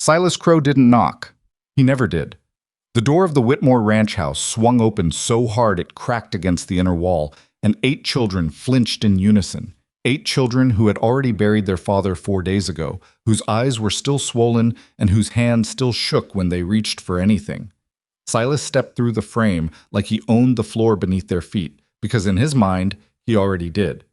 Silas Crow didn't knock. He never did. The door of the Whitmore ranch house swung open so hard it cracked against the inner wall, and 8 children flinched in unison. 8 children who had already buried their father 4 days ago, whose eyes were still swollen and whose hands still shook when they reached for anything. Silas stepped through the frame like he owned the floor beneath their feet, because in his mind, he already did.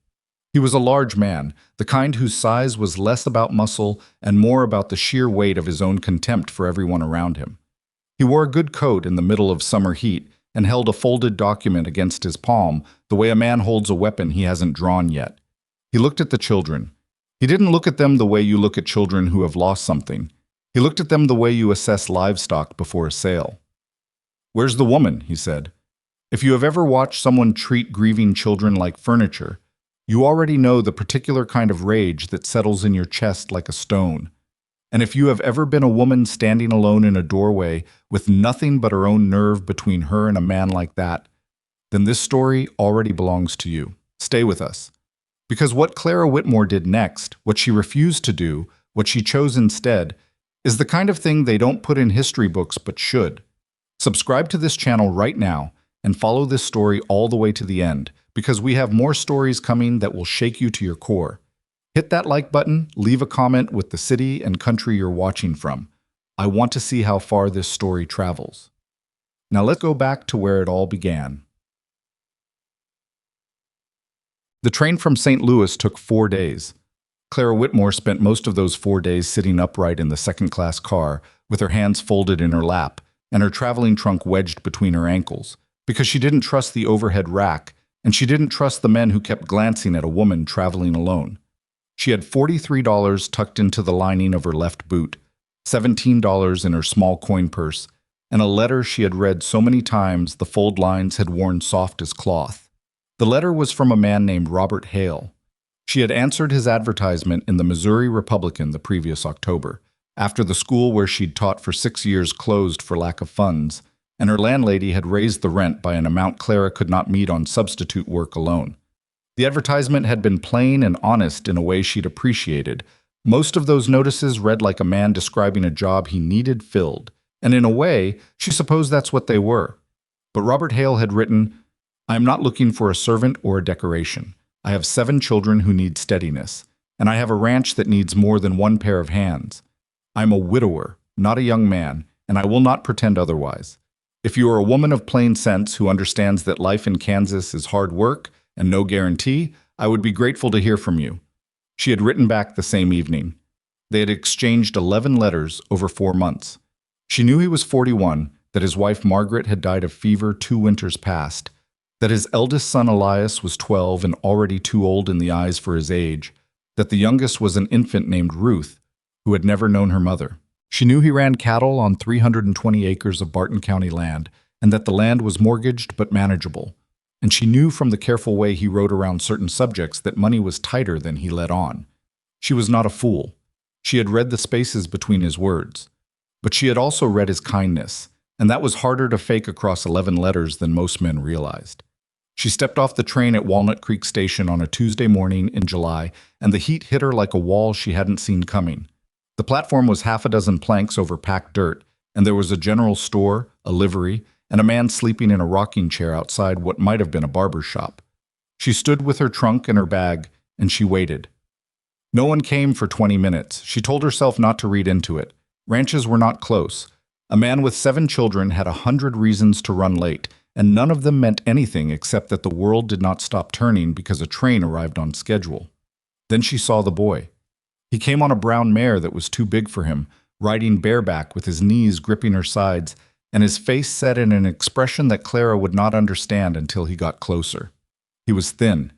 He was a large man, the kind whose size was less about muscle and more about the sheer weight of his own contempt for everyone around him. He wore a good coat in the middle of summer heat and held a folded document against his palm the way a man holds a weapon he hasn't drawn yet. He looked at the children. He didn't look at them the way you look at children who have lost something. He looked at them the way you assess livestock before a sale. "Where's the woman?" he said. If you have ever watched someone treat grieving children like furniture, you already know the particular kind of rage that settles in your chest like a stone. And if you have ever been a woman standing alone in a doorway with nothing but her own nerve between her and a man like that, then this story already belongs to you. Stay with us. Because what Clara Whitmore did next, what she refused to do, what she chose instead, is the kind of thing they don't put in history books but should. Subscribe to this channel right now and follow this story all the way to the end, because we have more stories coming that will shake you to your core. Hit that like button, leave a comment with the city and country you're watching from. I want to see how far this story travels. Now let's go back to where it all began. The train from St. Louis took 4 days. Clara Whitmore spent most of those 4 days sitting upright in the second-class car, with her hands folded in her lap and her traveling trunk wedged between her ankles, because she didn't trust the overhead rack, and she didn't trust the men who kept glancing at a woman traveling alone. She had $43 tucked into the lining of her left boot, $17 in her small coin purse, and a letter she had read so many times the fold lines had worn soft as cloth. The letter was from a man named Robert Hale. She had answered his advertisement in the Missouri Republican the previous October, after the school where she'd taught for 6 years closed for lack of funds, and her landlady had raised the rent by an amount Clara could not meet on substitute work alone. The advertisement had been plain and honest in a way she'd appreciated. Most of those notices read like a man describing a job he needed filled, and in a way, she supposed that's what they were. But Robert Hale had written, "I am not looking for a servant or a decoration. I have 7 children who need steadiness, and I have a ranch that needs more than one pair of hands. I am a widower, not a young man, and I will not pretend otherwise. If you are a woman of plain sense who understands that life in Kansas is hard work and no guarantee, I would be grateful to hear from you." She had written back the same evening. They had exchanged 11 letters over 4 months. She knew he was 41, that his wife Margaret had died of fever 2 winters past, that his eldest son Elias was 12 and already too old in the eyes for his age, that the youngest was an infant named Ruth, who had never known her mother. She knew he ran cattle on 320 acres of Barton County land, and that the land was mortgaged but manageable. And she knew from the careful way he wrote around certain subjects that money was tighter than he let on. She was not a fool. She had read the spaces between his words. But she had also read his kindness, and that was harder to fake across 11 letters than most men realized. She stepped off the train at Walnut Creek Station on a Tuesday morning in July, and the heat hit her like a wall she hadn't seen coming. The platform was half a dozen planks over packed dirt, and there was a general store, a livery, and a man sleeping in a rocking chair outside what might have been a barber's shop. She stood with her trunk and her bag, and she waited. No one came for 20 minutes. She told herself not to read into it. Ranches were not close. A man with 7 children had 100 reasons to run late, and none of them meant anything except that the world did not stop turning because a train arrived on schedule. Then she saw the boy. He came on a brown mare that was too big for him, riding bareback with his knees gripping her sides, and his face set in an expression that Clara would not understand until he got closer. He was thin.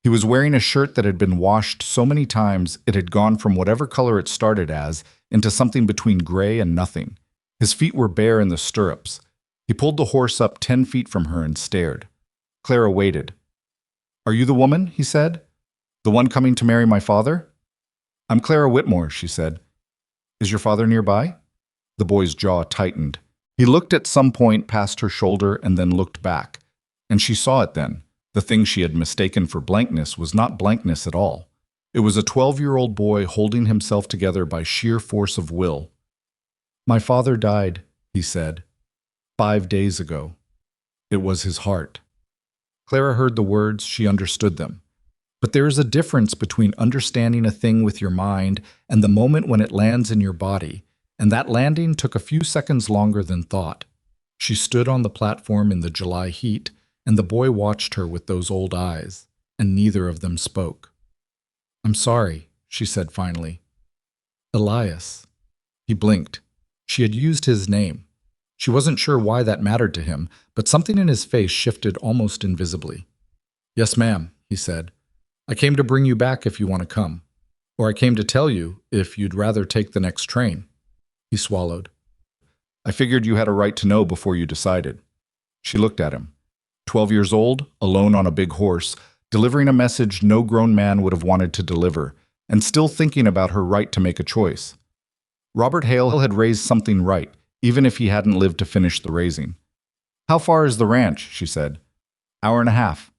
He was wearing a shirt that had been washed so many times it had gone from whatever color it started as into something between gray and nothing. His feet were bare in the stirrups. He pulled the horse up 10 feet from her and stared. Clara waited. "Are you the woman?" he said. "The one coming to marry my father?" "I'm Clara Whitmore," she said. "Is your father nearby?" The boy's jaw tightened. He looked at some point past her shoulder and then looked back. And she saw it then. The thing she had mistaken for blankness was not blankness at all. It was a 12-year-old boy holding himself together by sheer force of will. My father died, he said, 5 days ago. It was his heart. Clara heard the words, she understood them. But there is a difference between understanding a thing with your mind and the moment when it lands in your body, and that landing took a few seconds longer than thought. She stood on the platform in the July heat, and the boy watched her with those old eyes, and neither of them spoke. I'm sorry, she said finally. Elias. He blinked. She had used his name. She wasn't sure why that mattered to him, but something in his face shifted almost invisibly. Yes, ma'am, he said. I came to bring you back if you want to come. Or I came to tell you if you'd rather take the next train. He swallowed. I figured you had a right to know before you decided. She looked at him. 12 years old, alone on a big horse, delivering a message no grown man would have wanted to deliver, and still thinking about her right to make a choice. Robert Hale had raised something right, even if he hadn't lived to finish the raising. How far is the ranch? She said. Hour and a half.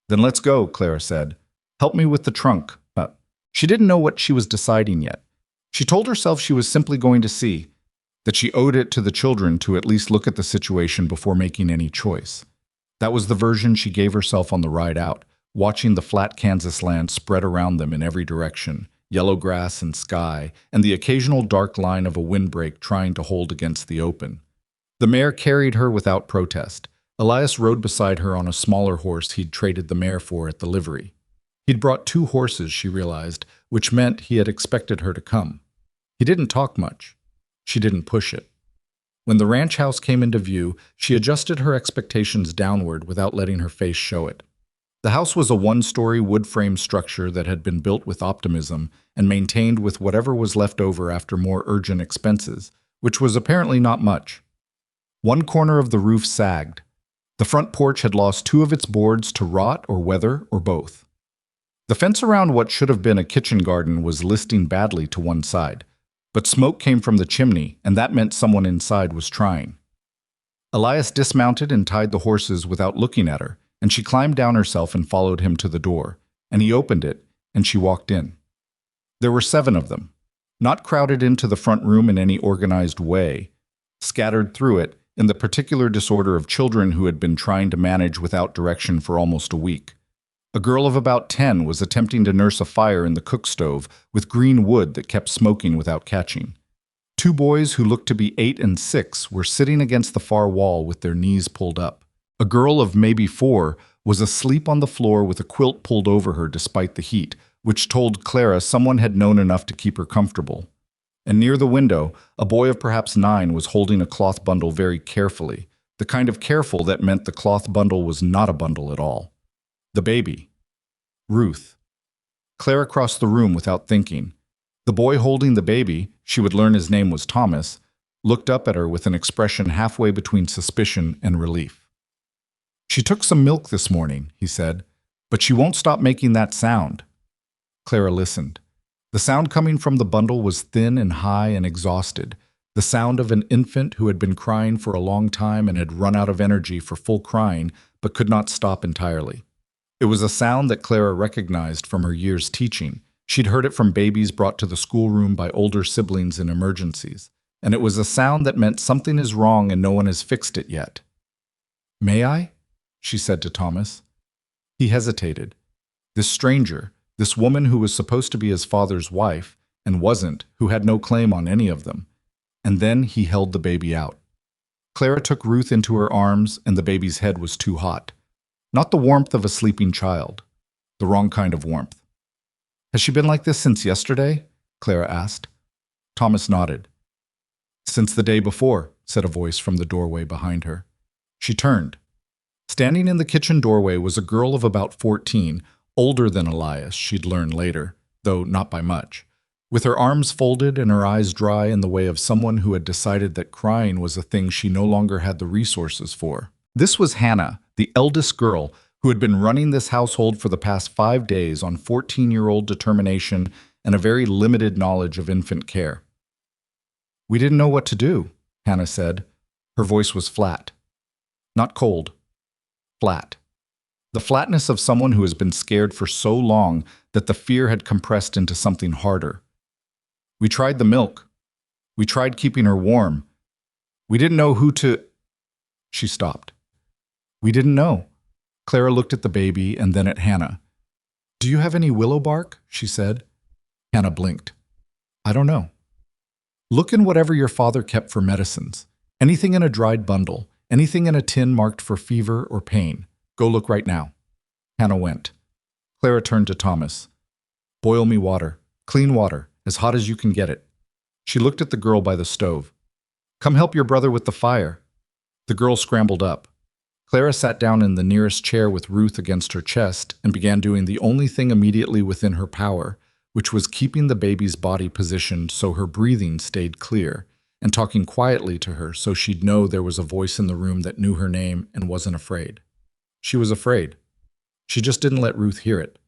Then let's go, Clara said. Help me with the trunk. She didn't know what she was deciding yet. She told herself she was simply going to see, that she owed it to the children to at least look at the situation before making any choice. That was the version she gave herself on the ride out, watching the flat Kansas land spread around them in every direction, yellow grass and sky, and the occasional dark line of a windbreak trying to hold against the open. The mare carried her without protest. Elias rode beside her on a smaller horse he'd traded the mare for at the livery. He'd brought 2 horses, she realized, which meant he had expected her to come. He didn't talk much. She didn't push it. When the ranch house came into view, she adjusted her expectations downward without letting her face show it. The house was a 1-story wood-frame structure that had been built with optimism and maintained with whatever was left over after more urgent expenses, which was apparently not much. One corner of the roof sagged. The front porch had lost 2 of its boards to rot or weather or both. The fence around what should have been a kitchen garden was listing badly to one side, but smoke came from the chimney, and that meant someone inside was trying. Elias dismounted and tied the horses without looking at her, and she climbed down herself and followed him to the door, and he opened it, and she walked in. There were 7 of them, not crowded into the front room in any organized way, scattered through it in the particular disorder of children who had been trying to manage without direction for almost a week. A girl of about 10 was attempting to nurse a fire in the cook stove with green wood that kept smoking without catching. 2 boys who looked to be 8 and 6 were sitting against the far wall with their knees pulled up. A girl of maybe 4 was asleep on the floor with a quilt pulled over her despite the heat, which told Clara someone had known enough to keep her comfortable. And near the window, a boy of perhaps 9 was holding a cloth bundle very carefully, the kind of careful that meant the cloth bundle was not a bundle at all. The baby. Ruth. Clara crossed the room without thinking. The boy holding the baby, she would learn his name was Thomas, looked up at her with an expression halfway between suspicion and relief. She took some milk this morning, he said, but she won't stop making that sound. Clara listened. The sound coming from the bundle was thin and high and exhausted, the sound of an infant who had been crying for a long time and had run out of energy for full crying but could not stop entirely. It was a sound that Clara recognized from her years teaching. She'd heard it from babies brought to the schoolroom by older siblings in emergencies, and it was a sound that meant something is wrong and no one has fixed it yet. "May I?" she said to Thomas. He hesitated. This stranger, this woman who was supposed to be his father's wife, and wasn't, who had no claim on any of them. And then he held the baby out. Clara took Ruth into her arms, and the baby's head was too hot. Not the warmth of a sleeping child. The wrong kind of warmth. "Has she been like this since yesterday?" Clara asked. Thomas nodded. "Since the day before," said a voice from the doorway behind her. She turned. Standing in the kitchen doorway was a girl of about 14, older than Elias, she'd learn later, though not by much, with her arms folded and her eyes dry in the way of someone who had decided that crying was a thing she no longer had the resources for. This was Hannah, the eldest girl, who had been running this household for the past 5 days on 14-year-old determination and a very limited knowledge of infant care. "We didn't know what to do," Hannah said. Her voice was flat. Not cold. Flat. The flatness of someone who has been scared for so long that the fear had compressed into something harder. "We tried the milk. We tried keeping her warm. We didn't know who to—" She stopped. "We didn't know." Clara looked at the baby and then at Hannah. "Do you have any willow bark?" she said. Hannah blinked. "I don't know." "Look in whatever your father kept for medicines. Anything in a dried bundle, anything in a tin marked for fever or pain. Go look right now." Hannah went. Clara turned to Thomas. "Boil me water. Clean water, as hot as you can get it." She looked at the girl by the stove. "Come help your brother with the fire." The girl scrambled up. Clara sat down in the nearest chair with Ruth against her chest and began doing the only thing immediately within her power, which was keeping the baby's body positioned so her breathing stayed clear, and talking quietly to her so she'd know there was a voice in the room that knew her name and wasn't afraid. She was afraid. She just didn't let Ruth hear it.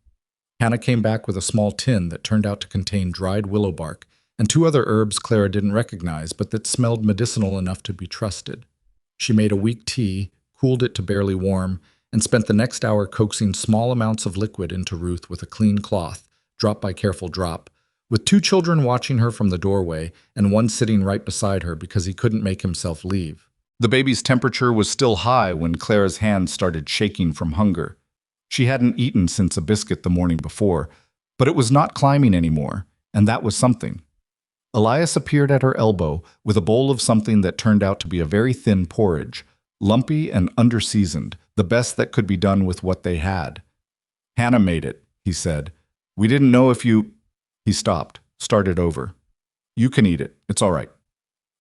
Hannah came back with a small tin that turned out to contain dried willow bark and 2 other herbs Clara didn't recognize but that smelled medicinal enough to be trusted. She made a weak tea, cooled it to barely warm, and spent the next hour coaxing small amounts of liquid into Ruth with a clean cloth, drop by careful drop, with 2 children watching her from the doorway and one sitting right beside her because he couldn't make himself leave. The baby's temperature was still high when Clara's hands started shaking from hunger. She hadn't eaten since a biscuit the morning before, but it was not climbing anymore, and that was something. Elias appeared at her elbow with a bowl of something that turned out to be a very thin porridge, lumpy and underseasoned, the best that could be done with what they had. "Hannah made it," he said. "We didn't know if you—" He stopped, started over. "You can eat it. It's all right."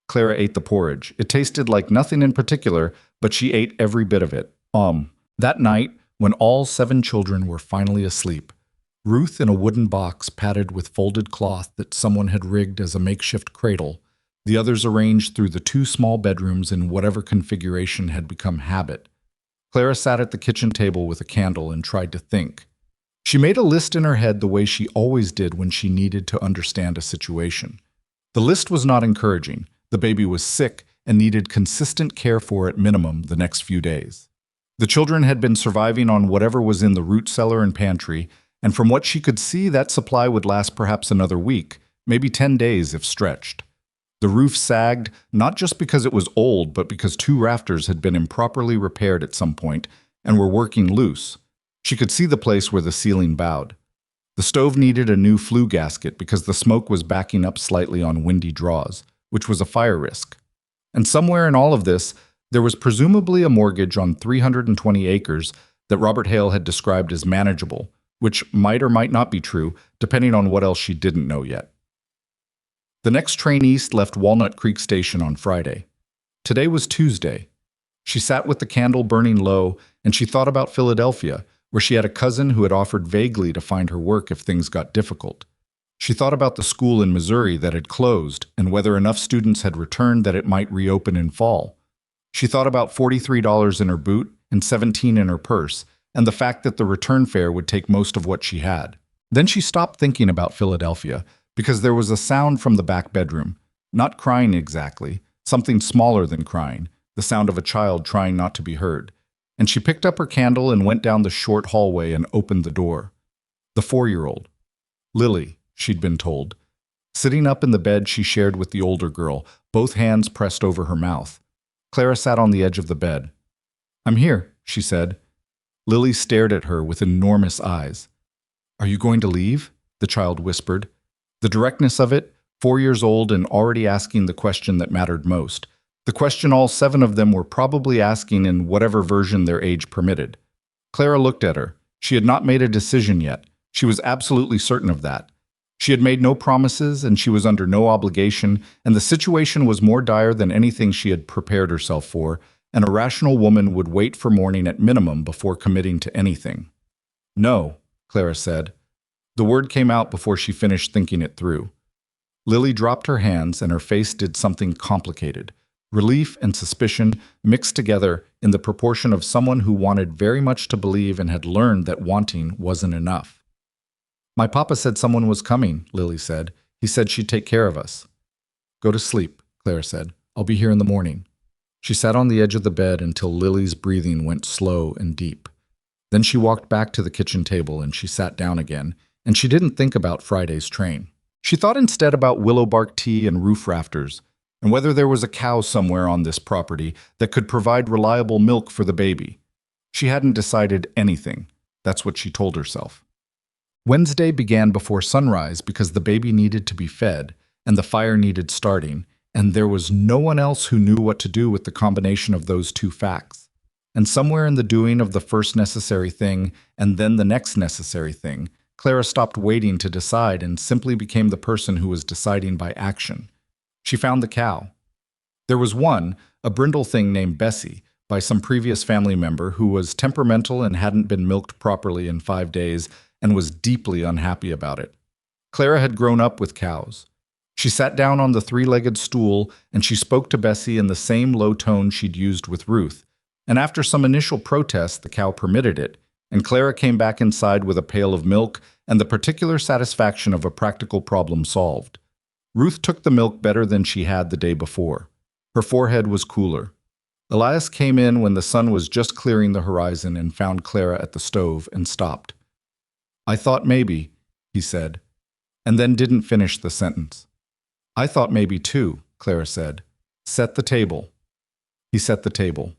Clara ate the porridge. It tasted like nothing in particular, but she ate every bit of it. That night, when all 7 children were finally asleep, Ruth in a wooden box padded with folded cloth that someone had rigged as a makeshift cradle, the others arranged through the 2 small bedrooms in whatever configuration had become habit. Clara sat at the kitchen table with a candle and tried to think. She made a list in her head the way she always did when she needed to understand a situation. The list was not encouraging. The baby was sick and needed consistent care for at minimum the next few days. The children had been surviving on whatever was in the root cellar and pantry, and from what she could see, that supply would last perhaps another week, maybe 10 days if stretched. The roof sagged, not just because it was old, but because 2 rafters had been improperly repaired at some point and were working loose. She could see the place where the ceiling bowed. The stove needed a new flue gasket because the smoke was backing up slightly on windy draws, which was a fire risk. And somewhere in all of this, there was presumably a mortgage on 320 acres that Robert Hale had described as manageable, which might or might not be true, depending on what else she didn't know yet. The next train east left Walnut Creek Station on Friday. Today was Tuesday. She sat with the candle burning low, and she thought about Philadelphia, where she had a cousin who had offered vaguely to find her work if things got difficult. She thought about the school in Missouri that had closed and whether enough students had returned that it might reopen in fall. She thought about $43 in her boot and $17 in her purse, and the fact that the return fare would take most of what she had. Then she stopped thinking about Philadelphia because there was a sound from the back bedroom. Not crying exactly, something smaller than crying, the sound of a child trying not to be heard. And she picked up her candle and went down the short hallway and opened the door. The 4-year-old. Lily, she'd been told. Sitting up in the bed she shared with the older girl, both hands pressed over her mouth. Clara sat on the edge of the bed. "I'm here," she said. Lily stared at her with enormous eyes. "Are you going to leave?" the child whispered. The directness of it, 4 years old and already asking the question that mattered most. The question all 7 of them were probably asking in whatever version their age permitted. Clara looked at her. She had not made a decision yet. She was absolutely certain of that. She had made no promises, and she was under no obligation, and the situation was more dire than anything she had prepared herself for, and a rational woman would wait for morning at minimum before committing to anything. "No," Clara said. The word came out before she finished thinking it through. Lily dropped her hands, and her face did something complicated. Relief and suspicion mixed together in the proportion of someone who wanted very much to believe and had learned that wanting wasn't enough. "My papa said someone was coming," Lily said. "He said she'd take care of us." "Go to sleep," Clara said. "I'll be here in the morning." She sat on the edge of the bed until Lily's breathing went slow and deep. Then she walked back to the kitchen table and she sat down again, and she didn't think about Friday's train. She thought instead about willow bark tea and roof rafters, and whether there was a cow somewhere on this property that could provide reliable milk for the baby. She hadn't decided anything. That's what she told herself. Wednesday began before sunrise because the baby needed to be fed, and the fire needed starting, and there was no one else who knew what to do with the combination of those two facts. And somewhere in the doing of the first necessary thing and then the next necessary thing, Clara stopped waiting to decide and simply became the person who was deciding by action. She found the cow. There was one, a brindle thing named Bessie, by some previous family member who was temperamental and hadn't been milked properly in 5 days and was deeply unhappy about it. Clara had grown up with cows. She sat down on the three-legged stool and she spoke to Bessie in the same low tone she'd used with Ruth. And after some initial protest, the cow permitted it, and Clara came back inside with a pail of milk and the particular satisfaction of a practical problem solved. Ruth took the milk better than she had the day before. Her forehead was cooler. Elias came in when the sun was just clearing the horizon and found Clara at the stove and stopped. "I thought maybe," he said, and then didn't finish the sentence. "I thought maybe too," Clara said. "Set the table." He set the table.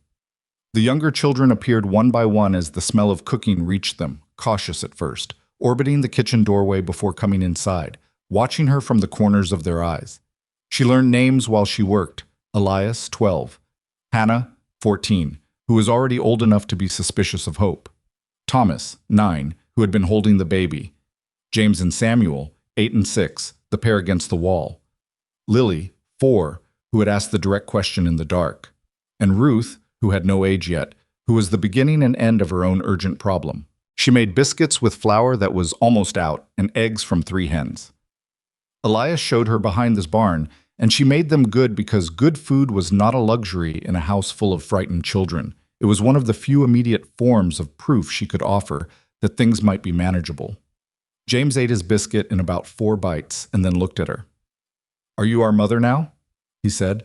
The younger children appeared one by one as the smell of cooking reached them, cautious at first, orbiting the kitchen doorway before coming inside, watching her from the corners of their eyes. She learned names while she worked: Elias, 12, Hannah, 14, who was already old enough to be suspicious of Hope, Thomas, 9, who had been holding the baby, James and Samuel, 8 and 6, the pair against the wall, Lily, 4, who had asked the direct question in the dark, and Ruth, who had no age yet, who was the beginning and end of her own urgent problem. She made biscuits with flour that was almost out and eggs from 3 hens. Elias showed her behind this barn, and she made them good because good food was not a luxury in a house full of frightened children. It was one of the few immediate forms of proof she could offer that things might be manageable. James ate his biscuit in about 4 bites and then looked at her. "Are you our mother now?" he said.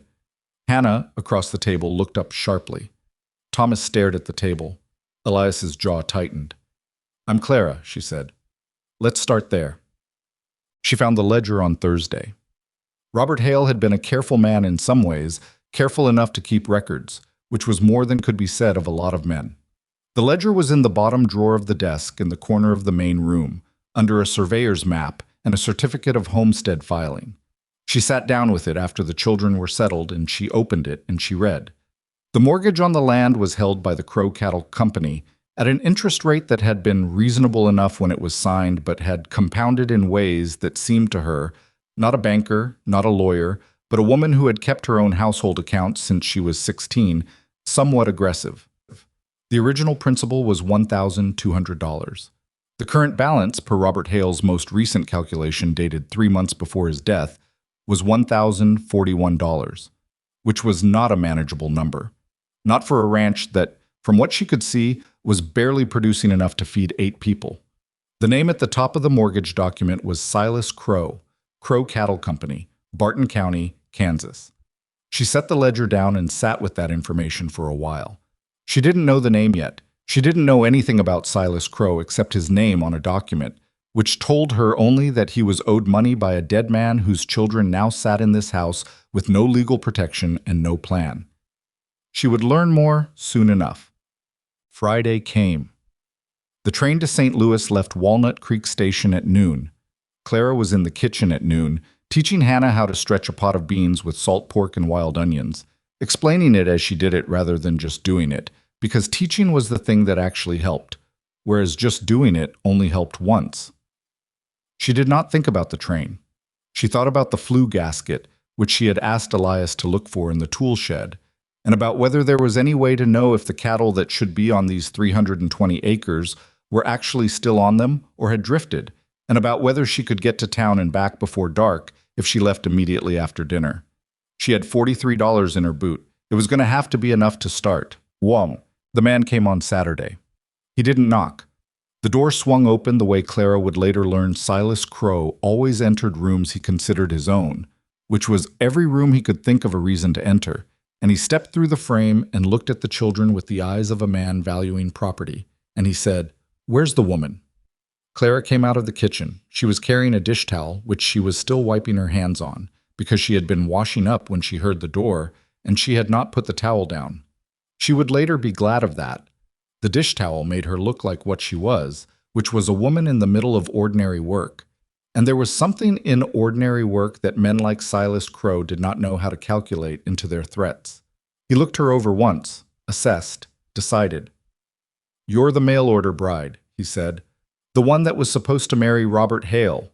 Hannah, across the table, looked up sharply. Thomas stared at the table. Elias's jaw tightened. "I'm Clara," she said. "Let's start there." She found the ledger on Thursday. Robert Hale had been a careful man in some ways, careful enough to keep records, which was more than could be said of a lot of men. The ledger was in the bottom drawer of the desk in the corner of the main room, under a surveyor's map and a certificate of homestead filing. She sat down with it after the children were settled, and she opened it and she read. The mortgage on the land was held by the Crow Cattle Company at an interest rate that had been reasonable enough when it was signed, but had compounded in ways that seemed to her, not a banker, not a lawyer, but a woman who had kept her own household accounts since she was 16, somewhat aggressive. The original principal was $1,200. The current balance, per Robert Hale's most recent calculation dated 3 months before his death, was $1,041, which was not a manageable number. Not for a ranch that, from what she could see, was barely producing enough to feed 8 people. The name at the top of the mortgage document was Silas Crow, Crow Cattle Company, Barton County, Kansas. She set the ledger down and sat with that information for a while. She didn't know the name yet. She didn't know anything about Silas Crow except his name on a document, which told her only that he was owed money by a dead man whose children now sat in this house with no legal protection and no plan. She would learn more soon enough. Friday came. The train to St. Louis left Walnut Creek Station at noon. Clara was in the kitchen at noon, teaching Hannah how to stretch a pot of beans with salt pork and wild onions, explaining it as she did it rather than just doing it, because teaching was the thing that actually helped, whereas just doing it only helped once. She did not think about the train. She thought about the flue gasket, which she had asked Elias to look for in the tool shed, and about whether there was any way to know if the cattle that should be on these 320 acres were actually still on them or had drifted, and about whether she could get to town and back before dark if she left immediately after dinner. She had $43 in her boot. It was going to have to be enough to start. Whoa. The man came on Saturday. He didn't knock. The door swung open the way Clara would later learn Silas Crow always entered rooms he considered his own, which was every room he could think of a reason to enter, and he stepped through the frame and looked at the children with the eyes of a man valuing property, and he said, "Where's the woman?" Clara came out of the kitchen. She was carrying a dish towel, which she was still wiping her hands on, because she had been washing up when she heard the door, and she had not put the towel down. She would later be glad of that. The dish towel made her look like what she was, which was a woman in the middle of ordinary work. And there was something in ordinary work that men like Silas Crow did not know how to calculate into their threats. He looked her over once, assessed, decided. "You're the mail-order bride," he said. "The one that was supposed to marry Robert Hale."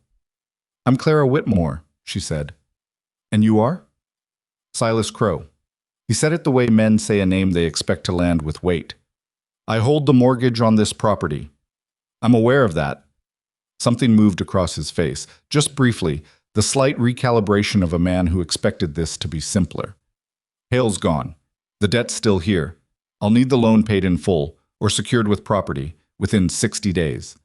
"I'm Clara Whitmore," she said. "And you are?" "Silas Crow." He said it the way men say a name they expect to land with weight. "I hold the mortgage on this property." "I'm aware of that." Something moved across his face, just briefly, the slight recalibration of a man who expected this to be simpler. "Hale's gone. The debt's still here. I'll need the loan paid in full, or secured with property, within 60 days.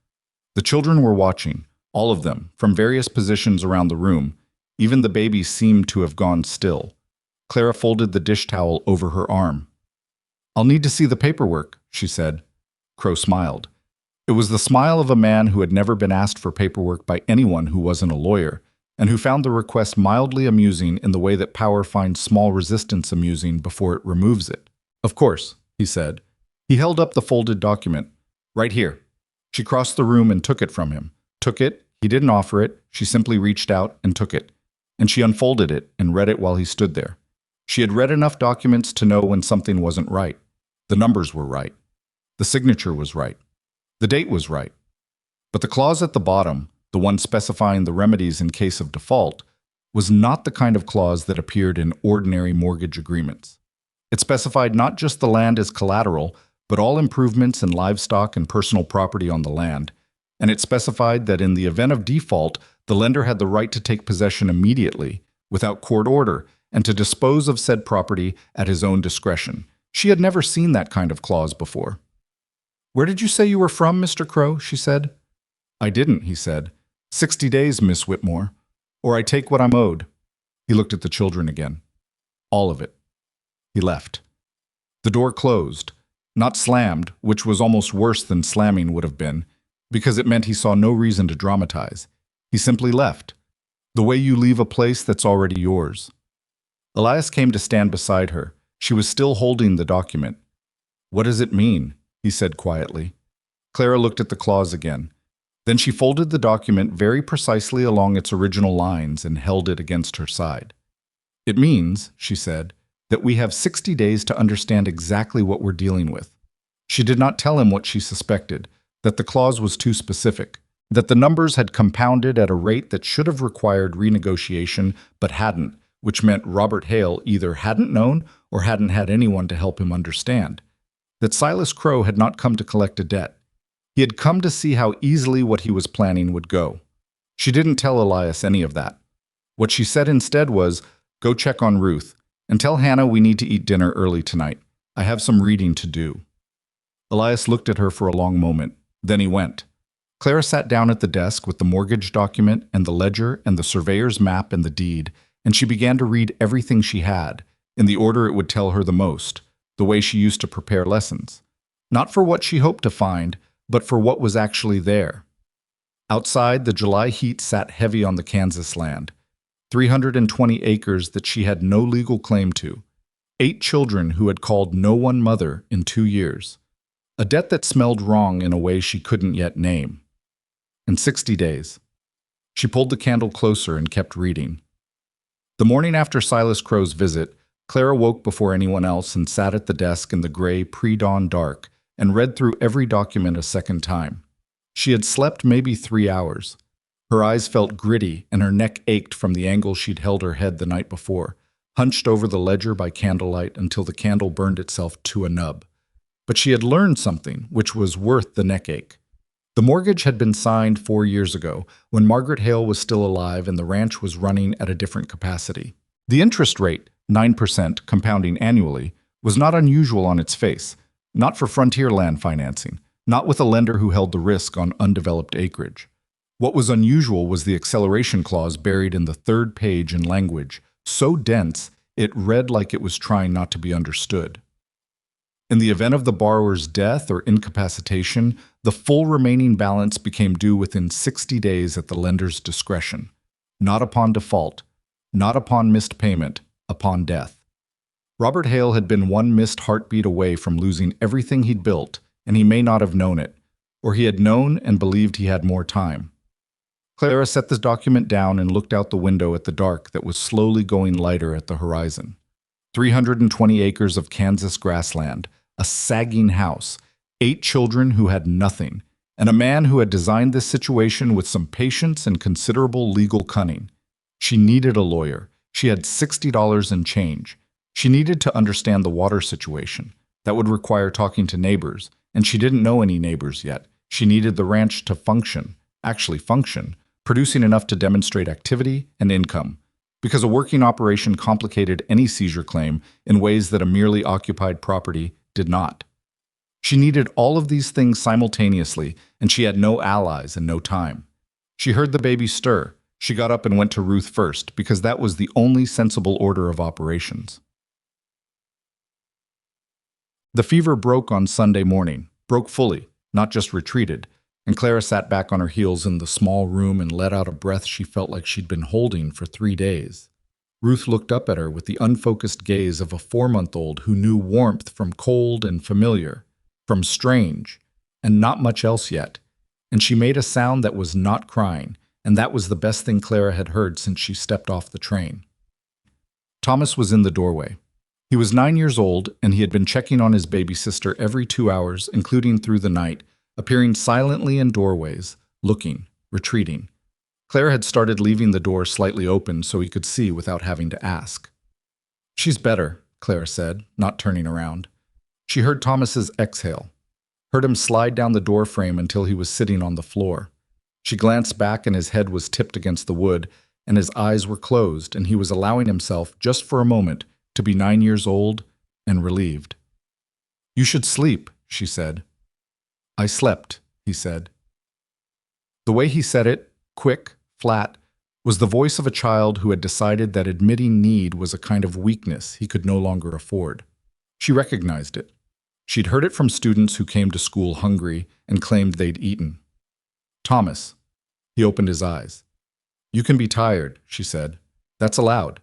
The children were watching, all of them, from various positions around the room. Even the baby seemed to have gone still. Clara folded the dish towel over her arm. "I'll need to see the paperwork," she said. Crow smiled. It was the smile of a man who had never been asked for paperwork by anyone who wasn't a lawyer, and who found the request mildly amusing in the way that power finds small resistance amusing before it removes it. "Of course," he said. He held up the folded document. "Right here." She crossed the room and took it from him. Took it. He didn't offer it. She simply reached out and took it. And she unfolded it and read it while he stood there. She had read enough documents to know when something wasn't right. The numbers were right. The signature was right. The date was right. But the clause at the bottom, the one specifying the remedies in case of default, was not the kind of clause that appeared in ordinary mortgage agreements. It specified not just the land as collateral, but all improvements in livestock and personal property on the land, and it specified that in the event of default, the lender had the right to take possession immediately, without court order, and to dispose of said property at his own discretion. She had never seen that kind of clause before. "Where did you say you were from, Mr. Crow?" she said. "I didn't," he said. 60 days, Miss Whitmore. Or I take what I'm owed." He looked at the children again. "All of it." He left. The door closed, not slammed, which was almost worse than slamming would have been, because it meant he saw no reason to dramatize. He simply left, the way you leave a place that's already yours. Elias came to stand beside her. She was still holding the document. "What does it mean?" he said quietly. Clara looked at the clause again. Then she folded the document very precisely along its original lines and held it against her side. "It means," she said, "that we have 60 days to understand exactly what we're dealing with." She did not tell him what she suspected, that the clause was too specific, that the numbers had compounded at a rate that should have required renegotiation but hadn't, which meant Robert Hale either hadn't known or hadn't had anyone to help him understand. That Silas Crow had not come to collect a debt. He had come to see how easily what he was planning would go. She didn't tell Elias any of that. What she said instead was, "Go check on Ruth, and tell Hannah we need to eat dinner early tonight. I have some reading to do." Elias looked at her for a long moment. Then he went. Clara sat down at the desk with the mortgage document and the ledger and the surveyor's map and the deed, and she began to read everything she had, in the order it would tell her the most, the way she used to prepare lessons. Not for what she hoped to find, but for what was actually there. Outside, the July heat sat heavy on the Kansas land. 320 acres that she had no legal claim to. 8 children who had called no one mother in 2 years. A debt that smelled wrong in a way she couldn't yet name. And 60 days. She pulled the candle closer and kept reading. The morning after Silas Crow's visit, Clara woke before anyone else and sat at the desk in the gray pre-dawn dark and read through every document a second time. She had slept maybe 3 hours. Her eyes felt gritty and her neck ached from the angle she'd held her head the night before, hunched over the ledger by candlelight until the candle burned itself to a nub. But she had learned something which was worth the neck ache. The mortgage had been signed 4 years ago, when Margaret Hale was still alive and the ranch was running at a different capacity. The interest rate, 9% compounding annually, was not unusual on its face, not for frontier land financing, not with a lender who held the risk on undeveloped acreage. What was unusual was the acceleration clause buried in the 3rd page in language, so dense it read like it was trying not to be understood. In the event of the borrower's death or incapacitation, the full remaining balance became due within 60 days at the lender's discretion, not upon default, not upon missed payment, upon death. Robert Hale had been one missed heartbeat away from losing everything he'd built, and he may not have known it, or he had known and believed he had more time. Clara set the document down and looked out the window at the dark that was slowly going lighter at the horizon. 320 acres of Kansas grassland, a sagging house, 8 children who had nothing, and a man who had designed this situation with some patience and considerable legal cunning. She needed a lawyer. She had $60 and change. She needed to understand the water situation. That would require talking to neighbors, and she didn't know any neighbors yet. She needed the ranch to function, actually function, producing enough to demonstrate activity and income, because a working operation complicated any seizure claim in ways that a merely occupied property did not. She needed all of these things simultaneously, and she had no allies and no time. She heard the baby stir. She got up and went to Ruth first, because that was the only sensible order of operations. The fever broke on Sunday morning, broke fully, not just retreated, and Clara sat back on her heels in the small room and let out a breath she felt like she'd been holding for 3 days. Ruth looked up at her with the unfocused gaze of a 4-month-old who knew warmth from cold and familiar, from strange, and not much else yet, and she made a sound that was not crying, and that was the best thing Clara had heard since she stepped off the train. Thomas was in the doorway. He was 9 years old, and he had been checking on his baby sister every 2 hours, including through the night, appearing silently in doorways, looking, retreating. Clara had started leaving the door slightly open so he could see without having to ask. "She's better," Clara said, not turning around. She heard Thomas's exhale, heard him slide down the door frame until he was sitting on the floor. She glanced back and his head was tipped against the wood, and his eyes were closed, and he was allowing himself, just for a moment, to be 9 years old and relieved. "You should sleep," she said. "I slept," he said. The way he said it, quick, flat, was the voice of a child who had decided that admitting need was a kind of weakness he could no longer afford. She recognized it. She'd heard it from students who came to school hungry and claimed they'd eaten. "Thomas." He opened his eyes. "You can be tired," she said. "That's allowed."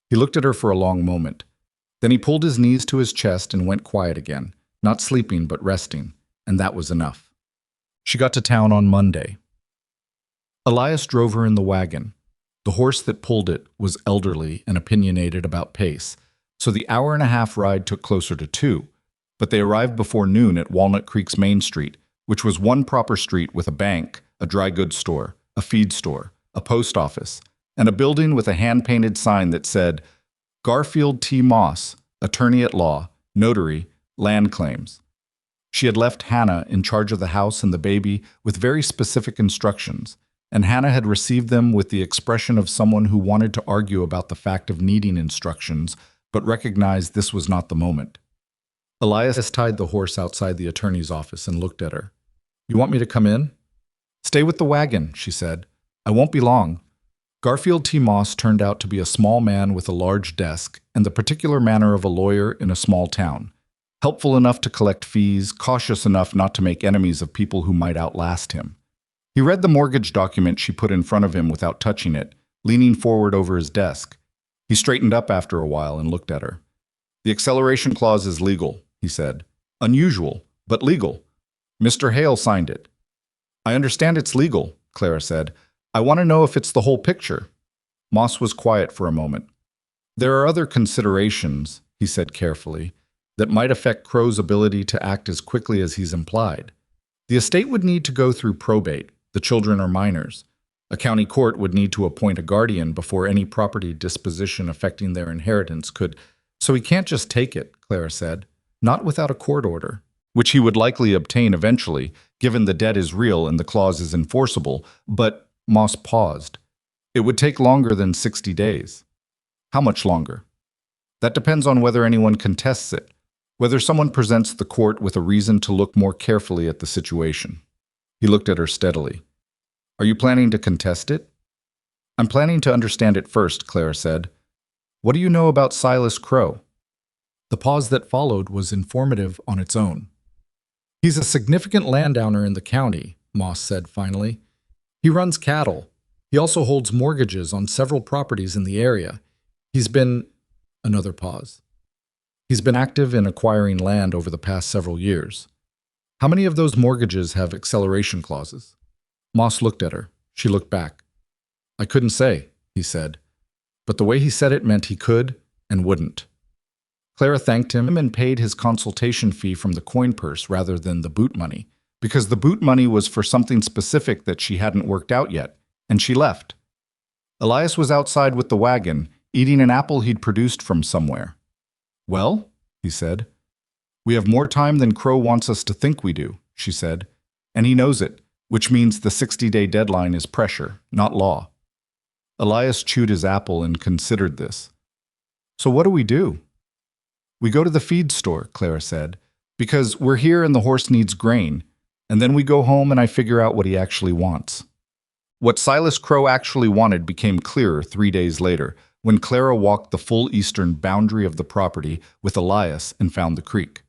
He looked at her for a long moment. Then he pulled his knees to his chest and went quiet again, not sleeping but resting, and that was enough. She got to town on Monday. Elias drove her in the wagon. The horse that pulled it was elderly and opinionated about pace, so the hour-and-a-half ride took closer to 2, but they arrived before noon at Walnut Creek's Main Street, which was one proper street with a bank, a dry goods store, a feed store, a post office, and a building with a hand-painted sign that said, "Garfield T. Moss, Attorney at Law, Notary, Land Claims." She had left Hannah in charge of the house and the baby with very specific instructions, and Hannah had received them with the expression of someone who wanted to argue about the fact of needing instructions, but recognized this was not the moment. Elias tied the horse outside the attorney's office and looked at her. "You want me to come in?" "Stay with the wagon," she said. "I won't be long." Garfield T. Moss turned out to be a small man with a large desk and the particular manner of a lawyer in a small town. Helpful enough to collect fees, cautious enough not to make enemies of people who might outlast him. He read the mortgage document she put in front of him without touching it, leaning forward over his desk. He straightened up after a while and looked at her. "The acceleration clause is legal," he said. "Unusual, but legal. Mr. Hale signed it." "I understand it's legal," Clara said. "I want to know if it's the whole picture." Moss was quiet for a moment. "There are other considerations," he said carefully, "that might affect Crow's ability to act as quickly as he's implied. The estate would need to go through probate. The children are minors. A county court would need to appoint a guardian before any property disposition affecting their inheritance could. So he can't just take it," Clara said. "Not without a court order, which he would likely obtain eventually, given the debt is real and the clause is enforceable, but—" Moss paused. "It would take longer than 60 days. "How much longer?" "That depends on whether anyone contests it, whether someone presents the court with a reason to look more carefully at the situation." He looked at her steadily. "Are you planning to contest it?" "I'm planning to understand it first," Clara said. "What do you know about Silas Crow?" The pause that followed was informative on its own. "He's a significant landowner in the county," Moss said finally. "He runs cattle. He also holds mortgages on several properties in the area. He's been—" Another pause. "He's been active in acquiring land over the past several years. How many of those mortgages have acceleration clauses?" Moss looked at her. She looked back. "I couldn't say," he said. But the way he said it meant he could and wouldn't. Clara thanked him and paid his consultation fee from the coin purse rather than the boot money, because the boot money was for something specific that she hadn't worked out yet, and she left. Elias was outside with the wagon, eating an apple he'd produced from somewhere. "Well," he said. "We have more time than Crow wants us to think we do," she said, "and he knows it, which means the 60-day deadline is pressure, not law." Elias chewed his apple and considered this. "So what do we do?" "We go to the feed store," Clara said, "because we're here and the horse needs grain, and then we go home and I figure out what he actually wants." What Silas Crow actually wanted became clearer 3 days later, when Clara walked the full eastern boundary of the property with Elias and found the creek.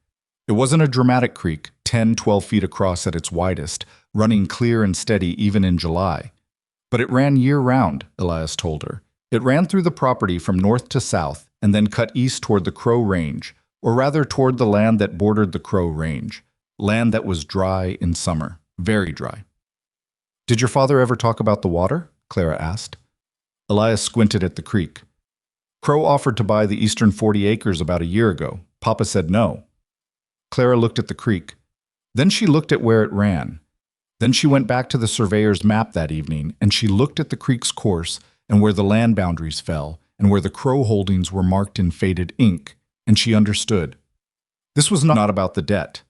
It wasn't a dramatic creek, 10-12 feet across at its widest, running clear and steady even in July. But it ran year-round, Elias told her. It ran through the property from north to south and then cut east toward the Crow Range, or rather toward the land that bordered the Crow Range, land that was dry in summer, very dry. "Did your father ever talk about the water?" Clara asked. Elias squinted at the creek. "Crow offered to buy the eastern 40 acres about a year ago. Papa said no." Clara looked at the creek. Then she looked at where it ran. Then she went back to the surveyor's map that evening, and she looked at the creek's course and where the land boundaries fell, and where the Crow holdings were marked in faded ink, and she understood. This was not about the debt.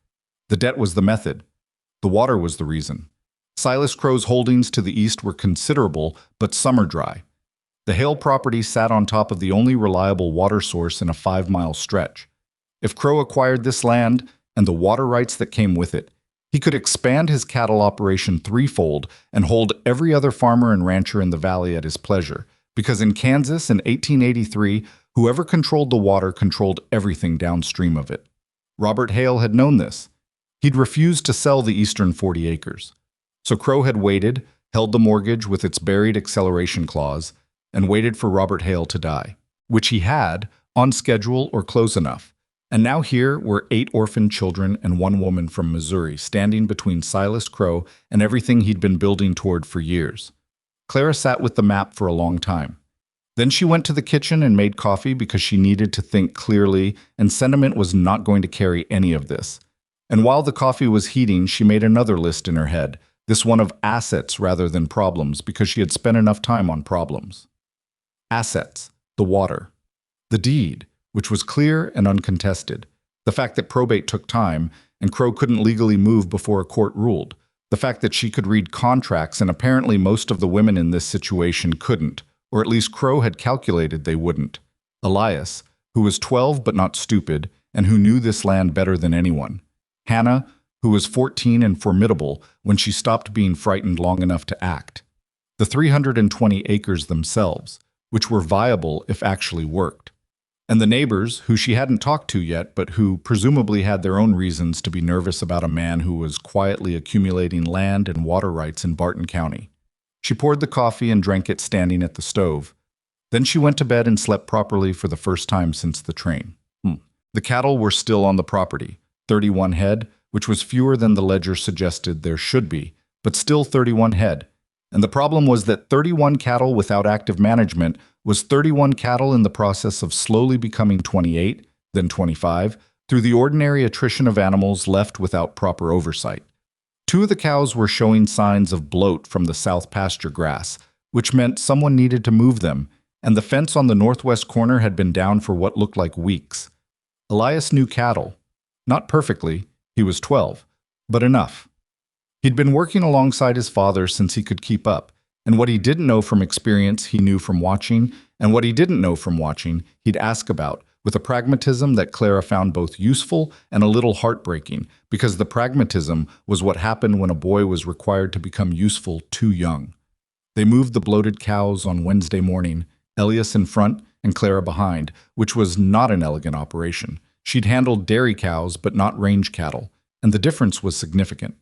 The debt was the method. The water was the reason. Silas Crow's holdings to the east were considerable, but summer dry. The Hale property sat on top of the only reliable water source in a 5-mile stretch. If Crow acquired this land and the water rights that came with it, he could expand his cattle operation threefold and hold every other farmer and rancher in the valley at his pleasure, because in Kansas in 1883, whoever controlled the water controlled everything downstream of it. Robert Hale had known this. He'd refused to sell the eastern 40 acres. So Crow had waited, held the mortgage with its buried acceleration clause, and waited for Robert Hale to die, which he had, on schedule or close enough. And now here were 8 orphaned children and 1 woman from Missouri standing between Silas Crow and everything he'd been building toward for years. Clara sat with the map for a long time. Then she went to the kitchen and made coffee because she needed to think clearly, and sentiment was not going to carry any of this. And while the coffee was heating, she made another list in her head, this one of assets rather than problems, because she had spent enough time on problems. Assets, the water, the deed, which was clear and uncontested, the fact that probate took time and Crow couldn't legally move before a court ruled, the fact that she could read contracts and apparently most of the women in this situation couldn't, or at least Crow had calculated they wouldn't. Elias, who was 12 but not stupid and who knew this land better than anyone. Hannah, who was 14 and formidable when she stopped being frightened long enough to act. The 320 acres themselves, which were viable if actually worked. And the neighbors, who she hadn't talked to yet, but who presumably had their own reasons to be nervous about a man who was quietly accumulating land and water rights in Barton County. She poured the coffee and drank it standing at the stove. Then she went to bed and slept properly for the first time since the train. The cattle were still on the property, 31 head, which was fewer than the ledger suggested there should be, but still 31 head. And the problem was that 31 cattle without active management was 31 cattle in the process of slowly becoming 28, then 25, through the ordinary attrition of animals left without proper oversight. 2 of the cows were showing signs of bloat from the south pasture grass, which meant someone needed to move them, and the fence on the northwest corner had been down for what looked like weeks. Elias knew cattle. Not perfectly, he was 12, but enough. He'd been working alongside his father since he could keep up, and what he didn't know from experience he knew from watching, and what he didn't know from watching he'd ask about, with a pragmatism that Clara found both useful and a little heartbreaking, because the pragmatism was what happened when a boy was required to become useful too young. They moved the bloated cows on Wednesday morning, Elias in front and Clara behind, which was not an elegant operation. She'd handled dairy cows, but not range cattle, and the difference was significant.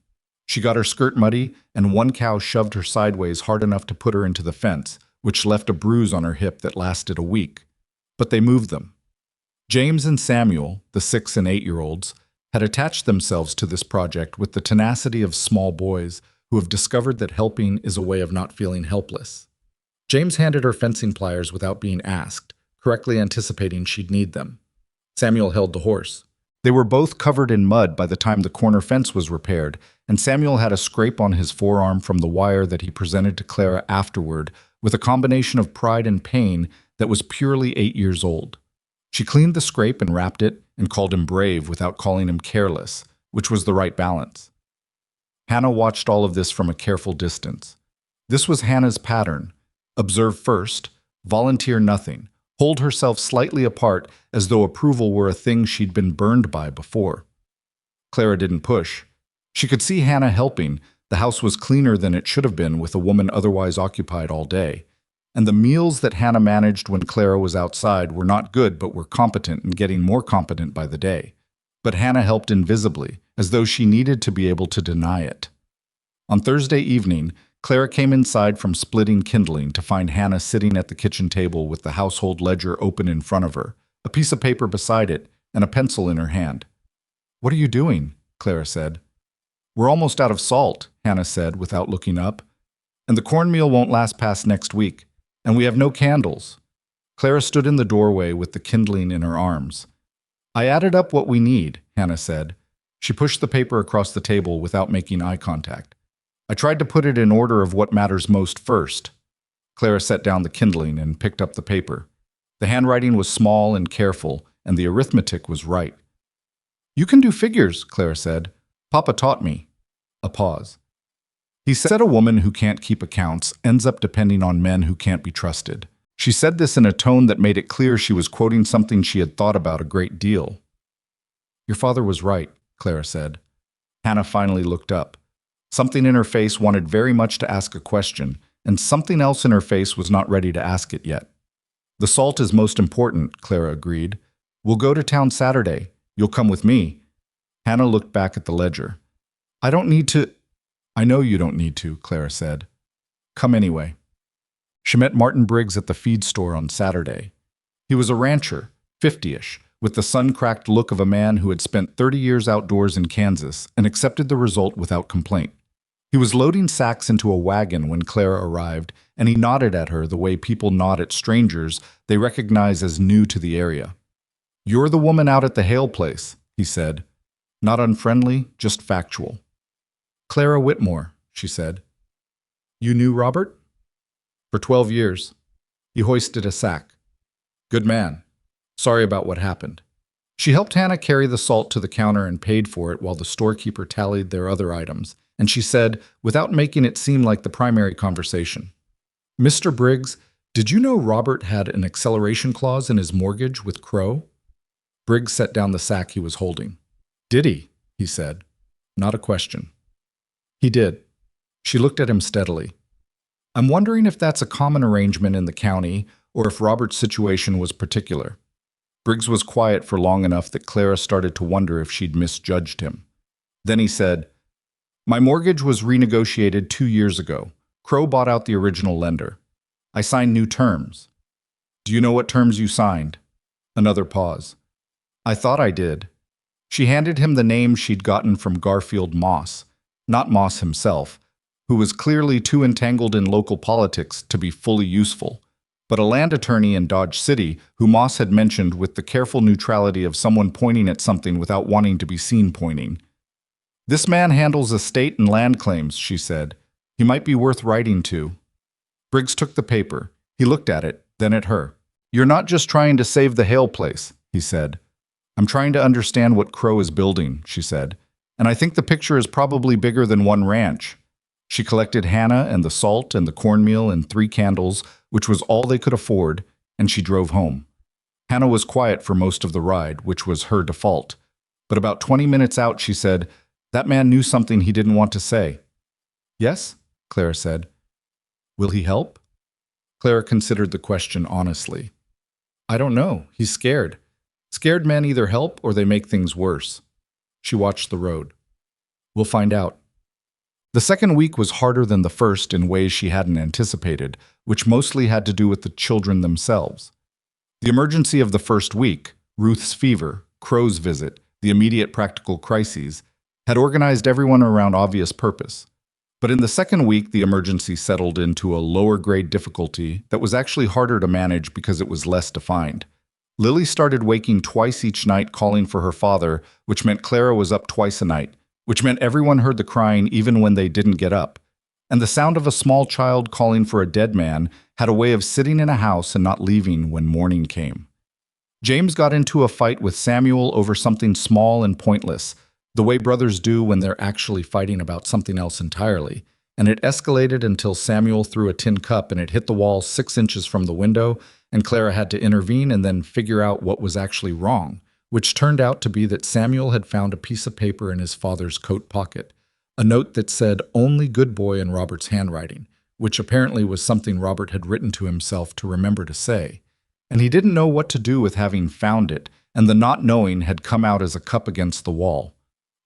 She got her skirt muddy, and one cow shoved her sideways hard enough to put her into the fence, which left a bruise on her hip that lasted a week. But they moved them. James and Samuel, the 6- and 8-year-olds, had attached themselves to this project with the tenacity of small boys who have discovered that helping is a way of not feeling helpless. James handed her fencing pliers without being asked, correctly anticipating she'd need them. Samuel held the horse. They were both covered in mud by the time the corner fence was repaired, and Samuel had a scrape on his forearm from the wire that he presented to Clara afterward with a combination of pride and pain that was purely 8 years old. She cleaned the scrape and wrapped it and called him brave without calling him careless, which was the right balance. Hannah watched all of this from a careful distance. This was Hannah's pattern. Observe first, volunteer nothing, hold herself slightly apart as though approval were a thing she'd been burned by before. Clara didn't push. She could see Hannah helping. The house was cleaner than it should have been with a woman otherwise occupied all day. And the meals that Hannah managed when Clara was outside were not good but were competent and getting more competent by the day. But Hannah helped invisibly, as though she needed to be able to deny it. On Thursday evening, Clara came inside from splitting kindling to find Hannah sitting at the kitchen table with the household ledger open in front of her, a piece of paper beside it, and a pencil in her hand. "What are you doing?" Clara said. "We're almost out of salt," Hannah said without looking up. "And the cornmeal won't last past next week. And we have no candles." Clara stood in the doorway with the kindling in her arms. "I added up what we need," Hannah said. She pushed the paper across the table without making eye contact. "I tried to put it in order of what matters most first." Clara set down the kindling and picked up the paper. The handwriting was small and careful, and the arithmetic was right. "You can do figures," Clara said. "Papa taught me." A pause. "He said a woman who can't keep accounts ends up depending on men who can't be trusted." She said this in a tone that made it clear she was quoting something she had thought about a great deal. "Your father was right," Clara said. Hannah finally looked up. Something in her face wanted very much to ask a question, and something else in her face was not ready to ask it yet. "The salt is most important," Clara agreed. "We'll go to town Saturday. You'll come with me." Hannah looked back at the ledger. "I don't need to—" "I know you don't need to," Clara said. "Come anyway." She met Martin Briggs at the feed store on Saturday. He was a rancher, 50-ish, with the sun-cracked look of a man who had spent 30 years outdoors in Kansas and accepted the result without complaint. He was loading sacks into a wagon when Clara arrived, and he nodded at her the way people nod at strangers they recognize as new to the area. "You're the woman out at the Hale place," he said. Not unfriendly, just factual. "Clara Whitmore," she said. "You knew Robert?" "For 12 years. He hoisted a sack." "Good man. Sorry about what happened." She helped Hannah carry the salt to the counter and paid for it while the storekeeper tallied their other items, and she said, without making it seem like the primary conversation, "Mr. Briggs, did you know Robert had an acceleration clause in his mortgage with Crow?" Briggs set down the sack he was holding. "Did he?" he said. Not a question. "He did." She looked at him steadily. "I'm wondering if that's a common arrangement in the county or if Robert's situation was particular." Briggs was quiet for long enough that Clara started to wonder if she'd misjudged him. Then he said, "My mortgage was renegotiated 2 years ago. Crow bought out the original lender. I signed new terms." "Do you know what terms you signed?" Another pause. "I thought I did." She handed him the name she'd gotten from Garfield Moss, not Moss himself, who was clearly too entangled in local politics to be fully useful, but a land attorney in Dodge City who Moss had mentioned with the careful neutrality of someone pointing at something without wanting to be seen pointing. "This man handles estate and land claims," she said. "He might be worth writing to." Briggs took the paper. He looked at it, then at her. "You're not just trying to save the Hale place," he said. "I'm trying to understand what Crow is building," she said. "And I think the picture is probably bigger than one ranch." She collected Hannah and the salt and the cornmeal and 3 candles, which was all they could afford, and she drove home. Hannah was quiet for most of the ride, which was her default. But about 20 minutes out, she said, "That man knew something he didn't want to say." "Yes?" Clara said. "Will he help?" Clara considered the question honestly. "I don't know. He's scared. Scared men either help or they make things worse. She watched the road. We'll find out. The second week was harder than the first in ways she hadn't anticipated, which mostly had to do with the children themselves. The emergency of the first week, Ruth's fever, Crow's visit, the immediate practical crises, had organized everyone around obvious purpose. But in the second week, the emergency settled into a lower grade difficulty that was actually harder to manage because it was less defined. Lily started waking twice each night calling for her father, which meant Clara was up twice a night, which meant everyone heard the crying even when they didn't get up. And the sound of a small child calling for a dead man had a way of sitting in a house and not leaving when morning came. James got into a fight with Samuel over something small and pointless, the way brothers do when they're actually fighting about something else entirely, and it escalated until Samuel threw a tin cup and it hit the wall 6 inches from the window, and Clara had to intervene and then figure out what was actually wrong, which turned out to be that Samuel had found a piece of paper in his father's coat pocket, a note that said "Only good boy" in Robert's handwriting, which apparently was something Robert had written to himself to remember to say. And he didn't know what to do with having found it, and the not knowing had come out as a cup against the wall.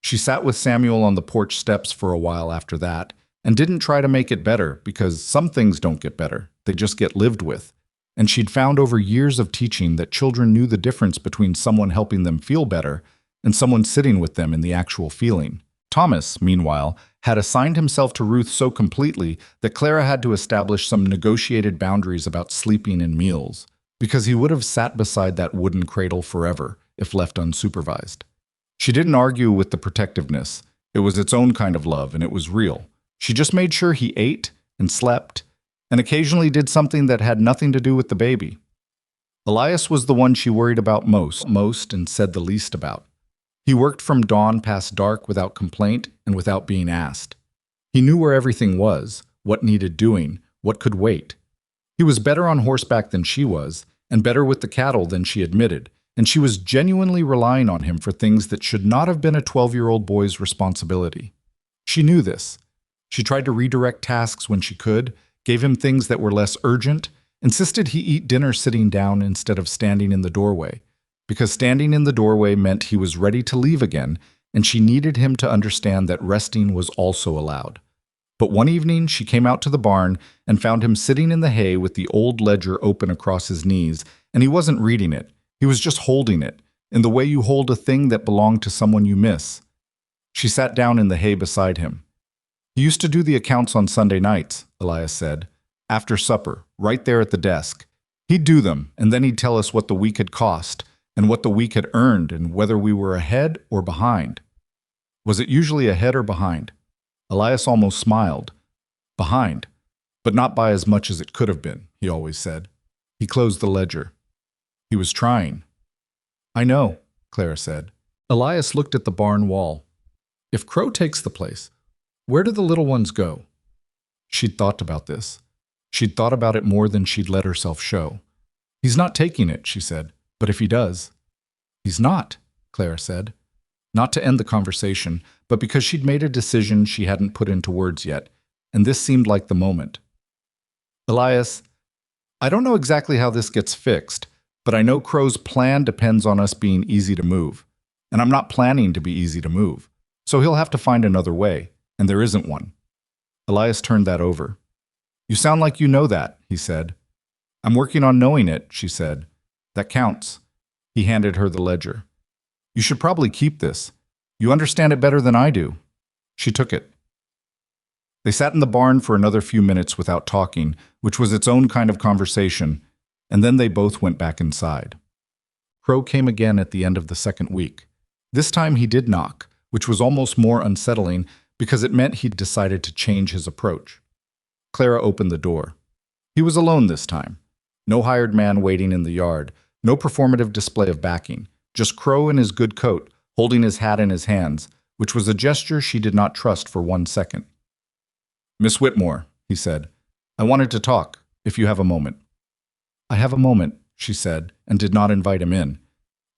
She sat with Samuel on the porch steps for a while after that, and didn't try to make it better, because some things don't get better, they just get lived with. And she'd found over years of teaching that children knew the difference between someone helping them feel better and someone sitting with them in the actual feeling. Thomas, meanwhile, had assigned himself to Ruth so completely that Clara had to establish some negotiated boundaries about sleeping and meals, because he would have sat beside that wooden cradle forever if left unsupervised. She didn't argue with the protectiveness. It was its own kind of love, and it was real. She just made sure he ate and slept, and occasionally did something that had nothing to do with the baby. Elias was the one she worried about most and said the least about. He worked from dawn past dark without complaint and without being asked. He knew where everything was, what needed doing, what could wait. He was better on horseback than she was, and better with the cattle than she admitted, and she was genuinely relying on him for things that should not have been a 12-year-old boy's responsibility. She knew this. She tried to redirect tasks when she could, gave him things that were less urgent, insisted he eat dinner sitting down instead of standing in the doorway, because standing in the doorway meant he was ready to leave again, and she needed him to understand that resting was also allowed. But one evening she came out to the barn and found him sitting in the hay with the old ledger open across his knees, and he wasn't reading it, he was just holding it, in the way you hold a thing that belonged to someone you miss. She sat down in the hay beside him. He used to do the accounts on Sunday nights, Elias said, after supper, right there at the desk. He'd do them, and then he'd tell us what the week had cost, and what the week had earned, and whether we were ahead or behind. Was it usually ahead or behind? Elias almost smiled. Behind, but not by as much as it could have been, he always said. He closed the ledger. He was trying. I know, Clara said. Elias looked at the barn wall. If Crow takes the place, where do the little ones go? She'd thought about this. She'd thought about it more than she'd let herself show. He's not taking it, she said, but if he does. He's not, Clara said. Not to end the conversation, but because she'd made a decision she hadn't put into words yet, and this seemed like the moment. Elias, I don't know exactly how this gets fixed, but I know Crow's plan depends on us being easy to move, and I'm not planning to be easy to move, so he'll have to find another way. And there isn't one. Elias turned that over. You sound like you know that, he said. I'm working on knowing it, she said. That counts. He handed her the ledger. You should probably keep this. You understand it better than I do. She took it. They sat in the barn for another few minutes without talking, which was its own kind of conversation, and then they both went back inside. Crow came again at the end of the second week. This time he did knock, which was almost more unsettling because it meant he'd decided to change his approach. Clara opened the door. He was alone this time. No hired man waiting in the yard, no performative display of backing, just Crow in his good coat, holding his hat in his hands, which was a gesture she did not trust for 1 second. Miss Whitmore, he said, I wanted to talk, if you have a moment. I have a moment, she said, and did not invite him in.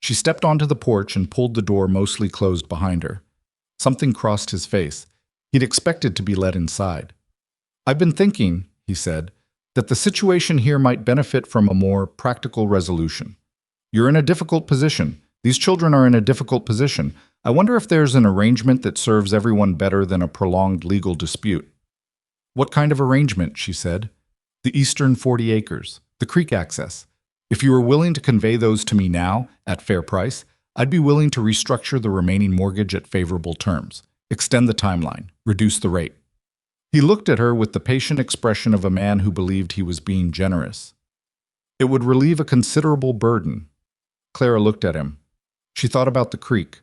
She stepped onto the porch and pulled the door mostly closed behind her. Something crossed his face. He'd expected to be let inside. I've been thinking, he said, that the situation here might benefit from a more practical resolution. You're in a difficult position. These children are in a difficult position. I wonder if there's an arrangement that serves everyone better than a prolonged legal dispute." "What kind of arrangement?" she said. "The eastern 40 acres, the creek access. If you were willing to convey those to me now, at fair price, I'd be willing to restructure the remaining mortgage at favorable terms, extend the timeline, reduce the rate." He looked at her with the patient expression of a man who believed he was being generous. "It would relieve a considerable burden." Clara looked at him. She thought about the creek,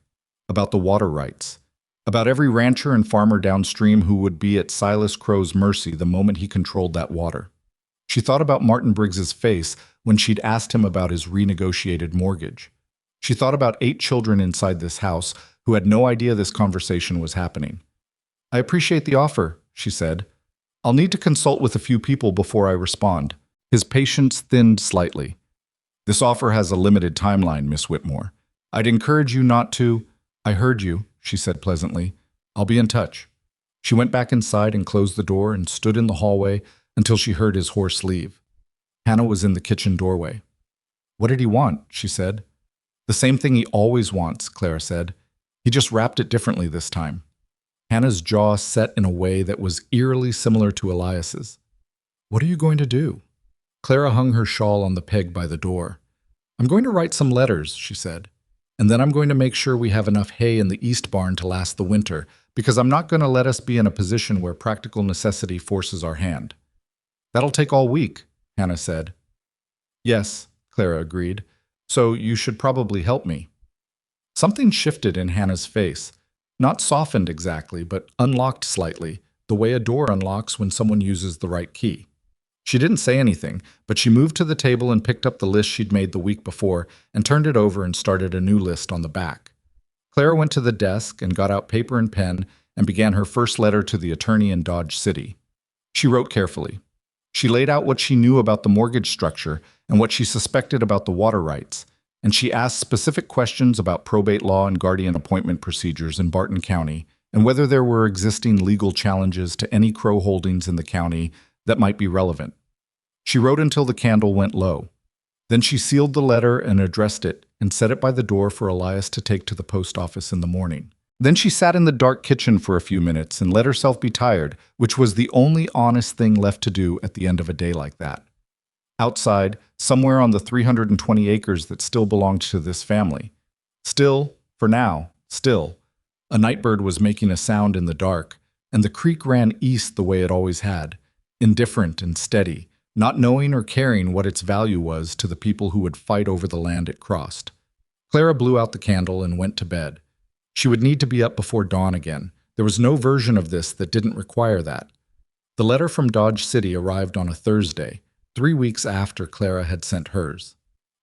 about the water rights, about every rancher and farmer downstream who would be at Silas Crow's mercy the moment he controlled that water. She thought about Martin Briggs's face when she'd asked him about his renegotiated mortgage. She thought about 8 children inside this house who had no idea this conversation was happening. "I appreciate the offer," she said. "I'll need to consult with a few people before I respond." His patience thinned slightly. "This offer has a limited timeline, Miss Whitmore. I'd encourage you not to—" "I heard you," she said pleasantly. "I'll be in touch." She went back inside and closed the door and stood in the hallway until she heard his horse leave. Hannah was in the kitchen doorway. "What did he want?" she said. "The same thing he always wants," Clara said. "He just wrapped it differently this time." Hannah's jaw set in a way that was eerily similar to Elias's. "What are you going to do?" Clara hung her shawl on the peg by the door. "I'm going to write some letters," she said. "And then I'm going to make sure we have enough hay in the east barn to last the winter, because I'm not going to let us be in a position where practical necessity forces our hand." "That'll take all week," Hannah said. "Yes," Clara agreed. "So you should probably help me." Something shifted in Hannah's face. Not softened exactly, but unlocked slightly, the way a door unlocks when someone uses the right key. She didn't say anything, but she moved to the table and picked up the list she'd made the week before and turned it over and started a new list on the back. Clara went to the desk and got out paper and pen and began her first letter to the attorney in Dodge City. She wrote carefully. She laid out what she knew about the mortgage structure and what she suspected about the water rights, and she asked specific questions about probate law and guardian appointment procedures in Barton County and whether there were existing legal challenges to any Crow holdings in the county that might be relevant. She wrote until the candle went low. Then she sealed the letter and addressed it and set it by the door for Elias to take to the post office in the morning. Then she sat in the dark kitchen for a few minutes and let herself be tired, which was the only honest thing left to do at the end of a day like that. Outside, somewhere on the 320 acres that still belonged to this family. Still, for now, still, a nightbird was making a sound in the dark, and the creek ran east the way it always had, indifferent and steady, not knowing or caring what its value was to the people who would fight over the land it crossed. Clara blew out the candle and went to bed. She would need to be up before dawn again. There was no version of this that didn't require that. The letter from Dodge City arrived on a Thursday, 3 weeks after Clara had sent hers.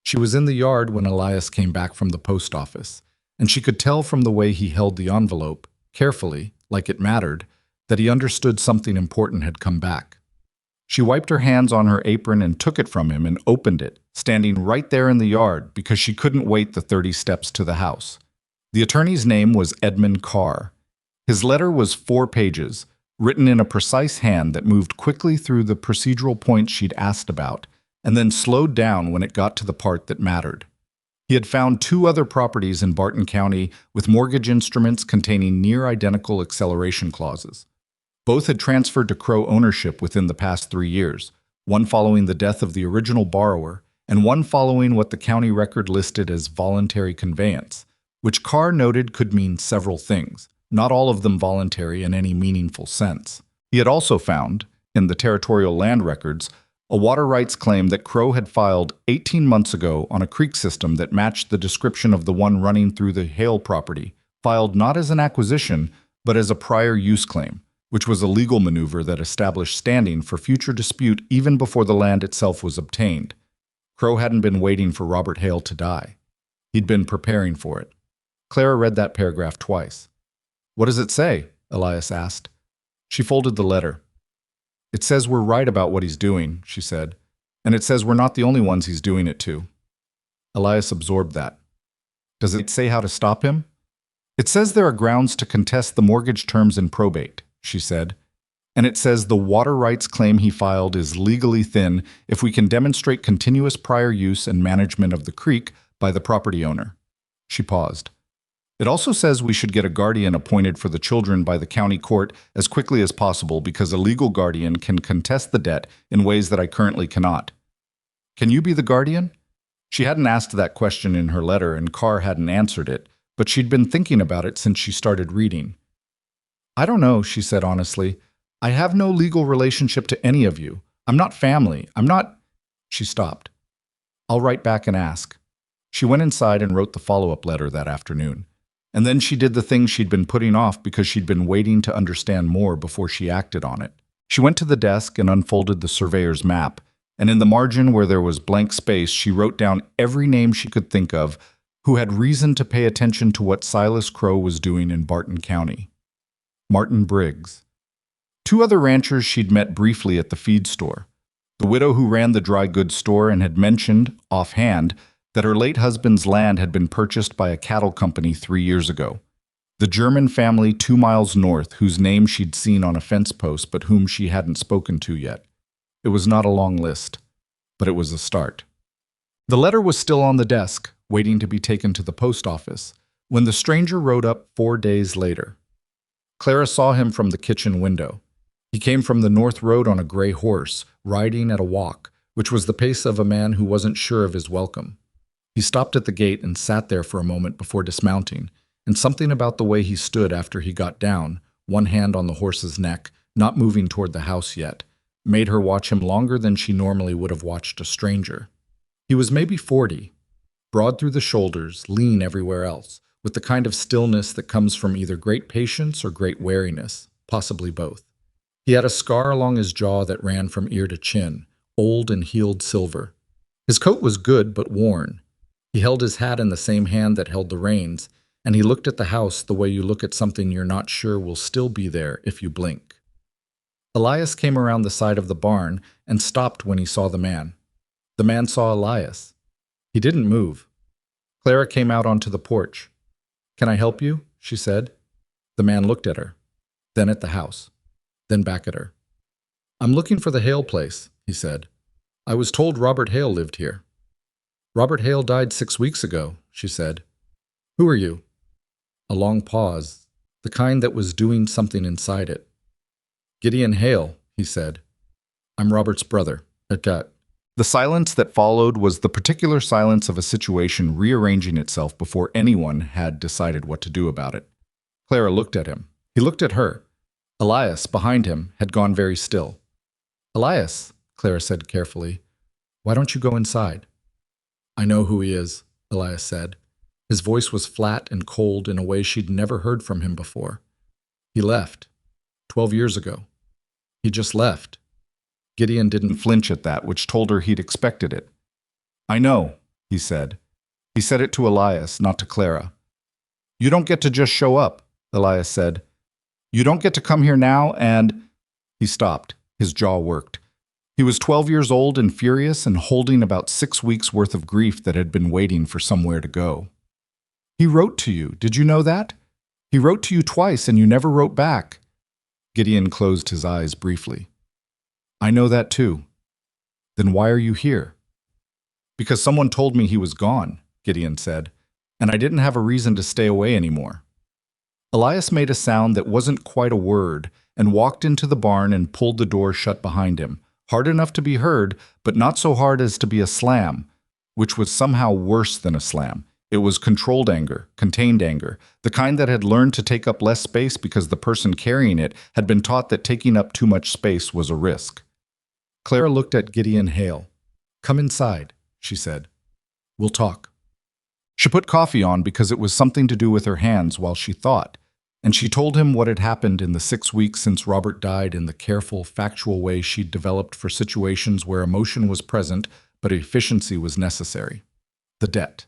She was in the yard when Elias came back from the post office, and she could tell from the way he held the envelope, carefully, like it mattered, that he understood something important had come back. She wiped her hands on her apron and took it from him and opened it, standing right there in the yard because she couldn't wait the 30 steps to the house. The attorney's name was Edmund Carr. His letter was 4 pages, written in a precise hand that moved quickly through the procedural points she'd asked about, and then slowed down when it got to the part that mattered. He had found 2 other properties in Barton County with mortgage instruments containing near-identical acceleration clauses. Both had transferred to Crow ownership within the past 3 years, one following the death of the original borrower, and one following what the county record listed as voluntary conveyance, which Carr noted could mean several things, not all of them voluntary in any meaningful sense. He had also found, in the territorial land records, a water rights claim that Crow had filed 18 months ago on a creek system that matched the description of the one running through the Hale property, filed not as an acquisition, but as a prior use claim, which was a legal maneuver that established standing for future dispute even before the land itself was obtained. Crow hadn't been waiting for Robert Hale to die. He'd been preparing for it. Clara read that paragraph twice. "What does it say?" Elias asked. She folded the letter. "It says we're right about what he's doing," she said, "and it says we're not the only ones he's doing it to." Elias absorbed that. "Does it say how to stop him?" "It says there are grounds to contest the mortgage terms in probate," she said, "and it says the water rights claim he filed is legally thin if we can demonstrate continuous prior use and management of the creek by the property owner. She paused. It also says we should get a guardian appointed for the children by the county court as quickly as possible because a legal guardian can contest the debt in ways that I currently cannot. Can you be the guardian? She hadn't asked that question in her letter and Carr hadn't answered it, but she'd been thinking about it since she started reading. I don't know, she said honestly. I have no legal relationship to any of you. I'm not family. I'm not… She stopped. I'll write back and ask. She went inside and wrote the follow-up letter that afternoon. And then she did the thing she'd been putting off because she'd been waiting to understand more before she acted on it. She went to the desk and unfolded the surveyor's map, and in the margin where there was blank space, she wrote down every name she could think of who had reason to pay attention to what Silas Crow was doing in Barton County. Martin Briggs. 2 other ranchers she'd met briefly at the feed store. The widow who ran the dry goods store and had mentioned, offhand, that her late husband's land had been purchased by a cattle company 3 years ago. The German family 2 miles north, whose name she'd seen on a fence post but whom she hadn't spoken to yet. It was not a long list, but it was a start. The letter was still on the desk, waiting to be taken to the post office, when the stranger rode up 4 days later. Clara saw him from the kitchen window. He came from the north road on a gray horse, riding at a walk, which was the pace of a man who wasn't sure of his welcome. He stopped at the gate and sat there for a moment before dismounting, and something about the way he stood after he got down, one hand on the horse's neck, not moving toward the house yet, made her watch him longer than she normally would have watched a stranger. He was maybe 40, broad through the shoulders, lean everywhere else, with the kind of stillness that comes from either great patience or great wariness, possibly both. He had a scar along his jaw that ran from ear to chin, old and healed silver. His coat was good but worn. He held his hat in the same hand that held the reins, and he looked at the house the way you look at something you're not sure will still be there if you blink. Elias came around the side of the barn and stopped when he saw the man. The man saw Elias. He didn't move. Clara came out onto the porch. "Can I help you?" she said. The man looked at her, then at the house, then back at her. "I'm looking for the Hale place," he said. "I was told Robert Hale lived here." "Robert Hale died 6 weeks ago," she said. "Who are you?" A long pause, the kind that was doing something inside it. "Gideon Hale," he said. "I'm Robert's brother, at gut." The silence that followed was the particular silence of a situation rearranging itself before anyone had decided what to do about it. Clara looked at him. He looked at her. Elias, behind him, had gone very still. "Elias," Clara said carefully, "why don't you go inside?" "I know who he is," Elias said. His voice was flat and cold in a way she'd never heard from him before. "He left. 12 years ago. He just left." Gideon didn't flinch at that, which told her he'd expected it. "I know," he said. He said it to Elias, not to Clara. "You don't get to just show up," Elias said. "You don't get to come here now and…" He stopped. His jaw worked. He was 12 years old and furious and holding about 6 weeks' worth of grief that had been waiting for somewhere to go. "He wrote to you. Did you know that? He wrote to you twice and you never wrote back." Gideon closed his eyes briefly. "I know that too." "Then why are you here?" "Because someone told me he was gone," Gideon said, "and I didn't have a reason to stay away anymore." Elias made a sound that wasn't quite a word and walked into the barn and pulled the door shut behind him, hard enough to be heard, but not so hard as to be a slam, which was somehow worse than a slam. It was controlled anger, contained anger, the kind that had learned to take up less space because the person carrying it had been taught that taking up too much space was a risk. Clara looked at Gideon Hale. "Come inside," she said. "We'll talk." She put coffee on because it was something to do with her hands while she thought, and she told him what had happened in the 6 weeks since Robert died in the careful, factual way she'd developed for situations where emotion was present but efficiency was necessary. The debt.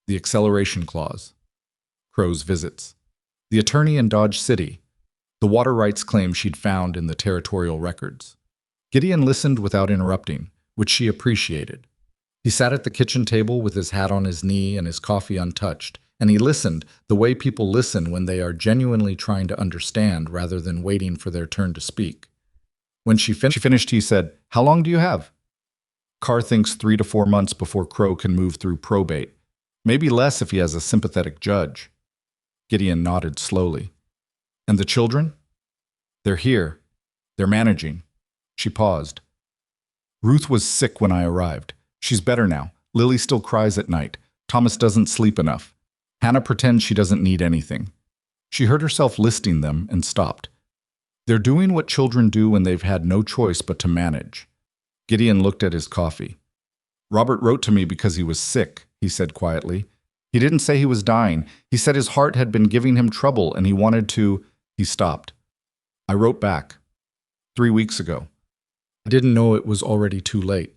The acceleration clause. Crow's visits. The attorney in Dodge City. The water rights claim she'd found in the territorial records. Gideon listened without interrupting, which she appreciated. He sat at the kitchen table with his hat on his knee and his coffee untouched, and he listened the way people listen when they are genuinely trying to understand rather than waiting for their turn to speak. When she finished, he said, "How long do you have?" "Carr thinks 3 to 4 months before Crow can move through probate. Maybe less if he has a sympathetic judge. Gideon nodded slowly. And the children? They're here. They're managing. She paused. Ruth was sick when I arrived. She's better now. Lily still cries at night. Thomas doesn't sleep enough. Hannah pretends she doesn't need anything. She heard herself listing them and stopped. They're doing what children do when they've had no choice but to manage. Gideon looked at his coffee. Robert wrote to me because he was sick, he said quietly. He didn't say he was dying. He said his heart had been giving him trouble and he wanted to. He stopped. I wrote back. 3 weeks ago. I didn't know it was already too late.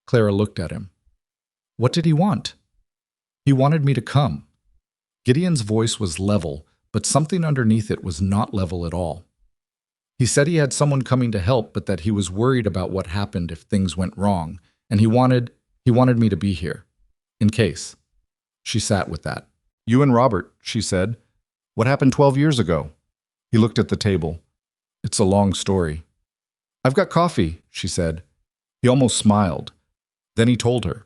Clara looked at him. What did he want? He wanted me to come. Gideon's voice was level, but something underneath it was not level at all. He said he had someone coming to help, but that he was worried about what happened if things went wrong, and he wanted me to be here. In case. She sat with that. You and Robert, she said. What happened 12 years ago? He looked at the table. It's a long story. I've got coffee, she said. He almost smiled. Then he told her.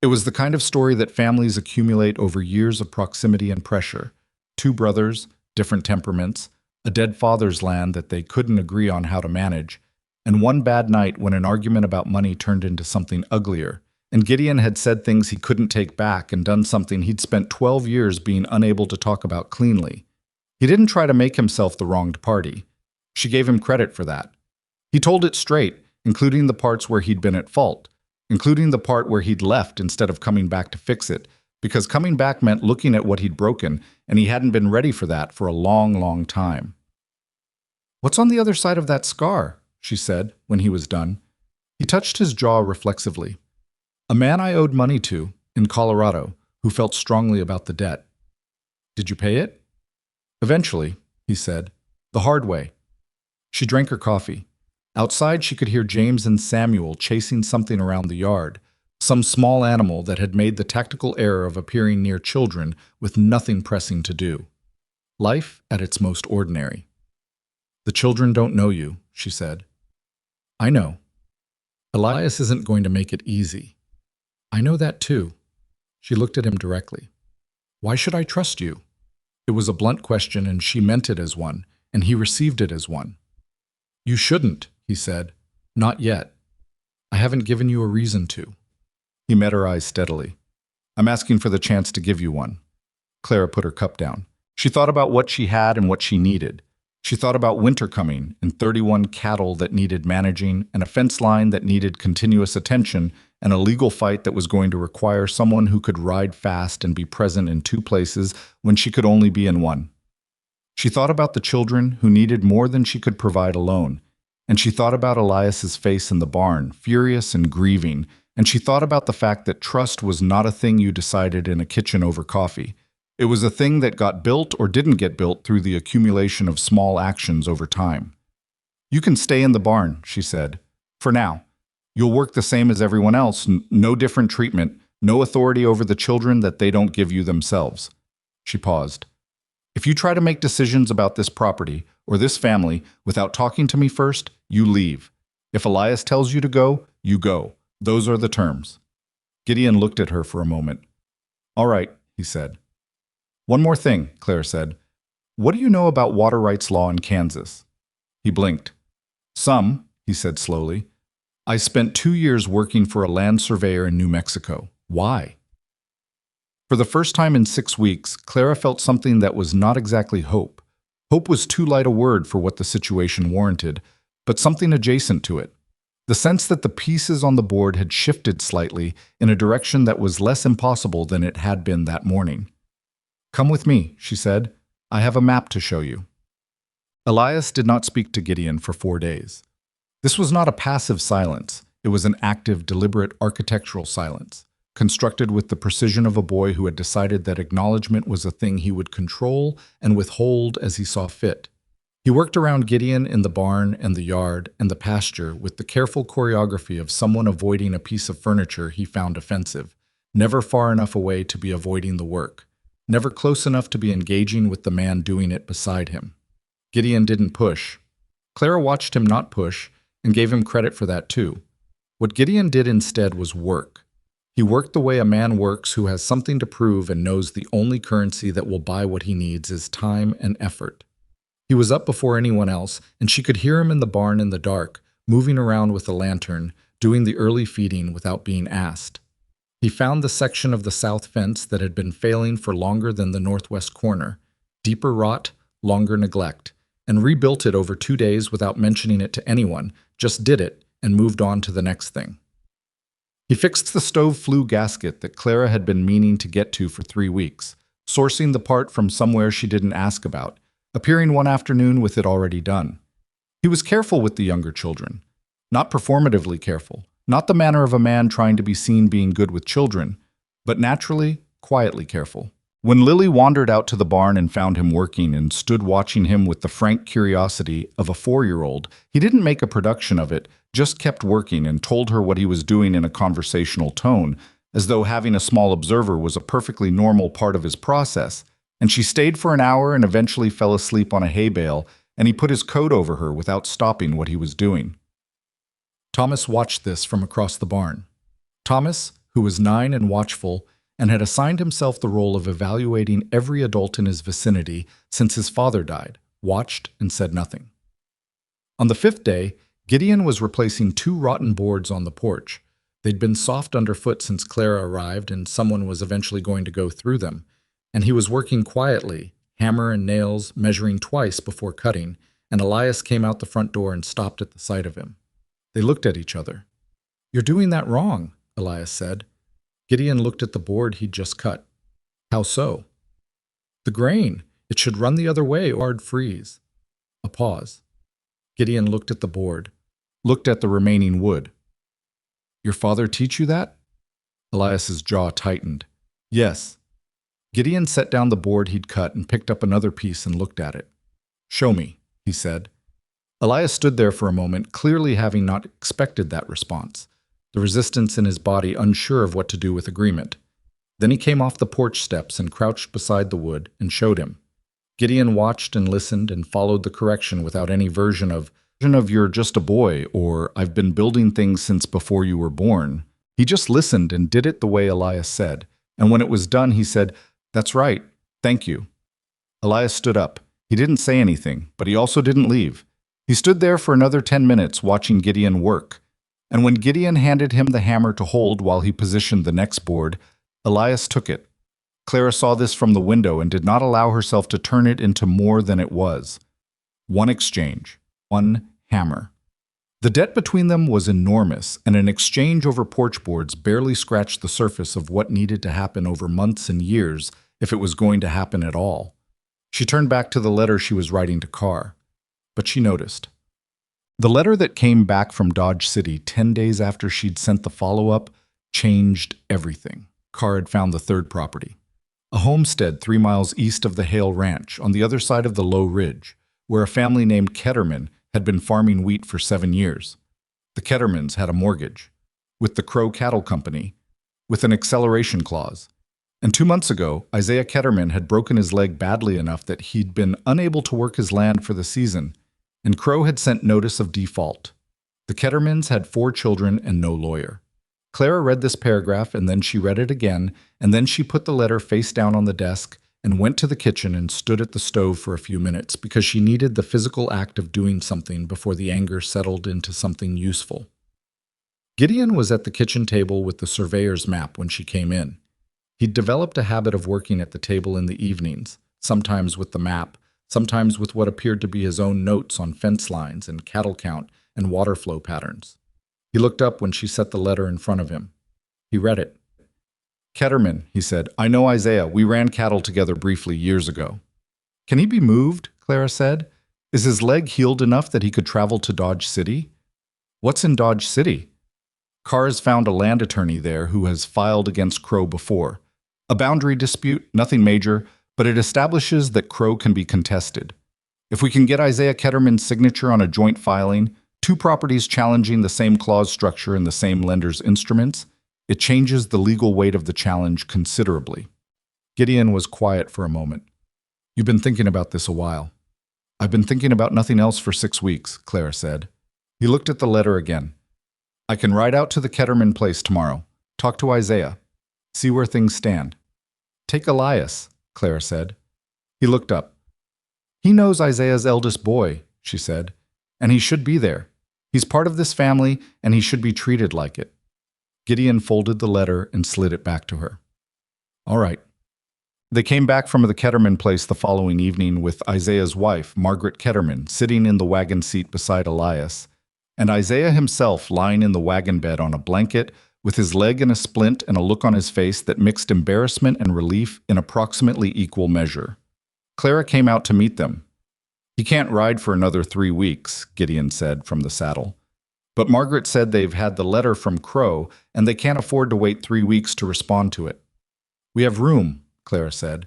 It was the kind of story that families accumulate over years of proximity and pressure. 2 brothers, different temperaments, a dead father's land that they couldn't agree on how to manage, and one bad night when an argument about money turned into something uglier, and Gideon had said things he couldn't take back and done something he'd spent 12 years being unable to talk about cleanly. He didn't try to make himself the wronged party. She gave him credit for that. He told it straight, including the parts where he'd been at fault, including the part where he'd left instead of coming back to fix it, because coming back meant looking at what he'd broken, and he hadn't been ready for that for a long, long time. What's on the other side of that scar? She said, when he was done. He touched his jaw reflexively. A man I owed money to, in Colorado, who felt strongly about the debt. Did you pay it? Eventually, he said. The hard way. She drank her coffee. Outside, she could hear James and Samuel chasing something around the yard, some small animal that had made the tactical error of appearing near children with nothing pressing to do. Life at its most ordinary. The children don't know you, she said. I know. Elias isn't going to make it easy. I know that too. She looked at him directly. Why should I trust you? It was a blunt question, and she meant it as one, and he received it as one. You shouldn't, he said. Not yet. I haven't given you a reason to. He met her eyes steadily. I'm asking for the chance to give you one. Clara put her cup down. She thought about what she had and what she needed. She thought about winter coming and 31 cattle that needed managing and a fence line that needed continuous attention and a legal fight that was going to require someone who could ride fast and be present in 2 places when she could only be in one. She thought about the children who needed more than she could provide alone, and she thought about Elias's face in the barn, furious and grieving, and she thought about the fact that trust was not a thing you decided in a kitchen over coffee. It was a thing that got built or didn't get built through the accumulation of small actions over time. You can stay in the barn, she said. For now. You'll work the same as everyone else, no different treatment, no authority over the children that they don't give you themselves. She paused. If you try to make decisions about this property or this family without talking to me first, you leave. If Elias tells you to go, you go. Those are the terms. Gideon looked at her for a moment. All right, he said. One more thing, Clara said. What do you know about water rights law in Kansas? He blinked. Some, he said slowly. I spent 2 years working for a land surveyor in New Mexico. Why? For the first time in 6 weeks, Clara felt something that was not exactly hope. Hope was too light a word for what the situation warranted, but something adjacent to it. The sense that the pieces on the board had shifted slightly in a direction that was less impossible than it had been that morning. Come with me, she said. I have a map to show you. Elias did not speak to Gideon for 4 days. This was not a passive silence. It was an active, deliberate architectural silence, constructed with the precision of a boy who had decided that acknowledgement was a thing he would control and withhold as he saw fit. He worked around Gideon in the barn and the yard and the pasture with the careful choreography of someone avoiding a piece of furniture he found offensive, never far enough away to be avoiding the work, never close enough to be engaging with the man doing it beside him. Gideon didn't push. Clara watched him not push and gave him credit for that too. What Gideon did instead was work. He worked the way a man works who has something to prove and knows the only currency that will buy what he needs is time and effort. He was up before anyone else, and she could hear him in the barn in the dark, moving around with a lantern, doing the early feeding without being asked. He found the section of the south fence that had been failing for longer than the northwest corner, deeper rot, longer neglect, and rebuilt it over 2 days without mentioning it to anyone, just did it and moved on to the next thing. He fixed the stove flue gasket that Clara had been meaning to get to for 3 weeks, sourcing the part from somewhere she didn't ask about, appearing one afternoon with it already done. He was careful with the younger children, not performatively careful, not the manner of a man trying to be seen being good with children, but naturally, quietly careful. When Lily wandered out to the barn and found him working and stood watching him with the frank curiosity of a 4-year-old, he didn't make a production of it, just kept working and told her what he was doing in a conversational tone, as though having a small observer was a perfectly normal part of his process. And she stayed for an hour and eventually fell asleep on a hay bale, and he put his coat over her without stopping what he was doing. Thomas watched this from across the barn. Thomas, who was 9 and watchful, and had assigned himself the role of evaluating every adult in his vicinity since his father died, watched and said nothing. On the 5th day, Gideon was replacing 2 rotten boards on the porch. They'd been soft underfoot since Clara arrived, and someone was eventually going to go through them. And he was working quietly, hammer and nails, measuring twice before cutting, and Elias came out the front door and stopped at the sight of him. They looked at each other. "You're doing that wrong," Elias said. Gideon looked at the board he'd just cut. "How so?" "The grain. It should run the other way or it'd freeze." A pause. Gideon looked at the board, looked at the remaining wood. "Your father teach you that?" Elias's jaw tightened. "Yes." Gideon set down the board he'd cut and picked up another piece and looked at it. "Show me," he said. Elias stood there for a moment, clearly having not expected that response, the resistance in his body unsure of what to do with agreement. Then he came off the porch steps and crouched beside the wood and showed him. Gideon watched and listened and followed the correction without any version of "you're just a boy" or "I've been building things since before you were born." He just listened and did it the way Elias said, and when it was done he said, "That's right, thank you." Elias stood up. He didn't say anything, but he also didn't leave. He stood there for another 10 minutes watching Gideon work, and when Gideon handed him the hammer to hold while he positioned the next board, Elias took it. Clara saw this from the window and did not allow herself to turn it into more than it was. One exchange. One hammer. The debt between them was enormous, and an exchange over porch boards barely scratched the surface of what needed to happen over months and years if it was going to happen at all. She turned back to the letter she was writing to Carr. But she noticed. The letter that came back from Dodge City 10 days after she'd sent the follow-up changed everything. Carr had found the 3rd property. A homestead 3 miles east of the Hale Ranch, on the other side of the low ridge, where a family named Ketterman had been farming wheat for 7 years. The Kettermans had a mortgage, with the Crow Cattle Company, with an acceleration clause. And 2 months ago, Isaiah Ketterman had broken his leg badly enough that he'd been unable to work his land for the season, and Crow had sent notice of default. The Kettermans had 4 children and no lawyer. Clara read this paragraph, and then she read it again, and then she put the letter face down on the desk and went to the kitchen and stood at the stove for a few minutes because she needed the physical act of doing something before the anger settled into something useful. Gideon was at the kitchen table with the surveyor's map when she came in. He'd developed a habit of working at the table in the evenings, sometimes with the map, sometimes with what appeared to be his own notes on fence lines and cattle count and water flow patterns. He looked up when she set the letter in front of him. He read it. "Ketterman," he said, "I know Isaiah. We ran cattle together briefly years ago." "Can he be moved?" Clara said. "Is his leg healed enough that he could travel to Dodge City?" "What's in Dodge City?" "Carr has found a land attorney there who has filed against Crow before. A boundary dispute, nothing major, but it establishes that Crow can be contested. If we can get Isaiah Ketterman's signature on a joint filing, 2 properties challenging the same clause structure in the same lender's instruments, it changes the legal weight of the challenge considerably." Gideon was quiet for a moment. "You've been thinking about this a while." "I've been thinking about nothing else for 6 weeks, Clara said. He looked at the letter again. "I can ride out to the Ketterman place tomorrow. Talk to Isaiah. See where things stand. Take Elias, Clara said. He looked up. He knows Isaiah's eldest boy, she said, and he should be there. He's part of this family, and he should be treated like it. Gideon folded the letter and slid it back to her. All right. They came back from the Ketterman place the following evening with Isaiah's wife, Margaret Ketterman, sitting in the wagon seat beside Elias, and Isaiah himself lying in the wagon bed on a blanket with his leg in a splint and a look on his face that mixed embarrassment and relief in approximately equal measure. Clara came out to meet them. He can't ride for another 3 weeks, Gideon said from the saddle. But Margaret said they've had the letter from Crow and they can't afford to wait 3 weeks to respond to it. We have room, Clara said.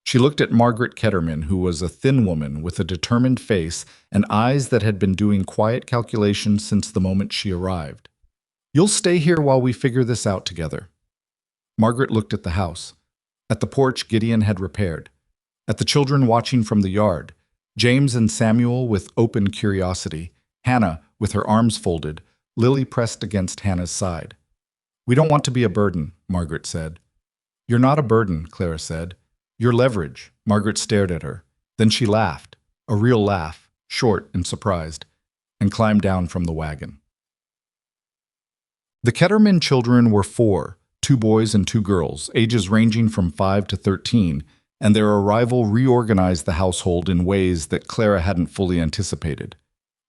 She looked at Margaret Ketterman, who was a thin woman with a determined face and eyes that had been doing quiet calculations since the moment she arrived. You'll stay here while we figure this out together. Margaret looked at the house, at the porch Gideon had repaired, at the children watching from the yard, James and Samuel with open curiosity, Hannah with her arms folded, Lily pressed against Hannah's side. We don't want to be a burden, Margaret said. You're not a burden, Clara said. You're leverage. Margaret stared at her. Then she laughed, a real laugh, short and surprised, and climbed down from the wagon. The Ketterman children were 4, 2 boys and 2 girls, ages ranging from 5 to 13, and their arrival reorganized the household in ways that Clara hadn't fully anticipated.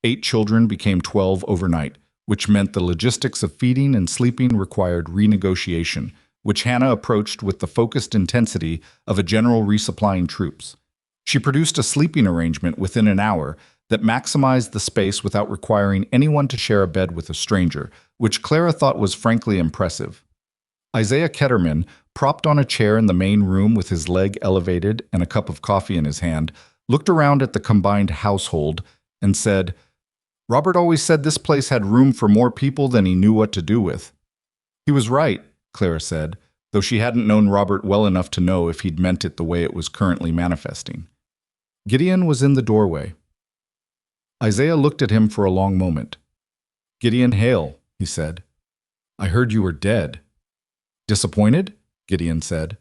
8 children became 12 overnight, which meant the logistics of feeding and sleeping required renegotiation, which Hannah approached with the focused intensity of a general resupplying troops. She produced a sleeping arrangement within an hour that maximized the space without requiring anyone to share a bed with a stranger, which Clara thought was frankly impressive. Isaiah Ketterman, propped on a chair in the main room with his leg elevated and a cup of coffee in his hand, looked around at the combined household and said, Robert always said this place had room for more people than he knew what to do with. He was right, Clara said, though she hadn't known Robert well enough to know if he'd meant it the way it was currently manifesting. Gideon was in the doorway. Isaiah looked at him for a long moment. Gideon Hale, he said. I heard you were dead. Disappointed? Gideon said.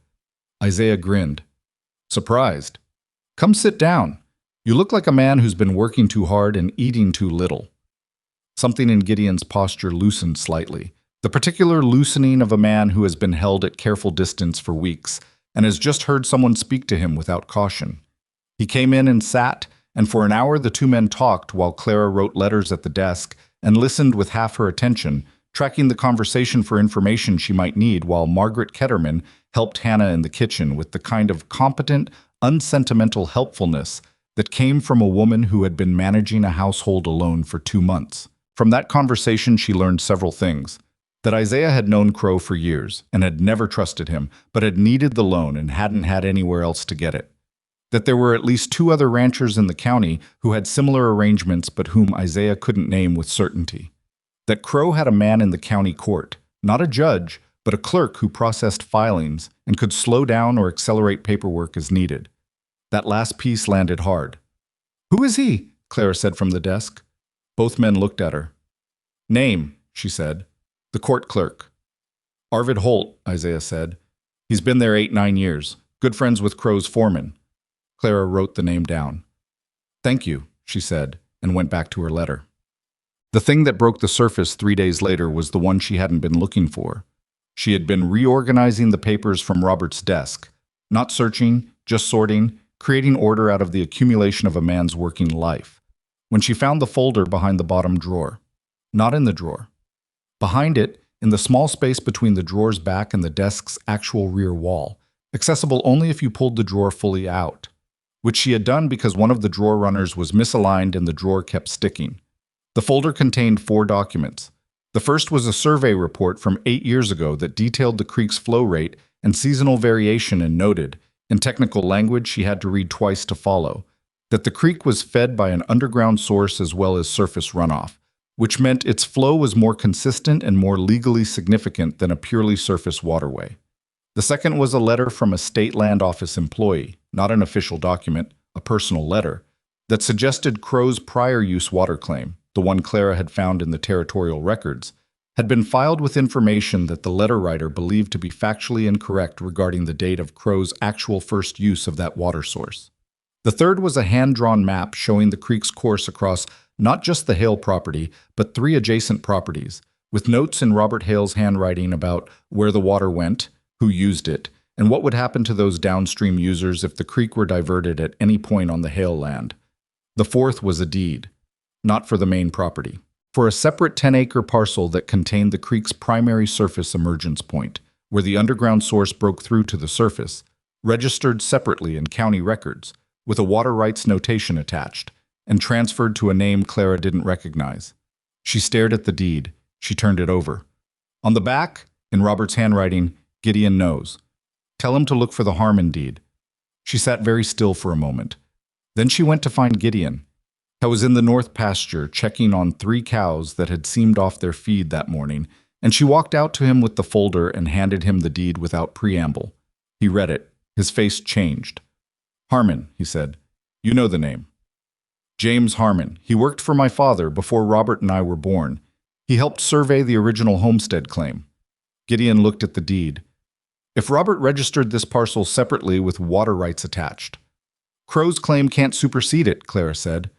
Isaiah grinned. Surprised. Come sit down. You look like a man who's been working too hard and eating too little. Something in Gideon's posture loosened slightly, the particular loosening of a man who has been held at careful distance for weeks and has just heard someone speak to him without caution. He came in and sat, and for an hour the 2 men talked while Clara wrote letters at the desk and listened with half her attention, tracking the conversation for information she might need while Margaret Ketterman helped Hannah in the kitchen with the kind of competent, unsentimental helpfulness that came from a woman who had been managing a household alone for 2 months. From that conversation she learned several things. That Isaiah had known Crow for years and had never trusted him, but had needed the loan and hadn't had anywhere else to get it. That there were at least 2 other ranchers in the county who had similar arrangements but whom Isaiah couldn't name with certainty. That Crow had a man in the county court, not a judge, but a clerk who processed filings and could slow down or accelerate paperwork as needed. That last piece landed hard. Who is he? Clara said from the desk. Both men looked at her. Name, she said. The court clerk. Arvid Holt, Isaiah said. He's been there 8-9 years. Good friends with Crow's foreman. Clara wrote the name down. Thank you, she said, and went back to her letter. The thing that broke the surface 3 days later was the one she hadn't been looking for. She had been reorganizing the papers from Robert's desk. Not searching, just sorting, creating order out of the accumulation of a man's working life. When she found the folder behind the bottom drawer. Not in the drawer. Behind it, in the small space between the drawer's back and the desk's actual rear wall, accessible only if you pulled the drawer fully out, which she had done because one of the drawer runners was misaligned and the drawer kept sticking. The folder contained 4 documents. The first was a survey report from 8 years ago that detailed the creek's flow rate and seasonal variation and noted, in technical language she had to read twice to follow, that the creek was fed by an underground source as well as surface runoff, which meant its flow was more consistent and more legally significant than a purely surface waterway. The second was a letter from a state land office employee, not an official document, a personal letter, that suggested Crow's prior use water claim, the one Clara had found in the territorial records, had been filed with information that the letter writer believed to be factually incorrect regarding the date of Crow's actual first use of that water source. The third was a hand-drawn map showing the creek's course across not just the Hale property, but 3 adjacent properties, with notes in Robert Hale's handwriting about where the water went, who used it, and what would happen to those downstream users if the creek were diverted at any point on the Hale land. The fourth was a deed, not for the main property, for a separate 10-acre parcel that contained the creek's primary surface emergence point, where the underground source broke through to the surface, registered separately in county records, with a water rights notation attached, and transferred to a name Clara didn't recognize. She stared at the deed. She turned it over. On the back, in Robert's handwriting, Gideon knows. Tell him to look for the Harmon deed. She sat very still for a moment. Then she went to find Gideon. He was in the north pasture, checking on 3 cows that had seemed off their feed that morning, and she walked out to him with the folder and handed him the deed without preamble. He read it. His face changed. Harmon, he said. You know the name. James Harmon. He worked for my father before Robert and I were born. He helped survey the original homestead claim. Gideon looked at the deed. If Robert registered this parcel separately with water rights attached. Crow's claim can't supersede it, Clara said.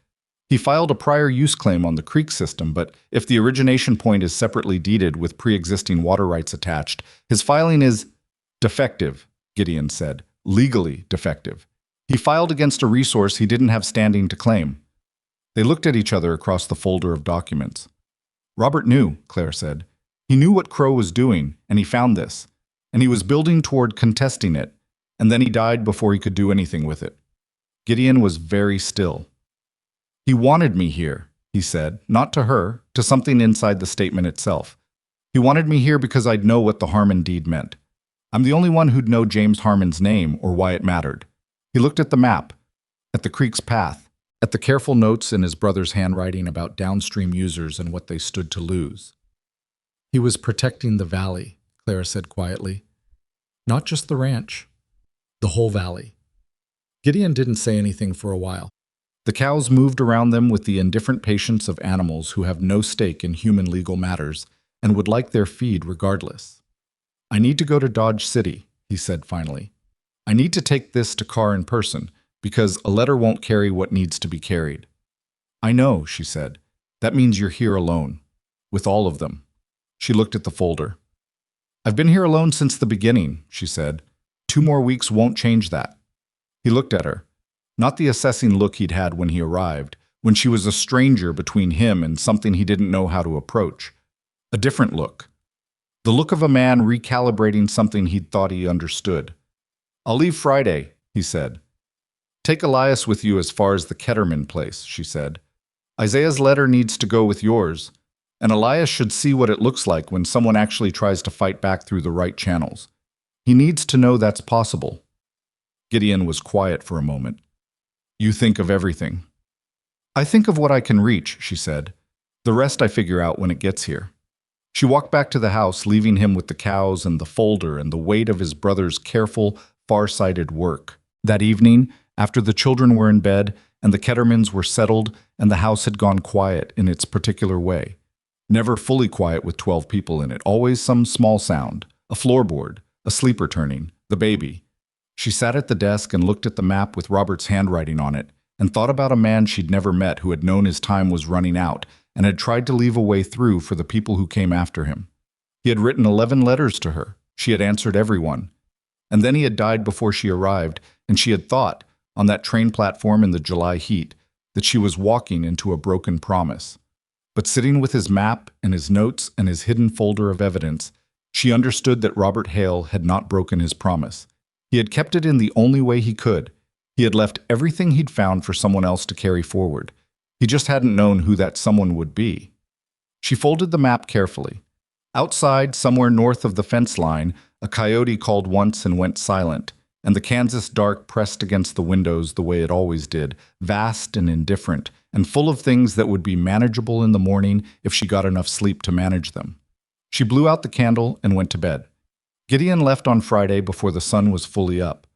He filed a prior use claim on the creek system, but if the origination point is separately deeded with pre-existing water rights attached, his filing is defective, Gideon said. Legally defective. He filed against a resource he didn't have standing to claim. They looked at each other across the folder of documents. Robert knew, Clara said. He knew what Crow was doing, and he found this. And he was building toward contesting it, and then he died before he could do anything with it. Gideon was very still. He wanted me here, he said, not to her, to something inside the statement itself. He wanted me here because I'd know what the Harmon deed meant. I'm the only one who'd know James Harmon's name or why it mattered. He looked at the map, at the creek's path, at the careful notes in his brother's handwriting about downstream users and what they stood to lose. He was protecting the valley, Clara said quietly. Not just the ranch, the whole valley. Gideon didn't say anything for a while. The cows moved around them with the indifferent patience of animals who have no stake in human legal matters and would like their feed regardless. I need to go to Dodge City, he said finally. I need to take this to Carr in person, because a letter won't carry what needs to be carried. I know, she said. That means you're here alone. With all of them. She looked at the folder. I've been here alone since the beginning, she said. 2 more weeks won't change that. He looked at her. Not the assessing look he'd had when he arrived, when she was a stranger between him and something he didn't know how to approach. A different look. The look of a man recalibrating something he'd thought he understood. I'll leave Friday, he said. Take Elias with you as far as the Ketterman place, she said. Isaiah's letter needs to go with yours, and Elias should see what it looks like when someone actually tries to fight back through the right channels. He needs to know that's possible. Gideon was quiet for a moment. You think of everything. I think of what I can reach, she said. The rest I figure out when it gets here. She walked back to the house, leaving him with the cows and the folder and the weight of his brother's careful, far-sighted work. That evening, after the children were in bed and the Kettermans were settled and the house had gone quiet in its particular way. Never fully quiet with 12 people in it, always some small sound, a floorboard, a sleeper turning, the baby. She sat at the desk and looked at the map with Robert's handwriting on it and thought about a man she'd never met who had known his time was running out and had tried to leave a way through for the people who came after him. He had written 11 letters to her. She had answered every one. And then he had died before she arrived, and she had thought, on that train platform in the July heat, that she was walking into a broken promise. But sitting with his map and his notes and his hidden folder of evidence, she understood that Robert Hale had not broken his promise. He had kept it in the only way he could. He had left everything he'd found for someone else to carry forward. He just hadn't known who that someone would be. She folded the map carefully. Outside, somewhere north of the fence line, a coyote called once and went silent, and the Kansas dark pressed against the windows the way it always did, vast and indifferent, and full of things that would be manageable in the morning if she got enough sleep to manage them. She blew out the candle and went to bed. Gideon left on Friday before the sun was fully up.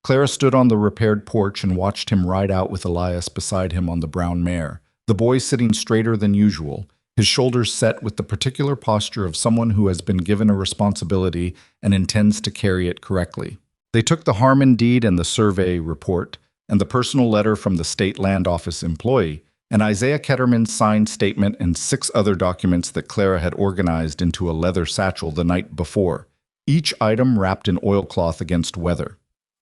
Clara stood on the repaired porch and watched him ride out with Elias beside him on the brown mare, the boy sitting straighter than usual, his shoulders set with the particular posture of someone who has been given a responsibility and intends to carry it correctly. They took the Harmon deed and the survey report, and the personal letter from the State Land Office employee, and Isaiah Ketterman's signed statement and 6 other documents that Clara had organized into a leather satchel the night before, each item wrapped in oilcloth against weather.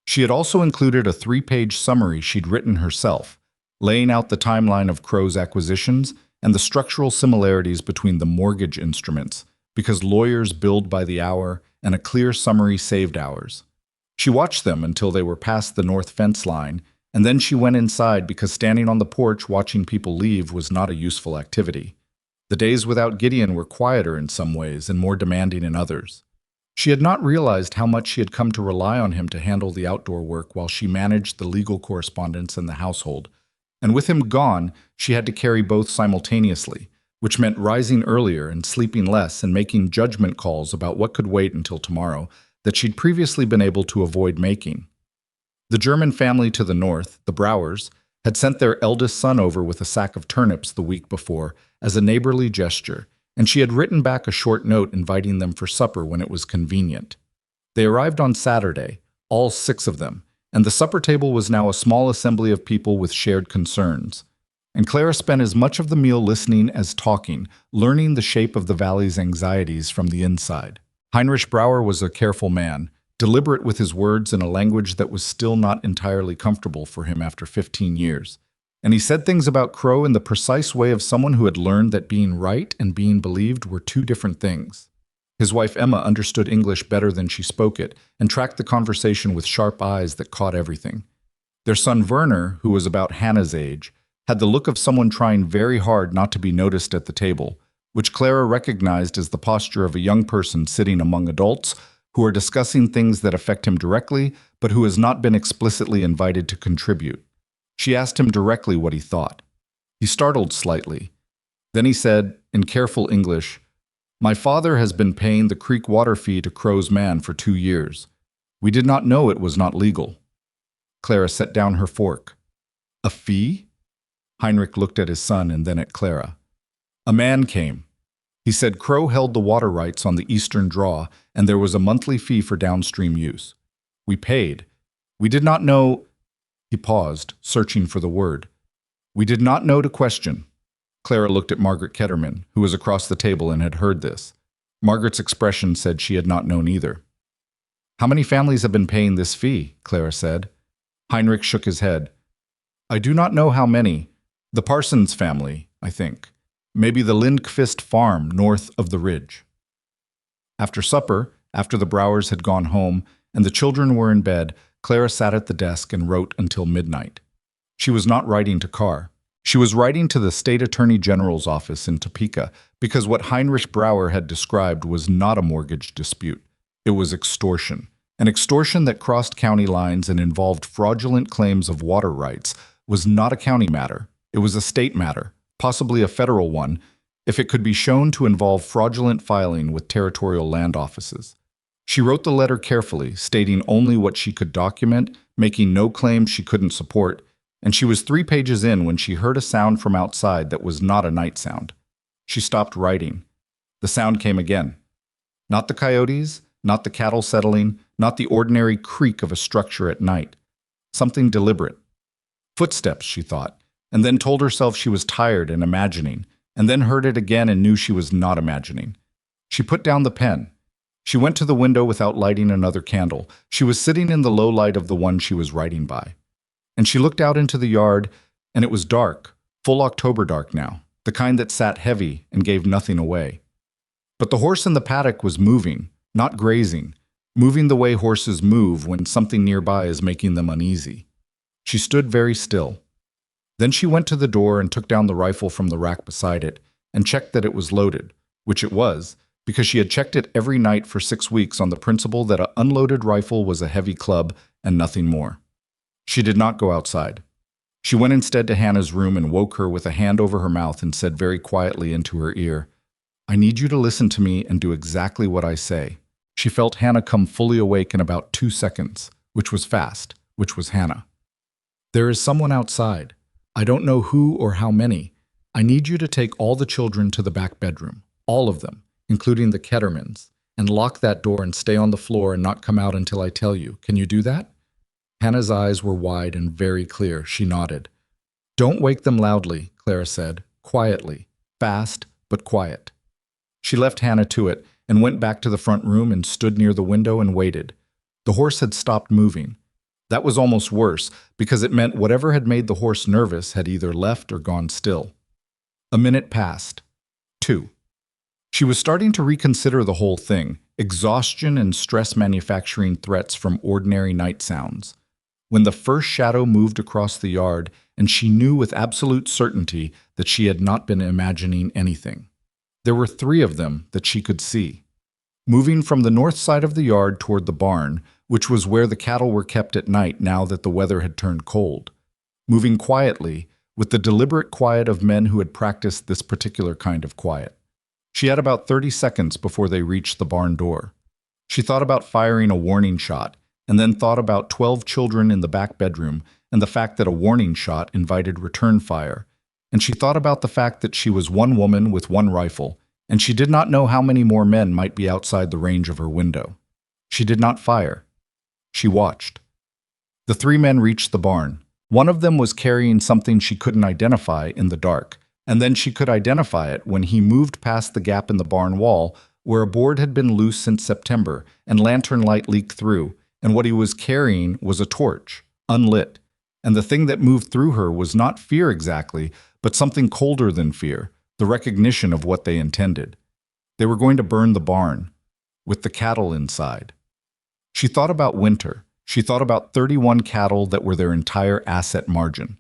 She had also included a 3-page summary she'd written herself, laying out the timeline of Crow's acquisitions and the structural similarities between the mortgage instruments, because lawyers billed by the hour and a clear summary saved hours. She watched them until they were past the north fence line, and then she went inside because standing on the porch watching people leave was not a useful activity. The days without Gideon were quieter in some ways and more demanding in others. She had not realized how much she had come to rely on him to handle the outdoor work while she managed the legal correspondence and the household. And with him gone, she had to carry both simultaneously, which meant rising earlier and sleeping less and making judgment calls about what could wait until tomorrow that she'd previously been able to avoid making. The German family to the north, the Browers, had sent their eldest son over with a sack of turnips the week before as a neighborly gesture, and she had written back a short note inviting them for supper when it was convenient. They arrived on Saturday, all 6 of them, and the supper table was now a small assembly of people with shared concerns. And Clara spent as much of the meal listening as talking, learning the shape of the valley's anxieties from the inside. Heinrich Brauer was a careful man, deliberate with his words in a language that was still not entirely comfortable for him after 15 years. And he said things about Crow in the precise way of someone who had learned that being right and being believed were 2 different things. His wife Emma understood English better than she spoke it and tracked the conversation with sharp eyes that caught everything. Their son Werner, who was about Hannah's age, had the look of someone trying very hard not to be noticed at the table, which Clara recognized as the posture of a young person sitting among adults who are discussing things that affect him directly, but who has not been explicitly invited to contribute. She asked him directly what he thought. He startled slightly. Then he said, in careful English, "My father has been paying the creek water fee to Crow's man for 2 years. We did not know it was not legal." Clara set down her fork. "A fee?" Heinrich looked at his son and then at Clara. "A man came. He said Crow held the water rights on the eastern draw, and there was a monthly fee for downstream use. We paid. We did not know—" He paused, searching for the word. "We did not know to question." Clara looked at Margaret Ketterman, who was across the table and had heard this. Margaret's expression said she had not known either. "How many families have been paying this fee?" Clara said. Heinrich shook his head. "I do not know how many. The Parsons family, I think. Maybe the Lindqvist farm north of the ridge." After supper, after the Browers had gone home and the children were in bed, Clara sat at the desk and wrote until midnight. She was not writing to Carr. She was writing to the State Attorney General's office in Topeka because what Heinrich Brauer had described was not a mortgage dispute. It was extortion. An extortion that crossed county lines and involved fraudulent claims of water rights was not a county matter. It was a state matter, possibly a federal one, if it could be shown to involve fraudulent filing with territorial land offices. She wrote the letter carefully, stating only what she could document, making no claims she couldn't support, and she was 3 pages in when she heard a sound from outside that was not a night sound. She stopped writing. The sound came again. Not the coyotes, not the cattle settling, not the ordinary creak of a structure at night. Something deliberate. Footsteps, she thought, and then told herself she was tired and imagining, and then heard it again and knew she was not imagining. She put down the pen. She went to the window without lighting another candle. She was sitting in the low light of the one she was writing by. And she looked out into the yard, and it was dark, full October dark now, the kind that sat heavy and gave nothing away. But the horse in the paddock was moving, not grazing, moving the way horses move when something nearby is making them uneasy. She stood very still. Then she went to the door and took down the rifle from the rack beside it and checked that it was loaded, which it was, because she had checked it every night for 6 weeks on the principle that an unloaded rifle was a heavy club and nothing more. She did not go outside. She went instead to Hannah's room and woke her with a hand over her mouth and said very quietly into her ear, "I need you to listen to me and do exactly what I say." She felt Hannah come fully awake in about 2 seconds, which was fast, which was Hannah. "There is someone outside. I don't know who or how many. I need you to take all the children to the back bedroom, all of them, including the Kettermans, and lock that door and stay on the floor and not come out until I tell you. Can you do that?" Hannah's eyes were wide and very clear. She nodded. "Don't wake them loudly," Clara said, quietly, fast but quiet. She left Hannah to it and went back to the front room and stood near the window and waited. The horse had stopped moving. That was almost worse, because it meant whatever had made the horse nervous had either left or gone still. A minute passed. 2. She was starting to reconsider the whole thing, exhaustion and stress manufacturing threats from ordinary night sounds, when the first shadow moved across the yard, and she knew with absolute certainty that she had not been imagining anything. There were 3 of them that she could see. Moving from the north side of the yard toward the barn, which was where the cattle were kept at night now that the weather had turned cold. Moving quietly, with the deliberate quiet of men who had practiced this particular kind of quiet. She had about 30 seconds before they reached the barn door. She thought about firing a warning shot, and then thought about 12 children in the back bedroom and the fact that a warning shot invited return fire. And she thought about the fact that she was one woman with one rifle, and she did not know how many more men might be outside the range of her window. She did not fire. She watched. The 3 men reached the barn. One of them was carrying something she couldn't identify in the dark, and then she could identify it when he moved past the gap in the barn wall where a board had been loose since September and lantern light leaked through, and what he was carrying was a torch, unlit. And the thing that moved through her was not fear exactly, but something colder than fear, the recognition of what they intended. They were going to burn the barn, with the cattle inside. She thought about winter. She thought about 31 cattle that were their entire asset margin.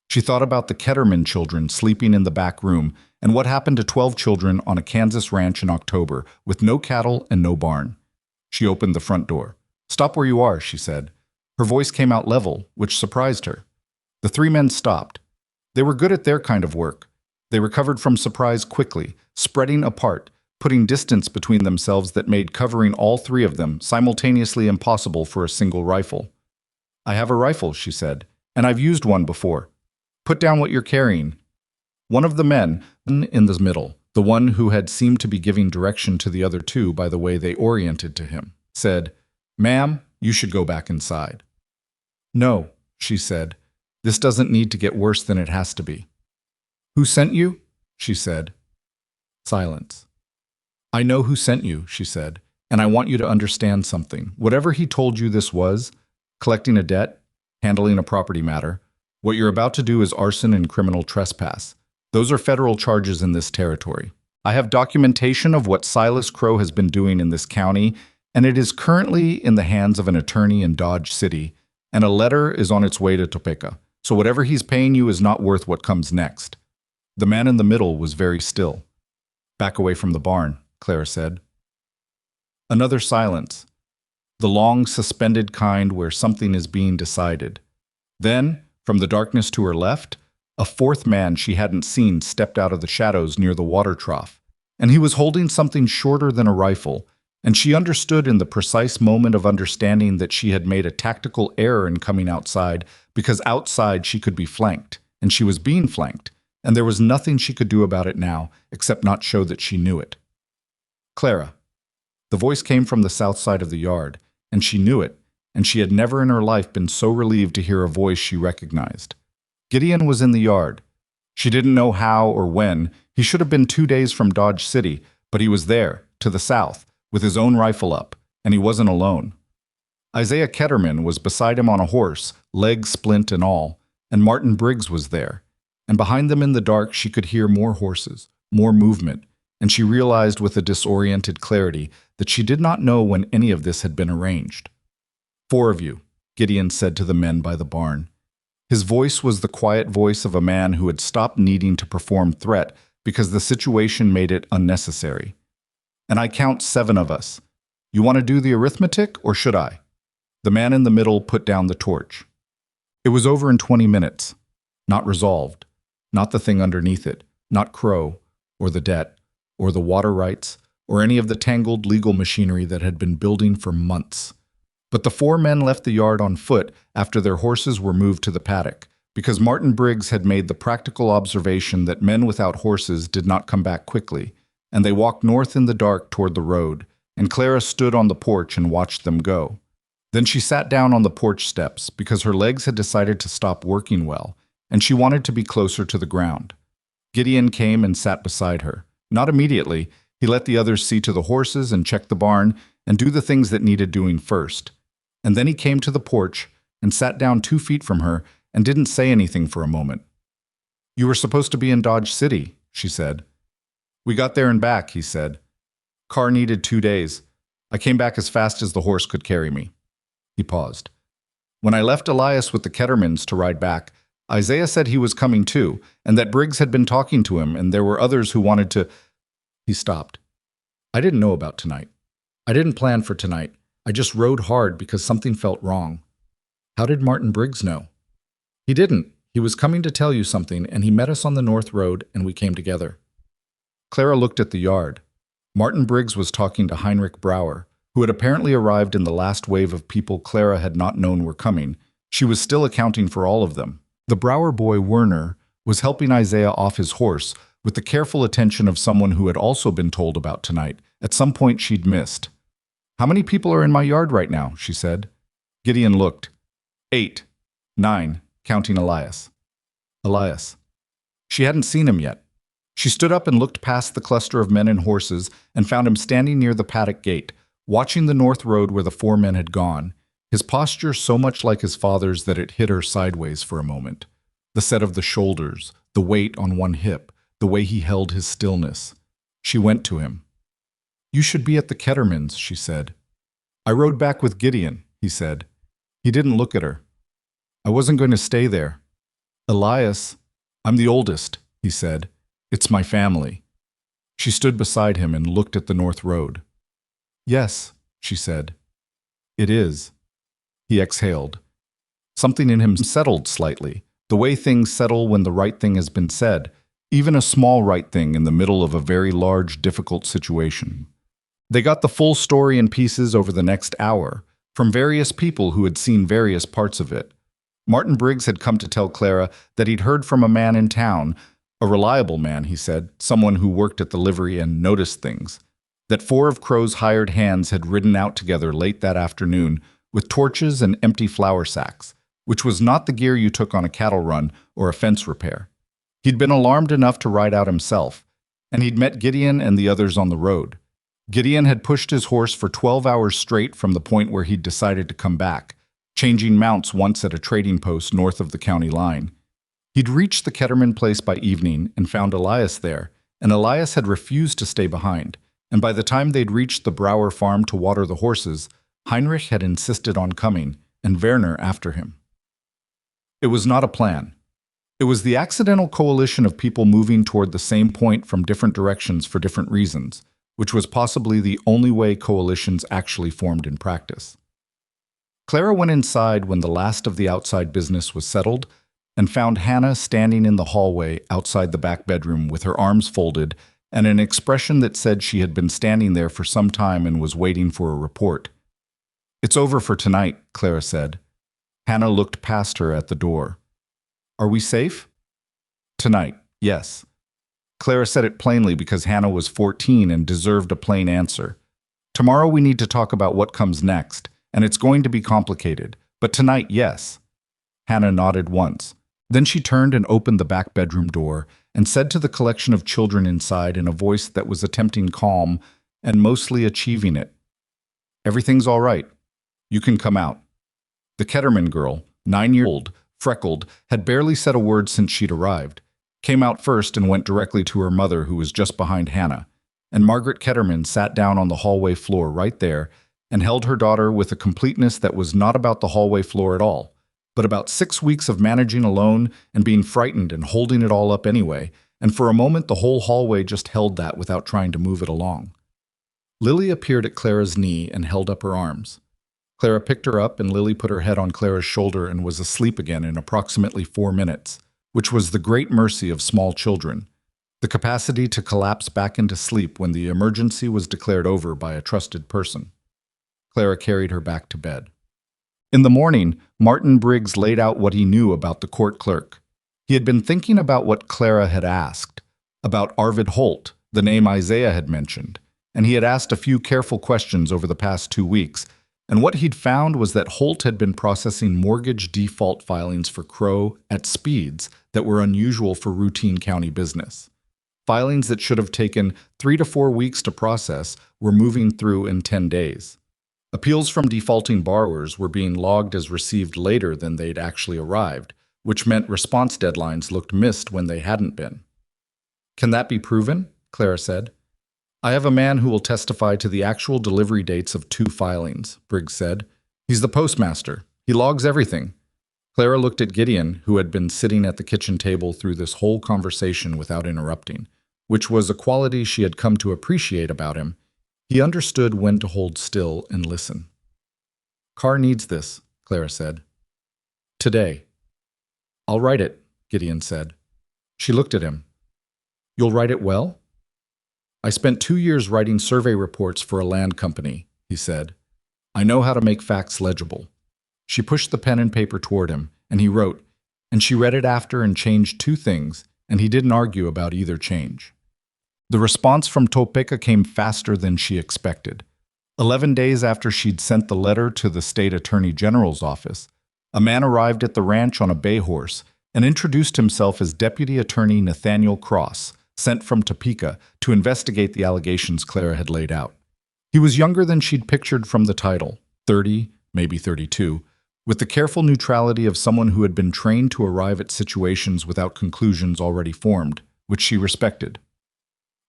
She thought about the Ketterman children sleeping in the back room and what happened to 12 children on a Kansas ranch in October with no cattle and no barn. She opened the front door. "Stop where you are," she said. Her voice came out level, which surprised her. The 3 men stopped. They were good at their kind of work. They recovered from surprise quickly, spreading apart, putting distance between themselves that made covering all 3 of them simultaneously impossible for a single rifle. "I have a rifle," she said, "and I've used one before. Put down what you're carrying." One of the men, in the middle, the one who had seemed to be giving direction to the other 2 by the way they oriented to him, said, "Ma'am, you should go back inside." "No," she said, "this doesn't need to get worse than it has to be." "Who sent you?" she said. Silence. "I know who sent you," she said, "and I want you to understand something. Whatever he told you this was, collecting a debt, handling a property matter, what you're about to do is arson and criminal trespass. Those are federal charges in this territory. I have documentation of what Silas Crow has been doing in this county, and it is currently in the hands of an attorney in Dodge City, and a letter is on its way to Topeka. So whatever he's paying you is not worth what comes next." The man in the middle was very still. "Back away from the barn," Clara said. Another silence. The long, suspended kind where something is being decided. Then, from the darkness to her left, a 4th man she hadn't seen stepped out of the shadows near the water trough, and he was holding something shorter than a rifle, and she understood in the precise moment of understanding that she had made a tactical error in coming outside, because outside she could be flanked, and she was being flanked, and there was nothing she could do about it now except not show that she knew it. "Clara." The voice came from the south side of the yard, and she knew it, and she had never in her life been so relieved to hear a voice she recognized. Gideon was in the yard. She didn't know how or when. He should have been 2 days from Dodge City, but he was there, to the south, with his own rifle up, and he wasn't alone. Isaiah Ketterman was beside him on a horse, leg splint and all, and Martin Briggs was there. And behind them in the dark she could hear more horses, more movement, and she realized with a disoriented clarity that she did not know when any of this had been arranged. "4 of you," Gideon said to the men by the barn. His voice was the quiet voice of a man who had stopped needing to perform threat because the situation made it unnecessary. "And I count 7 of us. You want to do the arithmetic, or should I?" The man in the middle put down the torch. It was over in 20 minutes. Not resolved. Not the thing underneath it. Not Crow, or the debt, or the water rights, or any of the tangled legal machinery that had been building for months. But the 4 men left the yard on foot after their horses were moved to the paddock, because Martin Briggs had made the practical observation that men without horses did not come back quickly, and they walked north in the dark toward the road, and Clara stood on the porch and watched them go. Then she sat down on the porch steps because her legs had decided to stop working well, and she wanted to be closer to the ground. Gideon came and sat beside her. Not immediately. He let the others see to the horses and check the barn and do the things that needed doing first. And then he came to the porch and sat down 2 feet from her and didn't say anything for a moment. "You were supposed to be in Dodge City," she said. "We got there and back," he said. "Car needed 2 days. I came back as fast as the horse could carry me." He paused. "When I left Elias with the Kettermans to ride back, Isaiah said he was coming too, and that Briggs had been talking to him, and there were others who wanted to—" He stopped. "I didn't know about tonight. I didn't plan for tonight. I just rode hard because something felt wrong." "How did Martin Briggs know?" "He didn't. He was coming to tell you something, and he met us on the North Road, and we came together." Clara looked at the yard. Martin Briggs was talking to Heinrich Brauer, who had apparently arrived in the last wave of people Clara had not known were coming. She was still accounting for all of them. The Brauer boy, Werner, was helping Isaiah off his horse with the careful attention of someone who had also been told about tonight, at some point she'd missed. "How many people are in my yard right now?" she said. Gideon looked. 8, 9, counting Elias. Elias. She hadn't seen him yet. She stood up and looked past the cluster of men and horses and found him standing near the paddock gate, watching the North Road where the 4 men had gone, his posture so much like his father's that it hit her sideways for a moment. The set of the shoulders, the weight on one hip, the way he held his stillness. She went to him. "You should be at the Kettermans," she said. "I rode back with Gideon," he said. He didn't look at her. "I wasn't going to stay there." "Elias, I'm the oldest," he said. "It's my family." She stood beside him and looked at the North Road. "Yes," she said. "It is." He exhaled. Something in him settled slightly, the way things settle when the right thing has been said, even a small right thing in the middle of a very large, difficult situation. They got the full story in pieces over the next hour, from various people who had seen various parts of it. Martin Briggs had come to tell Clara that he'd heard from a man in town, a reliable man, he said, someone who worked at the livery and noticed things, that 4 of Crow's hired hands had ridden out together late that afternoon with torches and empty flour sacks, which was not the gear you took on a cattle run or a fence repair. He'd been alarmed enough to ride out himself, and he'd met Gideon and the others on the road. Gideon had pushed his horse for 12 hours straight from the point where he'd decided to come back, changing mounts once at a trading post north of the county line. He'd reached the Ketterman place by evening and found Elias there, and Elias had refused to stay behind, and by the time they'd reached the Brauer farm to water the horses, Heinrich had insisted on coming, and Werner after him. It was not a plan. It was the accidental coalition of people moving toward the same point from different directions for different reasons, which was possibly the only way coalitions actually formed in practice. Clara went inside when the last of the outside business was settled and found Hannah standing in the hallway outside the back bedroom with her arms folded and an expression that said she had been standing there for some time and was waiting for a report. "It's over for tonight," Clara said. Hannah looked past her at the door. "Are we safe?" "Tonight, yes." Clara said it plainly because Hannah was 14 and deserved a plain answer. "Tomorrow we need to talk about what comes next, and it's going to be complicated, but tonight, yes." Hannah nodded once. Then she turned and opened the back bedroom door and said to the collection of children inside in a voice that was attempting calm and mostly achieving it, "Everything's all right. You can come out." The Ketterman girl, 9-year-old, freckled, had barely said a word since she'd arrived, came out first and went directly to her mother, who was just behind Hannah, and Margaret Ketterman sat down on the hallway floor right there and held her daughter with a completeness that was not about the hallway floor at all, but about 6 weeks of managing alone and being frightened and holding it all up anyway, and for a moment the whole hallway just held that without trying to move it along. Lily appeared at Clara's knee and held up her arms. Clara picked her up and Lily put her head on Clara's shoulder and was asleep again in approximately 4 minutes, which was the great mercy of small children, the capacity to collapse back into sleep when the emergency was declared over by a trusted person. Clara carried her back to bed. In the morning, Martin Briggs laid out what he knew about the court clerk. He had been thinking about what Clara had asked, about Arvid Holt, the name Isaiah had mentioned, and he had asked a few careful questions over the past 2 weeks, and what he'd found was that Holt had been processing mortgage default filings for Crow at speeds that were unusual for routine county business. Filings that should have taken 3 to 4 weeks to process were moving through in 10 days. Appeals from defaulting borrowers were being logged as received later than they'd actually arrived, which meant response deadlines looked missed when they hadn't been. "Can that be proven?" Clara said. "I have a man who will testify to the actual delivery dates of 2 filings, Briggs said. "He's the postmaster. He logs everything." Clara looked at Gideon, who had been sitting at the kitchen table through this whole conversation without interrupting, which was a quality she had come to appreciate about him. He understood when to hold still and listen. "Carr needs this," Clara said. "Today." "I'll write it," Gideon said. She looked at him. "You'll write it well?" "I spent 2 years writing survey reports for a land company," he said. "I know how to make facts legible." She pushed the pen and paper toward him, and he wrote, and she read it after and changed 2 things, and he didn't argue about either change. The response from Topeka came faster than she expected. 11 days after she'd sent the letter to the state attorney general's office, a man arrived at the ranch on a bay horse and introduced himself as Deputy Attorney Nathaniel Cross, sent from Topeka to investigate the allegations Clara had laid out. He was younger than she'd pictured from the title, 30, maybe 32, with the careful neutrality of someone who had been trained to arrive at situations without conclusions already formed, which she respected.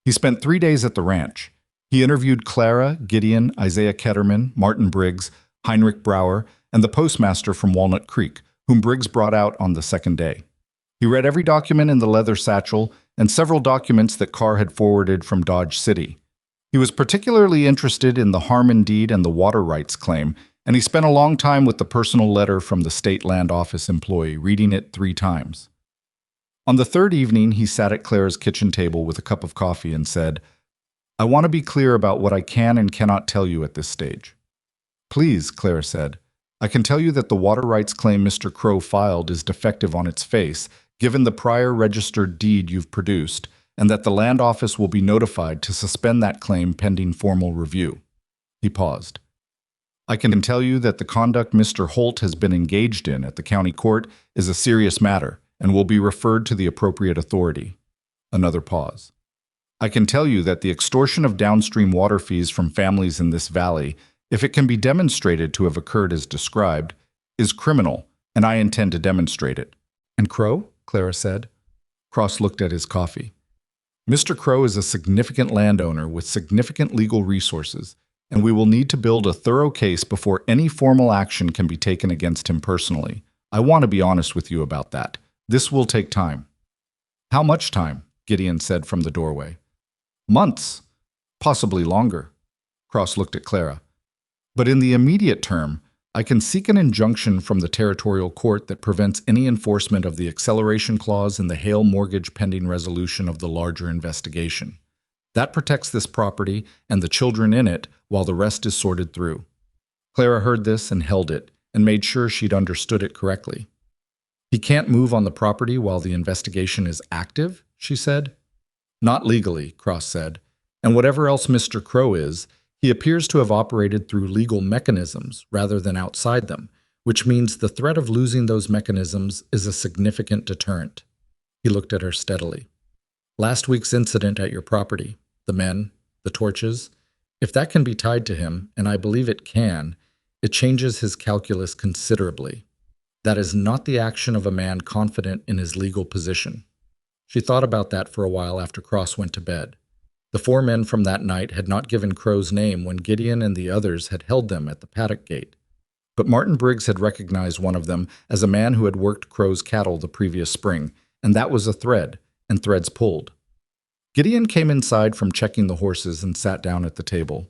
He spent 3 days at the ranch. He interviewed Clara, Gideon, Isaiah Ketterman, Martin Briggs, Heinrich Brower, and the postmaster from Walnut Creek, whom Briggs brought out on the second day. He read every document in the leather satchel and several documents that Carr had forwarded from Dodge City. He was particularly interested in the Harmon deed and the water rights claim, and he spent a long time with the personal letter from the state land office employee, reading it 3 times. On the 3rd evening, he sat at Clara's kitchen table with a cup of coffee and said, "I want to be clear about what I can and cannot tell you at this stage." "Please," Clara said. "I can tell you that the water rights claim Mr. Crow filed is defective on its face, given the prior registered deed you've produced, and that the land office will be notified to suspend that claim pending formal review." He paused. "I can tell you that the conduct Mr. Holt has been engaged in at the county court is a serious matter and will be referred to the appropriate authority." Another pause. "I can tell you that the extortion of downstream water fees from families in this valley, if it can be demonstrated to have occurred as described, is criminal, and I intend to demonstrate it." "And Crow?" Clara said. Cross looked at his coffee. "Mr. Crow is a significant landowner with significant legal resources, and we will need to build a thorough case before any formal action can be taken against him personally. I want to be honest with you about that. This will take time." "How much time?" Gideon said from the doorway. "Months, possibly longer." Cross looked at Clara. "But in the immediate term, I can seek an injunction from the territorial court that prevents any enforcement of the acceleration clause in the Hale mortgage pending resolution of the larger investigation. That protects this property and the children in it while the rest is sorted through." Clara heard this and held it, and made sure she'd understood it correctly. "He can't move on the property while the investigation is active?" she said. "Not legally," Cross said. "And whatever else Mr. Crow is, he appears to have operated through legal mechanisms rather than outside them, which means the threat of losing those mechanisms is a significant deterrent." He looked at her steadily. "Last week's incident at your property, the men, the torches, if that can be tied to him, and I believe it can, it changes his calculus considerably. That is not the action of a man confident in his legal position." She thought about that for a while after Cross went to bed. The 4 men from that night had not given Crow's name when Gideon and the others had held them at the paddock gate. But Martin Briggs had recognized one of them as a man who had worked Crow's cattle the previous spring, and that was a thread, and threads pulled. Gideon came inside from checking the horses and sat down at the table.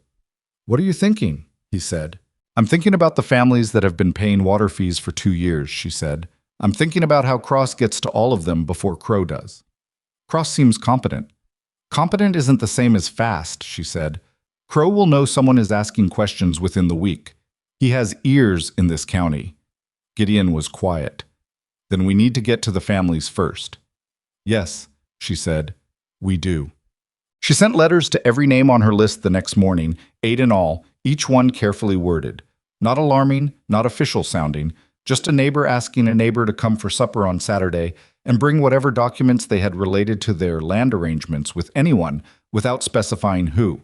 "What are you thinking?" he said. "I'm thinking about the families that have been paying water fees for 2 years, she said. "I'm thinking about how Cross gets to all of them before Crow does." "Cross seems competent." "Competent isn't the same as fast," she said. "Crow will know someone is asking questions within the week. He has ears in this county. Gideon was quiet. Then we need to get to the families first. Yes, she said, we do. She sent letters to every name on her list the next morning, 8 in all, each one carefully worded. Not alarming, not official sounding, just a neighbor asking a neighbor to come for supper on Saturday and bring whatever documents they had related to their land arrangements with anyone without specifying who.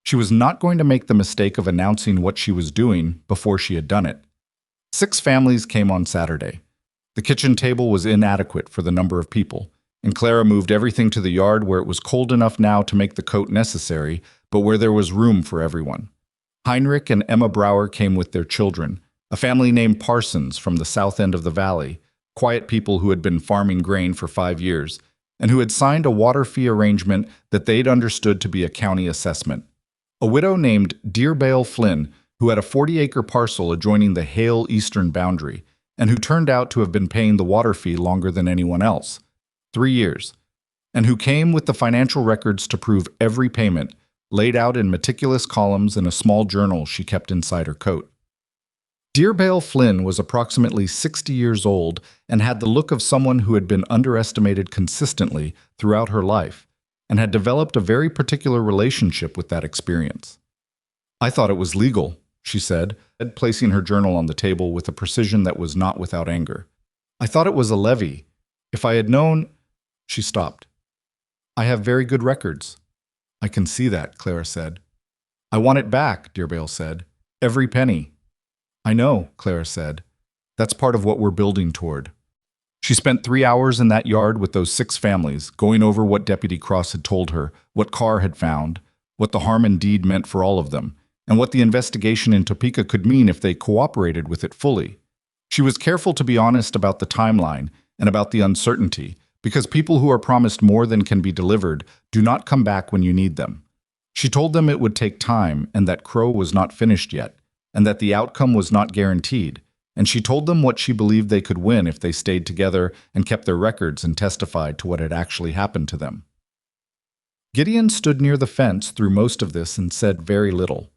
She was not going to make the mistake of announcing what she was doing before she had done it. 6 families came on Saturday. The kitchen table was inadequate for the number of people, and Clara moved everything to the yard where it was cold enough now to make the coat necessary, but where there was room for everyone. Heinrich and Emma Brower came with their children, a family named Parsons from the south end of the valley, quiet people who had been farming grain for 5 years, and who had signed a water fee arrangement that they'd understood to be a county assessment. A widow named Dearbale Flynn, who had a 40-acre parcel adjoining the Hale eastern boundary, and who turned out to have been paying the water fee longer than anyone else, 3 years, and who came with the financial records to prove every payment, laid out in meticulous columns in a small journal she kept inside her coat. Dearbale Flynn was approximately 60 years old and had the look of someone who had been underestimated consistently throughout her life and had developed a very particular relationship with that experience. I thought it was legal, she said, placing her journal on the table with a precision that was not without anger. I thought it was a levy. If I had known... She stopped. I have very good records. I can see that, Clara said. I want it back, Dearbale said. Every penny. I know, Clara said. That's part of what we're building toward. She spent 3 hours in that yard with those 6 families, going over what Deputy Cross had told her, what Carr had found, what the harm indeed meant for all of them, and what the investigation in Topeka could mean if they cooperated with it fully. She was careful to be honest about the timeline and about the uncertainty, because people who are promised more than can be delivered do not come back when you need them. She told them it would take time and that Crow was not finished yet, and that the outcome was not guaranteed, and she told them what she believed they could win if they stayed together and kept their records and testified to what had actually happened to them. Gideon stood near the fence through most of this and said very little.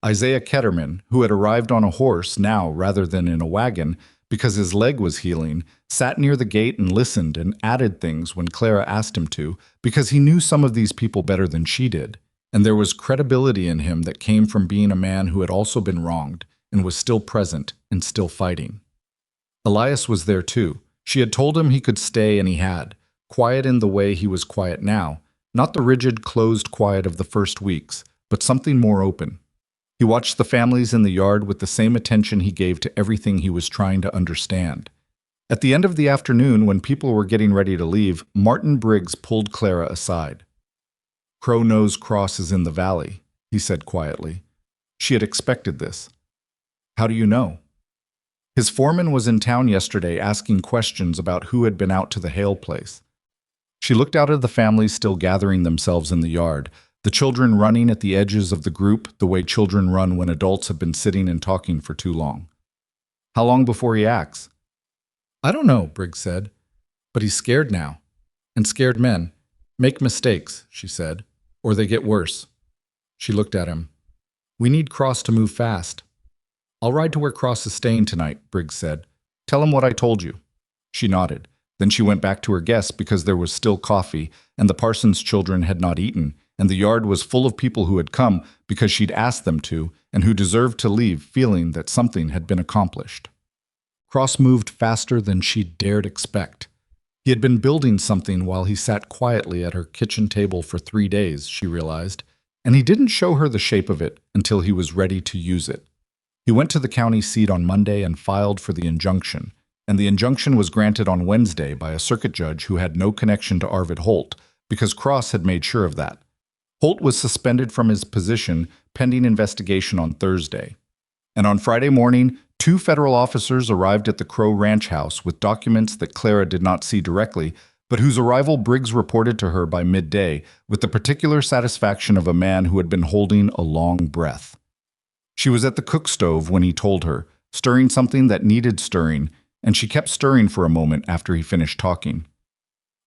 Isaiah Ketterman, who had arrived on a horse now rather than in a wagon because his leg was healing, sat near the gate and listened and added things when Clara asked him to, because he knew some of these people better than she did, and there was credibility in him that came from being a man who had also been wronged and was still present and still fighting. Elias was there too. She had told him he could stay, and he had, quiet in the way he was quiet now, not the rigid, closed quiet of the first weeks, but something more open. He watched the families in the yard with the same attention he gave to everything he was trying to understand. At the end of the afternoon, when people were getting ready to leave, Martin Briggs pulled Clara aside. Crow Nose Cross is in the valley, he said quietly. She had expected this. How do you know? His foreman was in town yesterday asking questions about who had been out to the Hale place. She looked out at the families still gathering themselves in the yard, the children running at the edges of the group the way children run when adults have been sitting and talking for too long. How long before he acts? I don't know, Briggs said. But he's scared now. And scared men make mistakes, she said, or they get worse. She looked at him. We need Cross to move fast. I'll ride to where Cross is staying tonight, Briggs said. Tell him what I told you. She nodded. Then she went back to her guests because there was still coffee, and the Parsons children had not eaten, and the yard was full of people who had come because she'd asked them to, and who deserved to leave feeling that something had been accomplished. Cross moved faster than she'd dared expect. He had been building something while he sat quietly at her kitchen table for 3 days, she realized, and he didn't show her the shape of it until he was ready to use it. He went to the county seat on Monday and filed for the injunction, and the injunction was granted on Wednesday by a circuit judge who had no connection to Arvid Holt, because Cross had made sure of that. Holt was suspended from his position pending investigation on Thursday. And on Friday morning, 2 federal officers arrived at the Crow Ranch house with documents that Clara did not see directly, but whose arrival Briggs reported to her by midday with the particular satisfaction of a man who had been holding a long breath. She was at the cook stove when he told her, stirring something that needed stirring, and she kept stirring for a moment after he finished talking.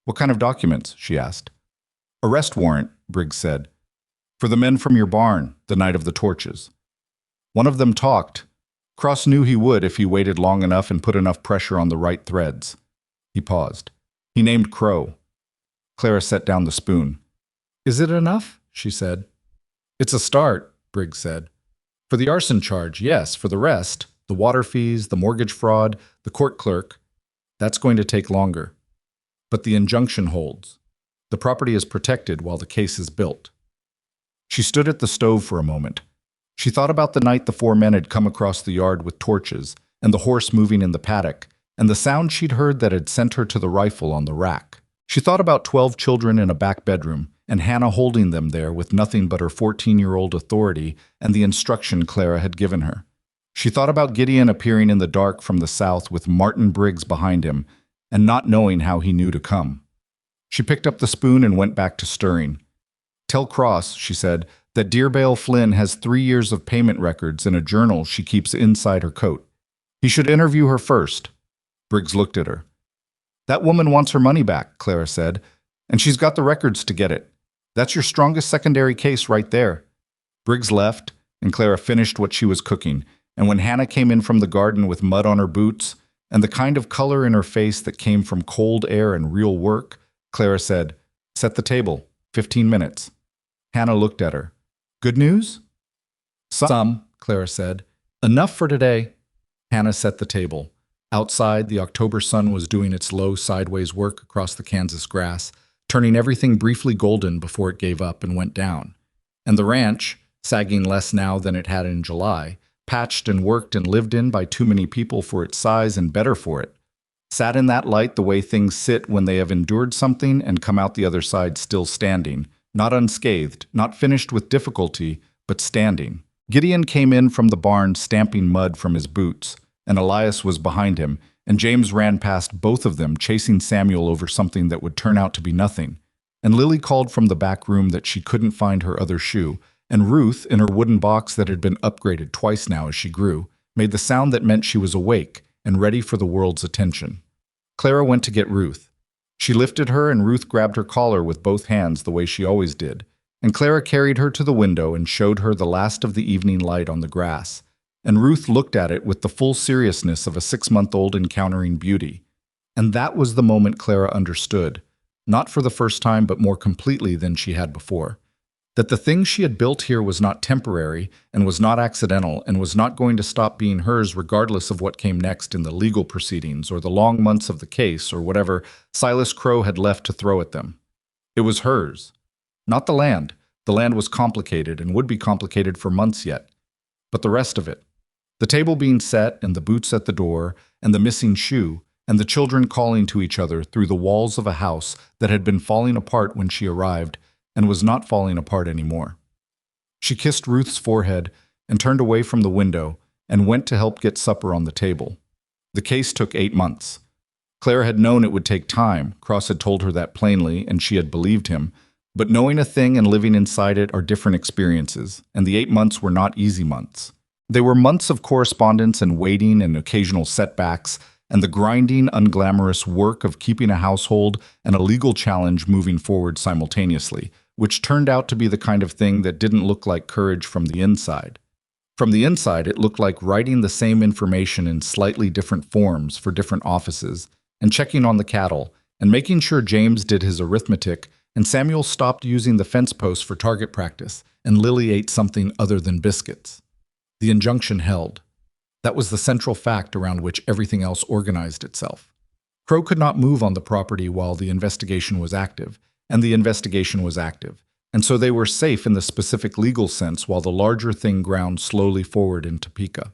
What kind of documents? She asked. Arrest warrant, Briggs said. For the men from your barn, the night of the torches. One of them talked. Cross knew he would if he waited long enough and put enough pressure on the right threads. He paused. He named Crow. Clara set down the spoon. "Is it enough?" she said. "It's a start," Briggs said. "For the arson charge, yes. For the rest, the water fees, the mortgage fraud, the court clerk, that's going to take longer. But the injunction holds. The property is protected while the case is built." She stood at the stove for a moment. She thought about the night the four men had come across the yard with torches, and the horse moving in the paddock, and the sound she'd heard that had sent her to the rifle on the rack. She thought about 12 children in a back bedroom, and Hannah holding them there with nothing but her 14-year-old authority and the instruction Clara had given her. She thought about Gideon appearing in the dark from the south with Martin Briggs behind him, and not knowing how he knew to come. She picked up the spoon and went back to stirring. "Tell Cross," she said, "that Dearbale Flynn has 3 years of payment records in a journal she keeps inside her coat. He should interview her first." Briggs looked at her. "That woman wants her money back," Clara said, "and she's got the records to get it. That's your strongest secondary case right there." Briggs left, and Clara finished what she was cooking, and when Hannah came in from the garden with mud on her boots and the kind of color in her face that came from cold air and real work, Clara said, "Set the table. 15 minutes. Hannah looked at her. "Good news?" "Some," Clara said. "Enough for today." Hannah set the table. Outside, the October sun was doing its low sideways work across the Kansas grass, turning everything briefly golden before it gave up and went down. And the ranch, sagging less now than it had in July, patched and worked and lived in by too many people for its size and better for it, sat in that light the way things sit when they have endured something and come out the other side still standing, not unscathed, not finished with difficulty, but standing. Gideon came in from the barn stamping mud from his boots, and Elias was behind him, and James ran past both of them, chasing Samuel over something that would turn out to be nothing. And Lily called from the back room that she couldn't find her other shoe, and Ruth, in her wooden box that had been upgraded twice now as she grew, made the sound that meant she was awake and ready for the world's attention. Clara went to get Ruth. She lifted her, and Ruth grabbed her collar with both hands the way she always did, and Clara carried her to the window and showed her the last of the evening light on the grass. And Ruth looked at it with the full seriousness of a 6-month-old encountering beauty. And that was the moment Clara understood, not for the first time but more completely than she had before, that the thing she had built here was not temporary and was not accidental and was not going to stop being hers regardless of what came next in the legal proceedings or the long months of the case or whatever Silas Crow had left to throw at them. It was hers. Not the land. The land was complicated and would be complicated for months yet. But the rest of it. The table being set, and the boots at the door, and the missing shoe, and the children calling to each other through the walls of a house that had been falling apart when she arrived, and was not falling apart anymore. She kissed Ruth's forehead and turned away from the window and went to help get supper on the table. The case took 8 months. Clara had known it would take time. Cross had told her that plainly, and she had believed him. But knowing a thing and living inside it are different experiences, and the 8 months were not easy months. They were months of correspondence and waiting and occasional setbacks, and the grinding, unglamorous work of keeping a household and a legal challenge moving forward simultaneously, which turned out to be the kind of thing that didn't look like courage from the inside. From the inside, it looked like writing the same information in slightly different forms for different offices, and checking on the cattle, and making sure James did his arithmetic, and Samuel stopped using the fence post for target practice, and Lily ate something other than biscuits. The injunction held. That was the central fact around which everything else organized itself. Crow could not move on the property while the investigation was active, and the investigation was active, and so they were safe in the specific legal sense while the larger thing ground slowly forward in Topeka.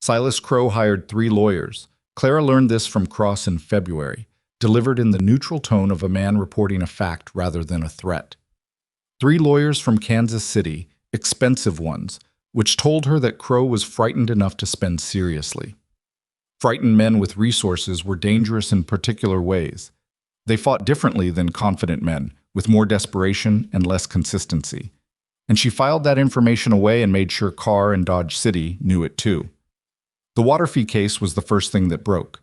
Silas Crow hired 3 lawyers. Clara learned this from Cross in February, delivered in the neutral tone of a man reporting a fact rather than a threat. 3 lawyers from Kansas City, expensive ones, which told her that Crow was frightened enough to spend seriously. Frightened men with resources were dangerous in particular ways. They fought differently than confident men, with more desperation and less consistency. And she filed that information away and made sure Carr and Dodge City knew it too. The water fee case was the first thing that broke.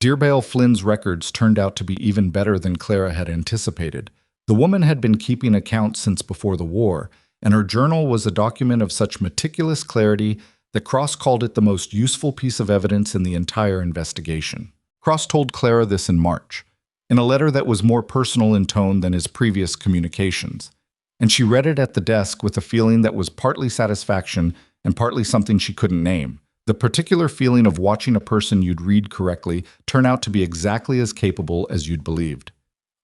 Dearbale Flynn's records turned out to be even better than Clara had anticipated. The woman had been keeping accounts since before the war, and her journal was a document of such meticulous clarity that Cross called it the most useful piece of evidence in the entire investigation. Cross told Clara this in March, in a letter that was more personal in tone than his previous communications, and she read it at the desk with a feeling that was partly satisfaction and partly something she couldn't name. The particular feeling of watching a person you'd read correctly turn out to be exactly as capable as you'd believed.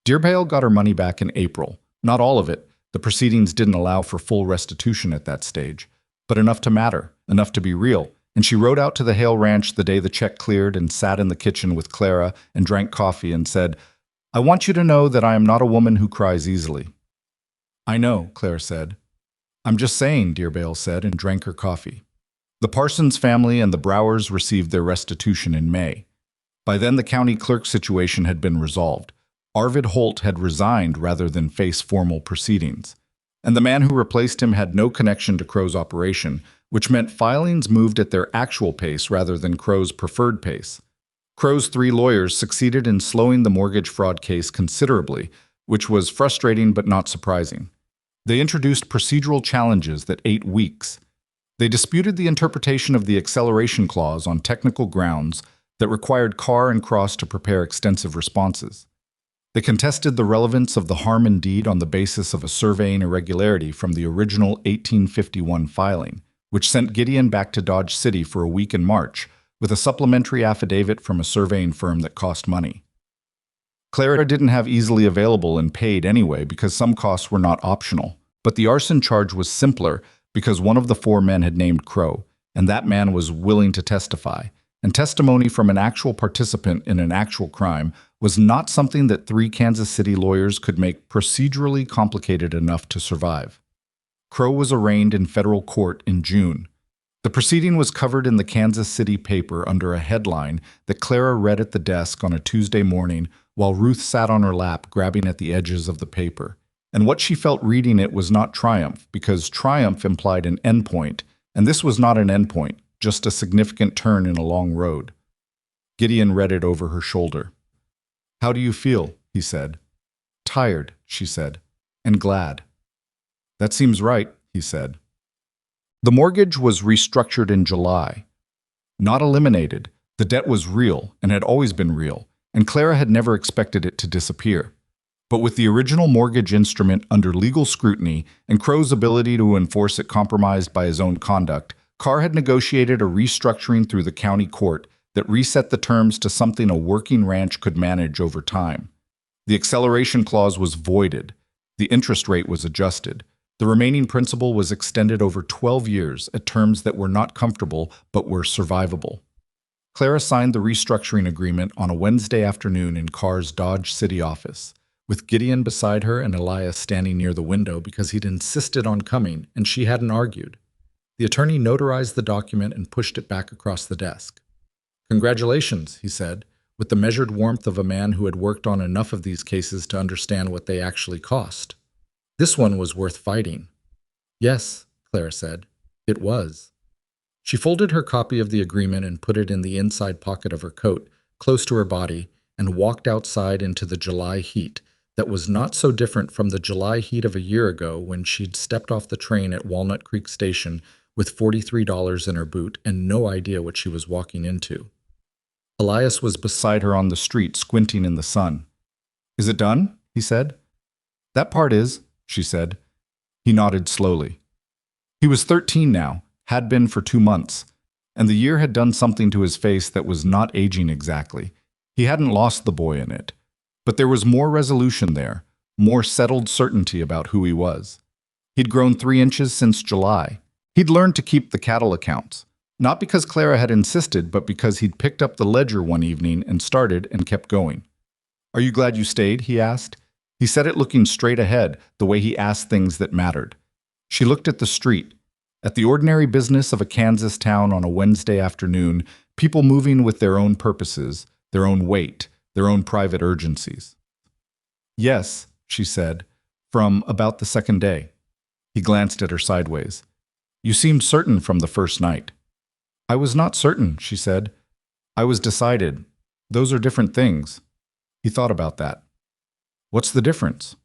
Dearbhale got her money back in April. Not all of it. The proceedings didn't allow for full restitution at that stage, but enough to matter, enough to be real. And she rode out to the Hale Ranch the day the check cleared and sat in the kitchen with Clara and drank coffee and said, "I want you to know that I am not a woman who cries easily." "I know," Clara said. "I'm just saying," Dearbhale said and drank her coffee. The Parsons family and the Browers received their restitution in May. By then the county clerk situation had been resolved. Arvid Holt had resigned rather than face formal proceedings. And the man who replaced him had no connection to Crow's operation, which meant filings moved at their actual pace rather than Crow's preferred pace. Crow's 3 lawyers succeeded in slowing the mortgage fraud case considerably, which was frustrating but not surprising. They introduced procedural challenges that 8 weeks. They disputed the interpretation of the acceleration clause on technical grounds that required Carr and Cross to prepare extensive responses. They contested the relevance of the harm indeed on the basis of a surveying irregularity from the original 1851 filing, which sent Gideon back to Dodge City for a week in March, with a supplementary affidavit from a surveying firm that cost money. Clara didn't have easily available and paid anyway because some costs were not optional, but the arson charge was simpler because one of the 4 men had named Crow, and that man was willing to testify, and testimony from an actual participant in an actual crime was not something that 3 Kansas City lawyers could make procedurally complicated enough to survive. Crow was arraigned in federal court in June. The proceeding was covered in the Kansas City paper under a headline that Clara read at the desk on a Tuesday morning while Ruth sat on her lap grabbing at the edges of the paper. And what she felt reading it was not triumph, because triumph implied an endpoint, and this was not an endpoint, just a significant turn in a long road. Gideon read it over her shoulder. "How do you feel?" he said. "Tired," she said, "and glad." "That seems right," he said. The mortgage was restructured in July. Not eliminated, the debt was real and had always been real, and Clara had never expected it to disappear. But with the original mortgage instrument under legal scrutiny and Crow's ability to enforce it compromised by his own conduct, Carr had negotiated a restructuring through the county court that reset the terms to something a working ranch could manage over time. The acceleration clause was voided. The interest rate was adjusted. The remaining principal was extended over 12 years at terms that were not comfortable but were survivable. Clara signed the restructuring agreement on a Wednesday afternoon in Carr's Dodge City office, with Gideon beside her and Elias standing near the window because he'd insisted on coming and she hadn't argued. The attorney notarized the document and pushed it back across the desk. "Congratulations," he said, with the measured warmth of a man who had worked on enough of these cases to understand what they actually cost. This one was worth fighting. "Yes," Clara said, "it was." She folded her copy of the agreement and put it in the inside pocket of her coat, close to her body, and walked outside into the July heat that was not so different from the July heat of a year ago when she'd stepped off the train at Walnut Creek Station with $43 in her boot and no idea what she was walking into. Elias was beside her on the street, squinting in the sun. "Is it done?" he said. "That part is," she said. He nodded slowly. He was 13 now, had been for 2 months, and the year had done something to his face that was not aging exactly. He hadn't lost the boy in it, but there was more resolution there, more settled certainty about who he was. He'd grown 3 inches since July. He'd learned to keep the cattle accounts, not because Clara had insisted, but because he'd picked up the ledger one evening and started and kept going. "Are you glad you stayed?" he asked. He said it looking straight ahead, the way he asked things that mattered. She looked at the street, at the ordinary business of a Kansas town on a Wednesday afternoon, people moving with their own purposes, their own weight, their own private urgencies. "Yes," she said, "from about the second day." He glanced at her sideways. "You seemed certain from the first night." "I was not certain," she said. "I was decided. Those are different things." He thought about that. "What's the difference?"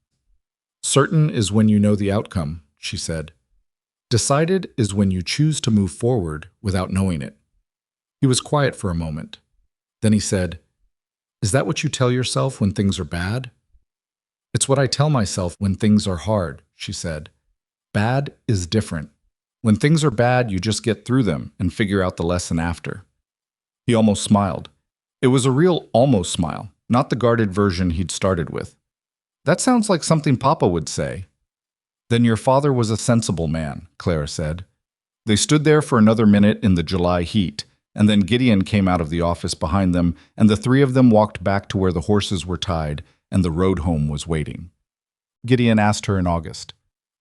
"Certain is when you know the outcome," she said. Decided is when you choose to move forward without knowing it. He was quiet for a moment. Then he said, "Is that what you tell yourself when things are bad?" "It's what I tell myself when things are hard," she said. "Bad is different. When things are bad, you just get through them and figure out the lesson after." He almost smiled. It was a real almost smile, not the guarded version he'd started with. "That sounds like something Papa would say." "Then your father was a sensible man," Clara said. They stood there for another minute in the July heat, and then Gideon came out of the office behind them, and the three of them walked back to where the horses were tied and the road home was waiting. Gideon asked her in August.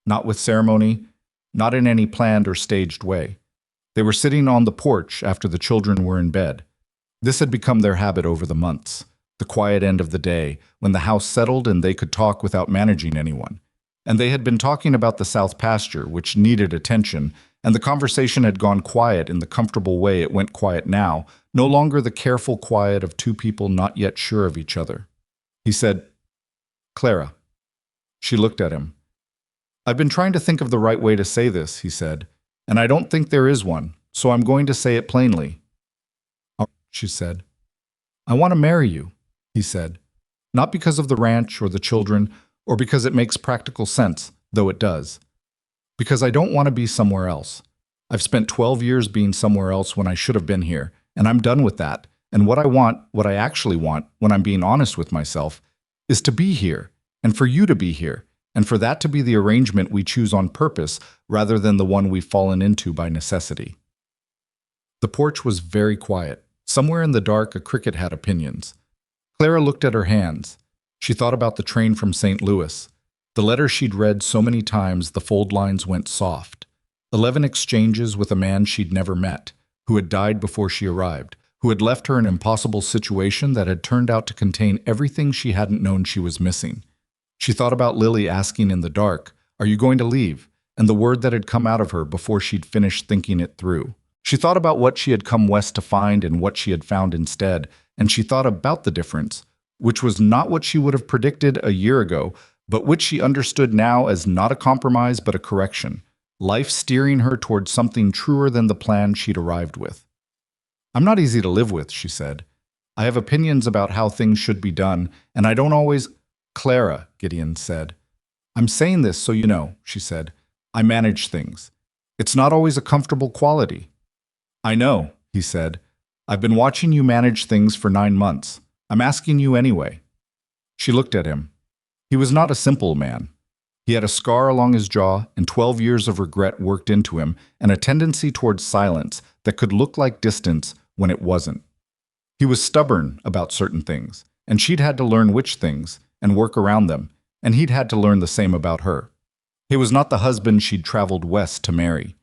Not with ceremony, not in any planned or staged way. They were sitting on the porch after the children were in bed. This had become their habit over the months, the quiet end of the day, when the house settled and they could talk without managing anyone. And they had been talking about the south pasture, which needed attention, and the conversation had gone quiet in the comfortable way it went quiet now, no longer the careful quiet of two people not yet sure of each other. He said, "Clara." She looked at him. "I've been trying to think of the right way to say this," he said, "and I don't think there is one, so I'm going to say it plainly." "All right," she said. "I want to marry you," he said, "not because of the ranch or the children, or because it makes practical sense, though it does. Because I don't want to be somewhere else. I've spent 12 years being somewhere else when I should have been here, and I'm done with that. And what I want, what I actually want, when I'm being honest with myself, is to be here, and for you to be here, and for that to be the arrangement we choose on purpose rather than the one we've fallen into by necessity." The porch was very quiet. Somewhere in the dark, a cricket had opinions. Clara looked at her hands. She thought about the train from St. Louis. The letter she'd read so many times, the fold lines went soft. 11 exchanges with a man she'd never met, who had died before she arrived, who had left her in an impossible situation that had turned out to contain everything she hadn't known she was missing. She thought about Lily asking in the dark, "Are you going to leave?" and the word that had come out of her before she'd finished thinking it through. She thought about what she had come west to find and what she had found instead, and she thought about the difference, which was not what she would have predicted a year ago, but which she understood now as not a compromise but a correction, life steering her towards something truer than the plan she'd arrived with. "I'm not easy to live with," she said. "I have opinions about how things should be done, and I don't always—" "Clara," Gideon said. "I'm saying this so you know," she said. "I manage things. It's not always a comfortable quality." "I know," he said. "I've been watching you manage things for 9 months. I'm asking you anyway." She looked at him. He was not a simple man. He had a scar along his jaw and 12 years of regret worked into him and a tendency towards silence that could look like distance when it wasn't. He was stubborn about certain things, and she'd had to learn which things and work around them, and he'd had to learn the same about her. He was not the husband she'd traveled west to marry.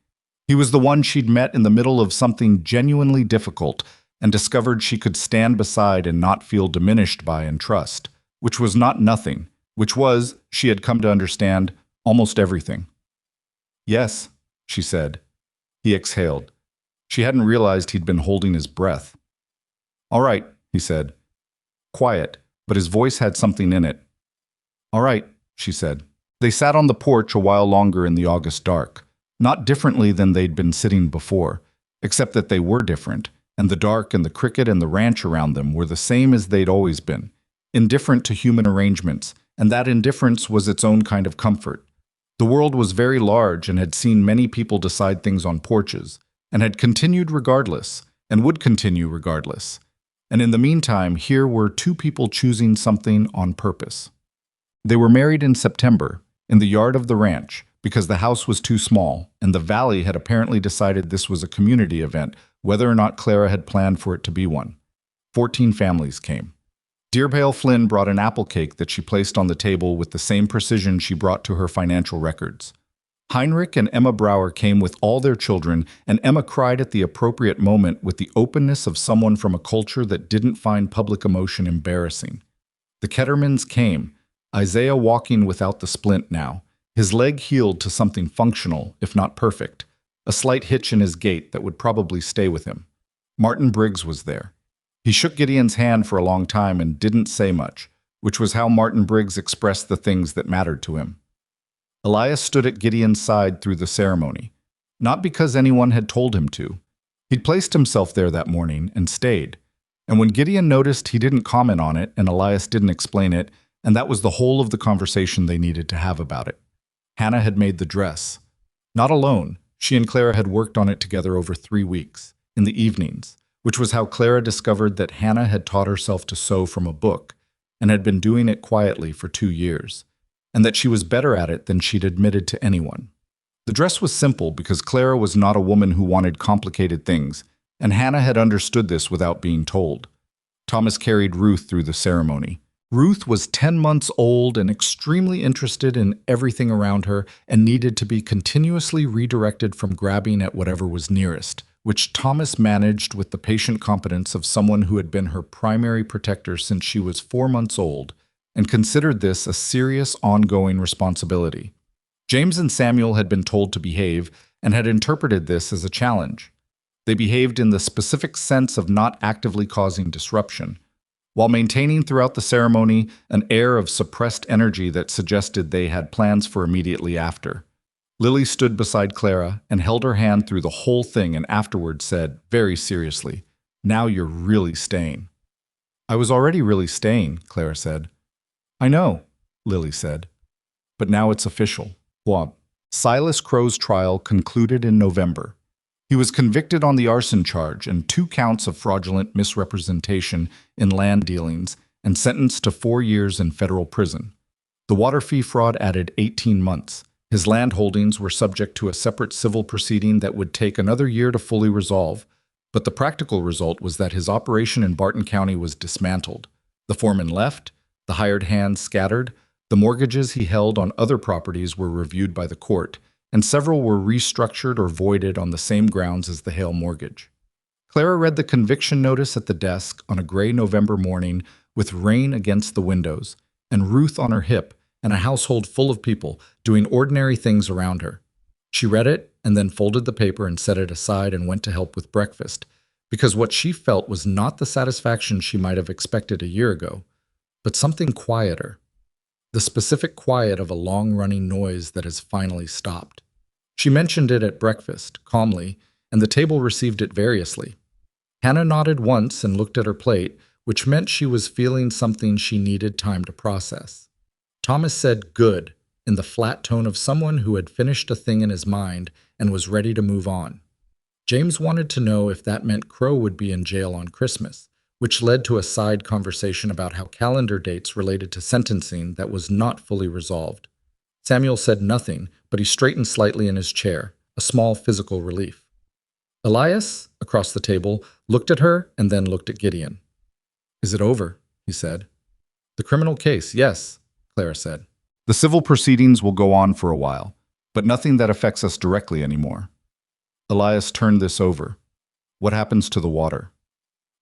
He was the one she'd met in the middle of something genuinely difficult and discovered she could stand beside and not feel diminished by and trust, which was not nothing, which was, she had come to understand, almost everything. "Yes," she said. He exhaled. She hadn't realized he'd been holding his breath. "All right," he said. Quiet, but his voice had something in it. "All right," she said. They sat on the porch a while longer in the August dark, not differently than they'd been sitting before, except that they were different, and the dark and the cricket and the ranch around them were the same as they'd always been, indifferent to human arrangements, and that indifference was its own kind of comfort. The world was very large and had seen many people decide things on porches, and had continued regardless, and would continue regardless. And in the meantime, here were two people choosing something on purpose. They were married in September, in the yard of the ranch, because the house was too small, and the valley had apparently decided this was a community event, whether or not Clara had planned for it to be one. 14 families came. Deerpale Flynn brought an apple cake that she placed on the table with the same precision she brought to her financial records. Heinrich and Emma Brower came with all their children, and Emma cried at the appropriate moment with the openness of someone from a culture that didn't find public emotion embarrassing. The Kettermans came, Isaiah walking without the splint now, his leg healed to something functional, if not perfect, a slight hitch in his gait that would probably stay with him. Martin Briggs was there. He shook Gideon's hand for a long time and didn't say much, which was how Martin Briggs expressed the things that mattered to him. Elias stood at Gideon's side through the ceremony, not because anyone had told him to. He'd placed himself there that morning and stayed. And when Gideon noticed, he didn't comment on it, and Elias didn't explain it, and that was the whole of the conversation they needed to have about it. Hannah had made the dress. Not alone. She and Clara had worked on it together over 3 weeks, in the evenings, which was how Clara discovered that Hannah had taught herself to sew from a book and had been doing it quietly for 2 years, and that she was better at it than she'd admitted to anyone. The dress was simple because Clara was not a woman who wanted complicated things, and Hannah had understood this without being told. Thomas carried Ruth through the ceremony. Ruth was 10 months old and extremely interested in everything around her and needed to be continuously redirected from grabbing at whatever was nearest, which Thomas managed with the patient competence of someone who had been her primary protector since she was 4 months old and considered this a serious, ongoing responsibility. James and Samuel had been told to behave and had interpreted this as a challenge. They behaved in the specific sense of not actively causing disruption, while maintaining throughout the ceremony an air of suppressed energy that suggested they had plans for immediately after. Lily stood beside Clara and held her hand through the whole thing and afterward said, very seriously, "Now you're really staying." "I was already really staying," Clara said. "I know," Lily said. "But now it's official." Whoop. Silas Crow's trial concluded in November. He was convicted on the arson charge and 2 counts of fraudulent misrepresentation in land dealings and sentenced to 4 years in federal prison. The water fee fraud added 18 months. His land holdings were subject to a separate civil proceeding that would take another year to fully resolve, but the practical result was that his operation in Barton County was dismantled. The foreman left, the hired hands scattered, the mortgages he held on other properties were reviewed by the court, and several were restructured or voided on the same grounds as the Hale mortgage. Clara read the conviction notice at the desk on a gray November morning with rain against the windows, and Ruth on her hip, and a household full of people doing ordinary things around her. She read it and then folded the paper and set it aside and went to help with breakfast, because what she felt was not the satisfaction she might have expected a year ago, but something quieter. The specific quiet of a long-running noise that has finally stopped. She mentioned it at breakfast, calmly, and the table received it variously. Hannah nodded once and looked at her plate, which meant she was feeling something she needed time to process. Thomas said "good" in the flat tone of someone who had finished a thing in his mind and was ready to move on. James wanted to know if that meant Crow would be in jail on Christmas, which led to a side conversation about how calendar dates related to sentencing that was not fully resolved. Samuel said nothing, but he straightened slightly in his chair, a small physical relief. Elias, across the table, looked at her and then looked at Gideon. "Is it over?" he said. "The criminal case, yes," Clara said. "The civil proceedings will go on for a while, but nothing that affects us directly anymore." Elias turned this over. "What happens to the water?"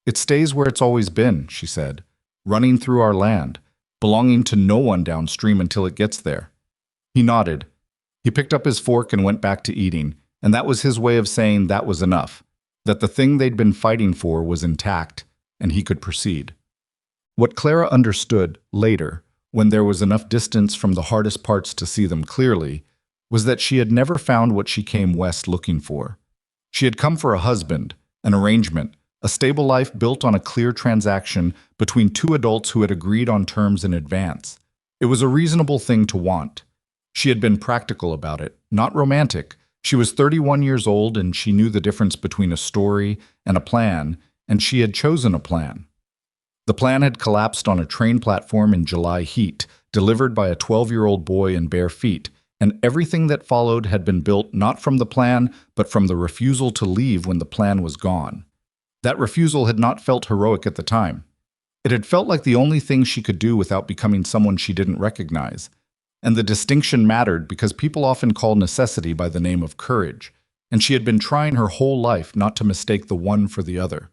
"It stays where it's always been," she said, "running through our land, belonging to no one downstream until it gets there." He nodded. He picked up his fork and went back to eating, and that was his way of saying that was enough, that the thing they'd been fighting for was intact, and he could proceed. What Clara understood later, when there was enough distance from the hardest parts to see them clearly, was that she had never found what she came west looking for. She had come for a husband, an arrangement, a stable life built on a clear transaction between 2 adults who had agreed on terms in advance. It was a reasonable thing to want. She had been practical about it, not romantic. She was 31 years old and she knew the difference between a story and a plan, and she had chosen a plan. The plan had collapsed on a train platform in July heat, delivered by a 12-year-old boy in bare feet, and everything that followed had been built not from the plan, but from the refusal to leave when the plan was gone. That refusal had not felt heroic at the time. It had felt like the only thing she could do without becoming someone she didn't recognize. And the distinction mattered because people often call necessity by the name of courage, and she had been trying her whole life not to mistake the one for the other.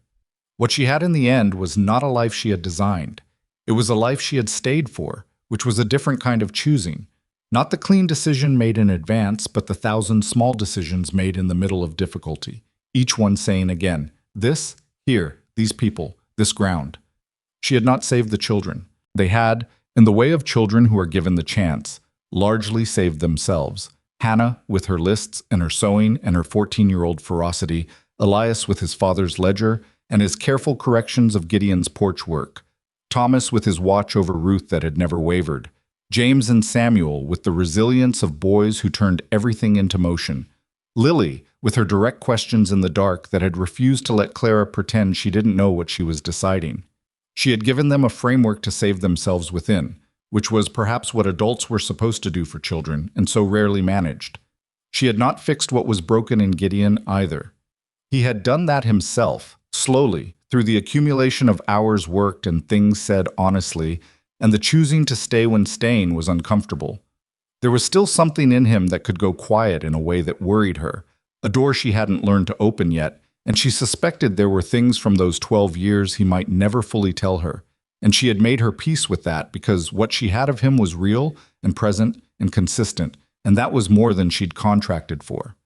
What she had in the end was not a life she had designed. It was a life she had stayed for, which was a different kind of choosing. Not the clean decision made in advance, but the 1,000 small decisions made in the middle of difficulty, each one saying again, "This, here, these people, this ground." She had not saved the children. They had, in the way of children who are given the chance, largely saved themselves. Hannah, with her lists and her sewing and her 14-year-old ferocity, Elias with his father's ledger and his careful corrections of Gideon's porch work, Thomas with his watch over Ruth that had never wavered, James and Samuel with the resilience of boys who turned everything into motion, Lily with her direct questions in the dark that had refused to let Clara pretend she didn't know what she was deciding. She had given them a framework to save themselves within, which was perhaps what adults were supposed to do for children, and so rarely managed. She had not fixed what was broken in Gideon either. He had done that himself, slowly, through the accumulation of hours worked and things said honestly, and the choosing to stay when staying was uncomfortable. There was still something in him that could go quiet in a way that worried her, a door she hadn't learned to open yet, and she suspected there were things from those 12 years he might never fully tell her. And she had made her peace with that because what she had of him was real and present and consistent, and that was more than she'd contracted for.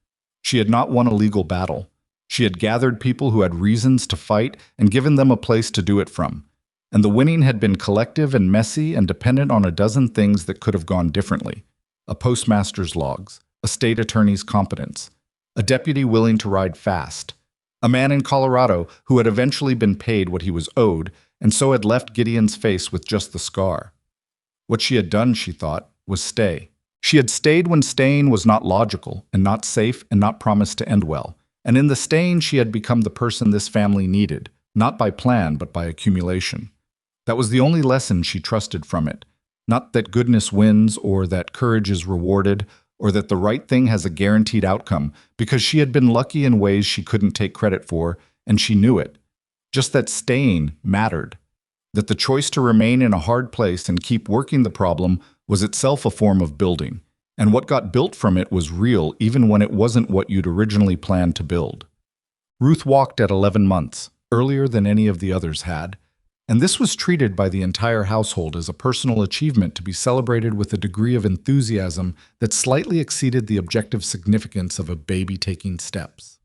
She had not won a legal battle. She had gathered people who had reasons to fight and given them a place to do it from. And the winning had been collective and messy and dependent on a dozen things that could have gone differently. A postmaster's logs, a state attorney's competence, a deputy willing to ride fast, a man in Colorado who had eventually been paid what he was owed and so had left Gideon's face with just the scar. What she had done, she thought, was stay. She had stayed when staying was not logical and not safe and not promised to end well. And in the staying, she had become the person this family needed, not by plan but by accumulation. That was the only lesson she trusted from it. Not that goodness wins or that courage is rewarded or that the right thing has a guaranteed outcome, because she had been lucky in ways she couldn't take credit for, and she knew it. Just that staying mattered. That the choice to remain in a hard place and keep working the problem was itself a form of building. And what got built from it was real even when it wasn't what you'd originally planned to build. Ruth walked at 11 months, earlier than any of the others had. And this was treated by the entire household as a personal achievement to be celebrated with a degree of enthusiasm that slightly exceeded the objective significance of a baby taking steps.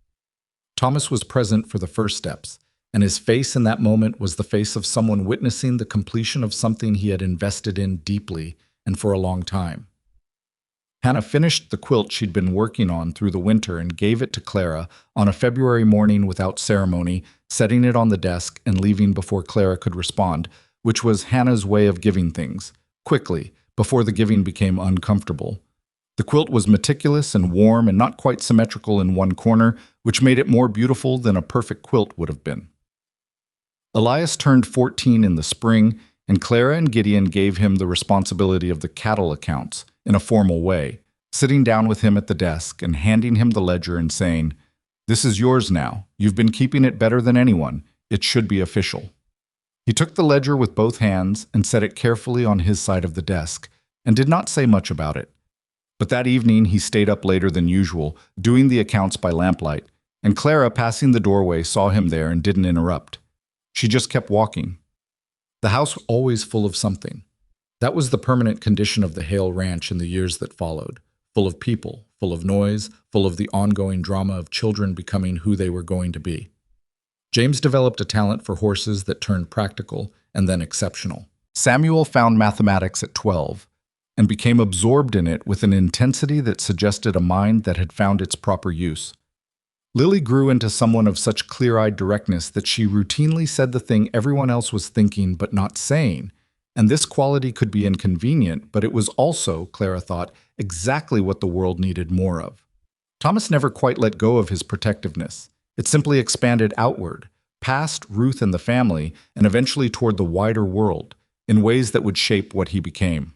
Thomas was present for the first steps, and his face in that moment was the face of someone witnessing the completion of something he had invested in deeply and for a long time. Hannah finished the quilt she'd been working on through the winter and gave it to Clara on a February morning without ceremony, setting it on the desk and leaving before Clara could respond, which was Hannah's way of giving things, quickly, before the giving became uncomfortable. The quilt was meticulous and warm and not quite symmetrical in one corner, which made it more beautiful than a perfect quilt would have been. Elias turned 14 in the spring, and Clara and Gideon gave him the responsibility of the cattle accounts, in a formal way, sitting down with him at the desk and handing him the ledger and saying, "This is yours now. You've been keeping it better than anyone. It should be official." He took the ledger with both hands and set it carefully on his side of the desk, and did not say much about it. But that evening he stayed up later than usual, doing the accounts by lamplight, and Clara, passing the doorway, saw him there and didn't interrupt. She just kept walking. The house was always full of something. That was the permanent condition of the Hale Ranch in the years that followed, full of people, full of noise, full of the ongoing drama of children becoming who they were going to be. James developed a talent for horses that turned practical and then exceptional. Samuel found mathematics at 12 and became absorbed in it with an intensity that suggested a mind that had found its proper use. Lily grew into someone of such clear-eyed directness that she routinely said the thing everyone else was thinking but not saying. And this quality could be inconvenient, but it was also, Clara thought, exactly what the world needed more of. Thomas never quite let go of his protectiveness. It simply expanded outward, past Ruth and the family, and eventually toward the wider world, in ways that would shape what he became.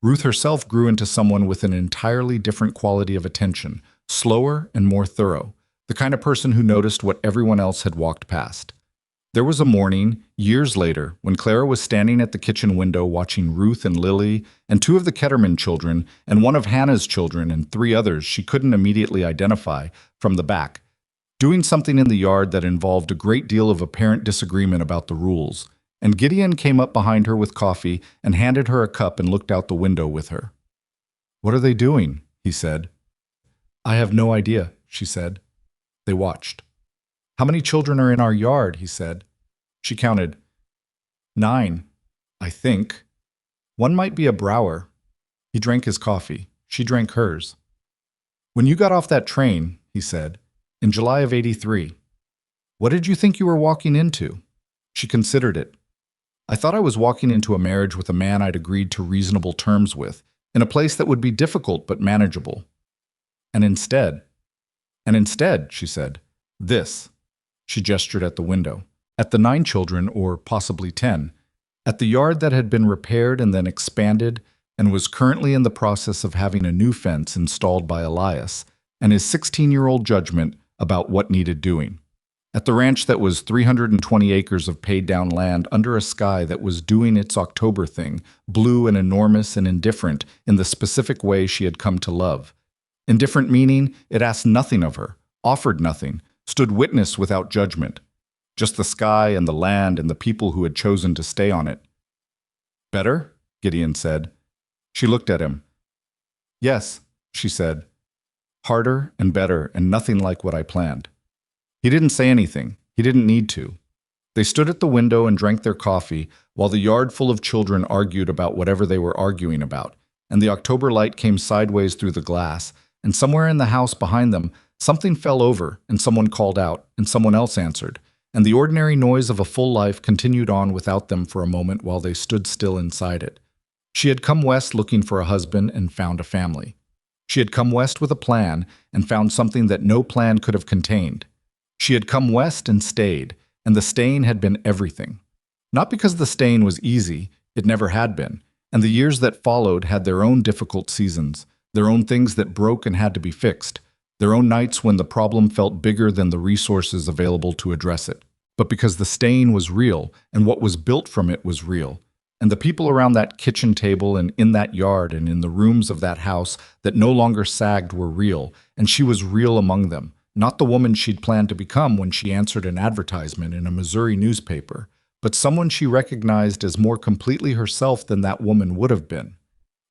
Ruth herself grew into someone with an entirely different quality of attention, slower and more thorough, the kind of person who noticed what everyone else had walked past. There was a morning, years later, when Clara was standing at the kitchen window watching Ruth and Lily and two of the Ketterman children and one of Hannah's children and three others she couldn't immediately identify from the back, doing something in the yard that involved a great deal of apparent disagreement about the rules, and Gideon came up behind her with coffee and handed her a cup and looked out the window with her. "What are they doing?" he said. "I have no idea," she said. They watched. "How many children are in our yard?" he said. She counted. 9, I think. One might be a Brower. He drank his coffee. She drank hers. When you got off that train, he said, in July of '83, what did you think you were walking into? She considered it. I thought I was walking into a marriage with a man I'd agreed to reasonable terms with, in a place that would be difficult but manageable. And instead, she said, this. She gestured at the window, at the 9 children, or possibly 10, at the yard that had been repaired and then expanded and was currently in the process of having a new fence installed by Elias and his 16-year-old judgment about what needed doing. At the ranch that was 320 acres of paid-down land under a sky that was doing its October thing, blue and enormous and indifferent in the specific way she had come to love. Indifferent meaning it asked nothing of her, offered nothing, stood witness without judgment. Just the sky and the land and the people who had chosen to stay on it. Better? Gideon said. She looked at him. Yes, she said. Harder and better and nothing like what I planned. He didn't say anything. He didn't need to. They stood at the window and drank their coffee while the yard full of children argued about whatever they were arguing about, and the October light came sideways through the glass, and somewhere in the house behind them, something fell over and someone called out and someone else answered, and the ordinary noise of a full life continued on without them for a moment while they stood still inside it. She had come west looking for a husband and found a family. She had come west with a plan and found something that no plan could have contained. She had come west and stayed, and the staying had been everything. Not because the staying was easy, it never had been, and the years that followed had their own difficult seasons, their own things that broke and had to be fixed, their own nights when the problem felt bigger than the resources available to address it. But because the staying was real, and what was built from it was real, and the people around that kitchen table and in that yard and in the rooms of that house that no longer sagged were real, and she was real among them, not the woman she'd planned to become when she answered an advertisement in a Missouri newspaper, but someone she recognized as more completely herself than that woman would have been.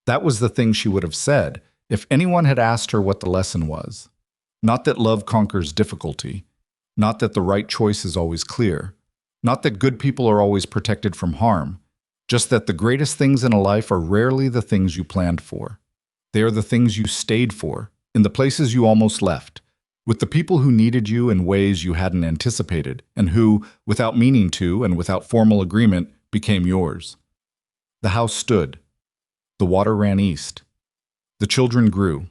That was the thing she would have said if anyone had asked her what the lesson was. Not that love conquers difficulty, not that the right choice is always clear, not that good people are always protected from harm, just that the greatest things in a life are rarely the things you planned for. They are the things you stayed for, in the places you almost left, with the people who needed you in ways you hadn't anticipated, and who, without meaning to and without formal agreement, became yours. The house stood. The water ran east. The children grew.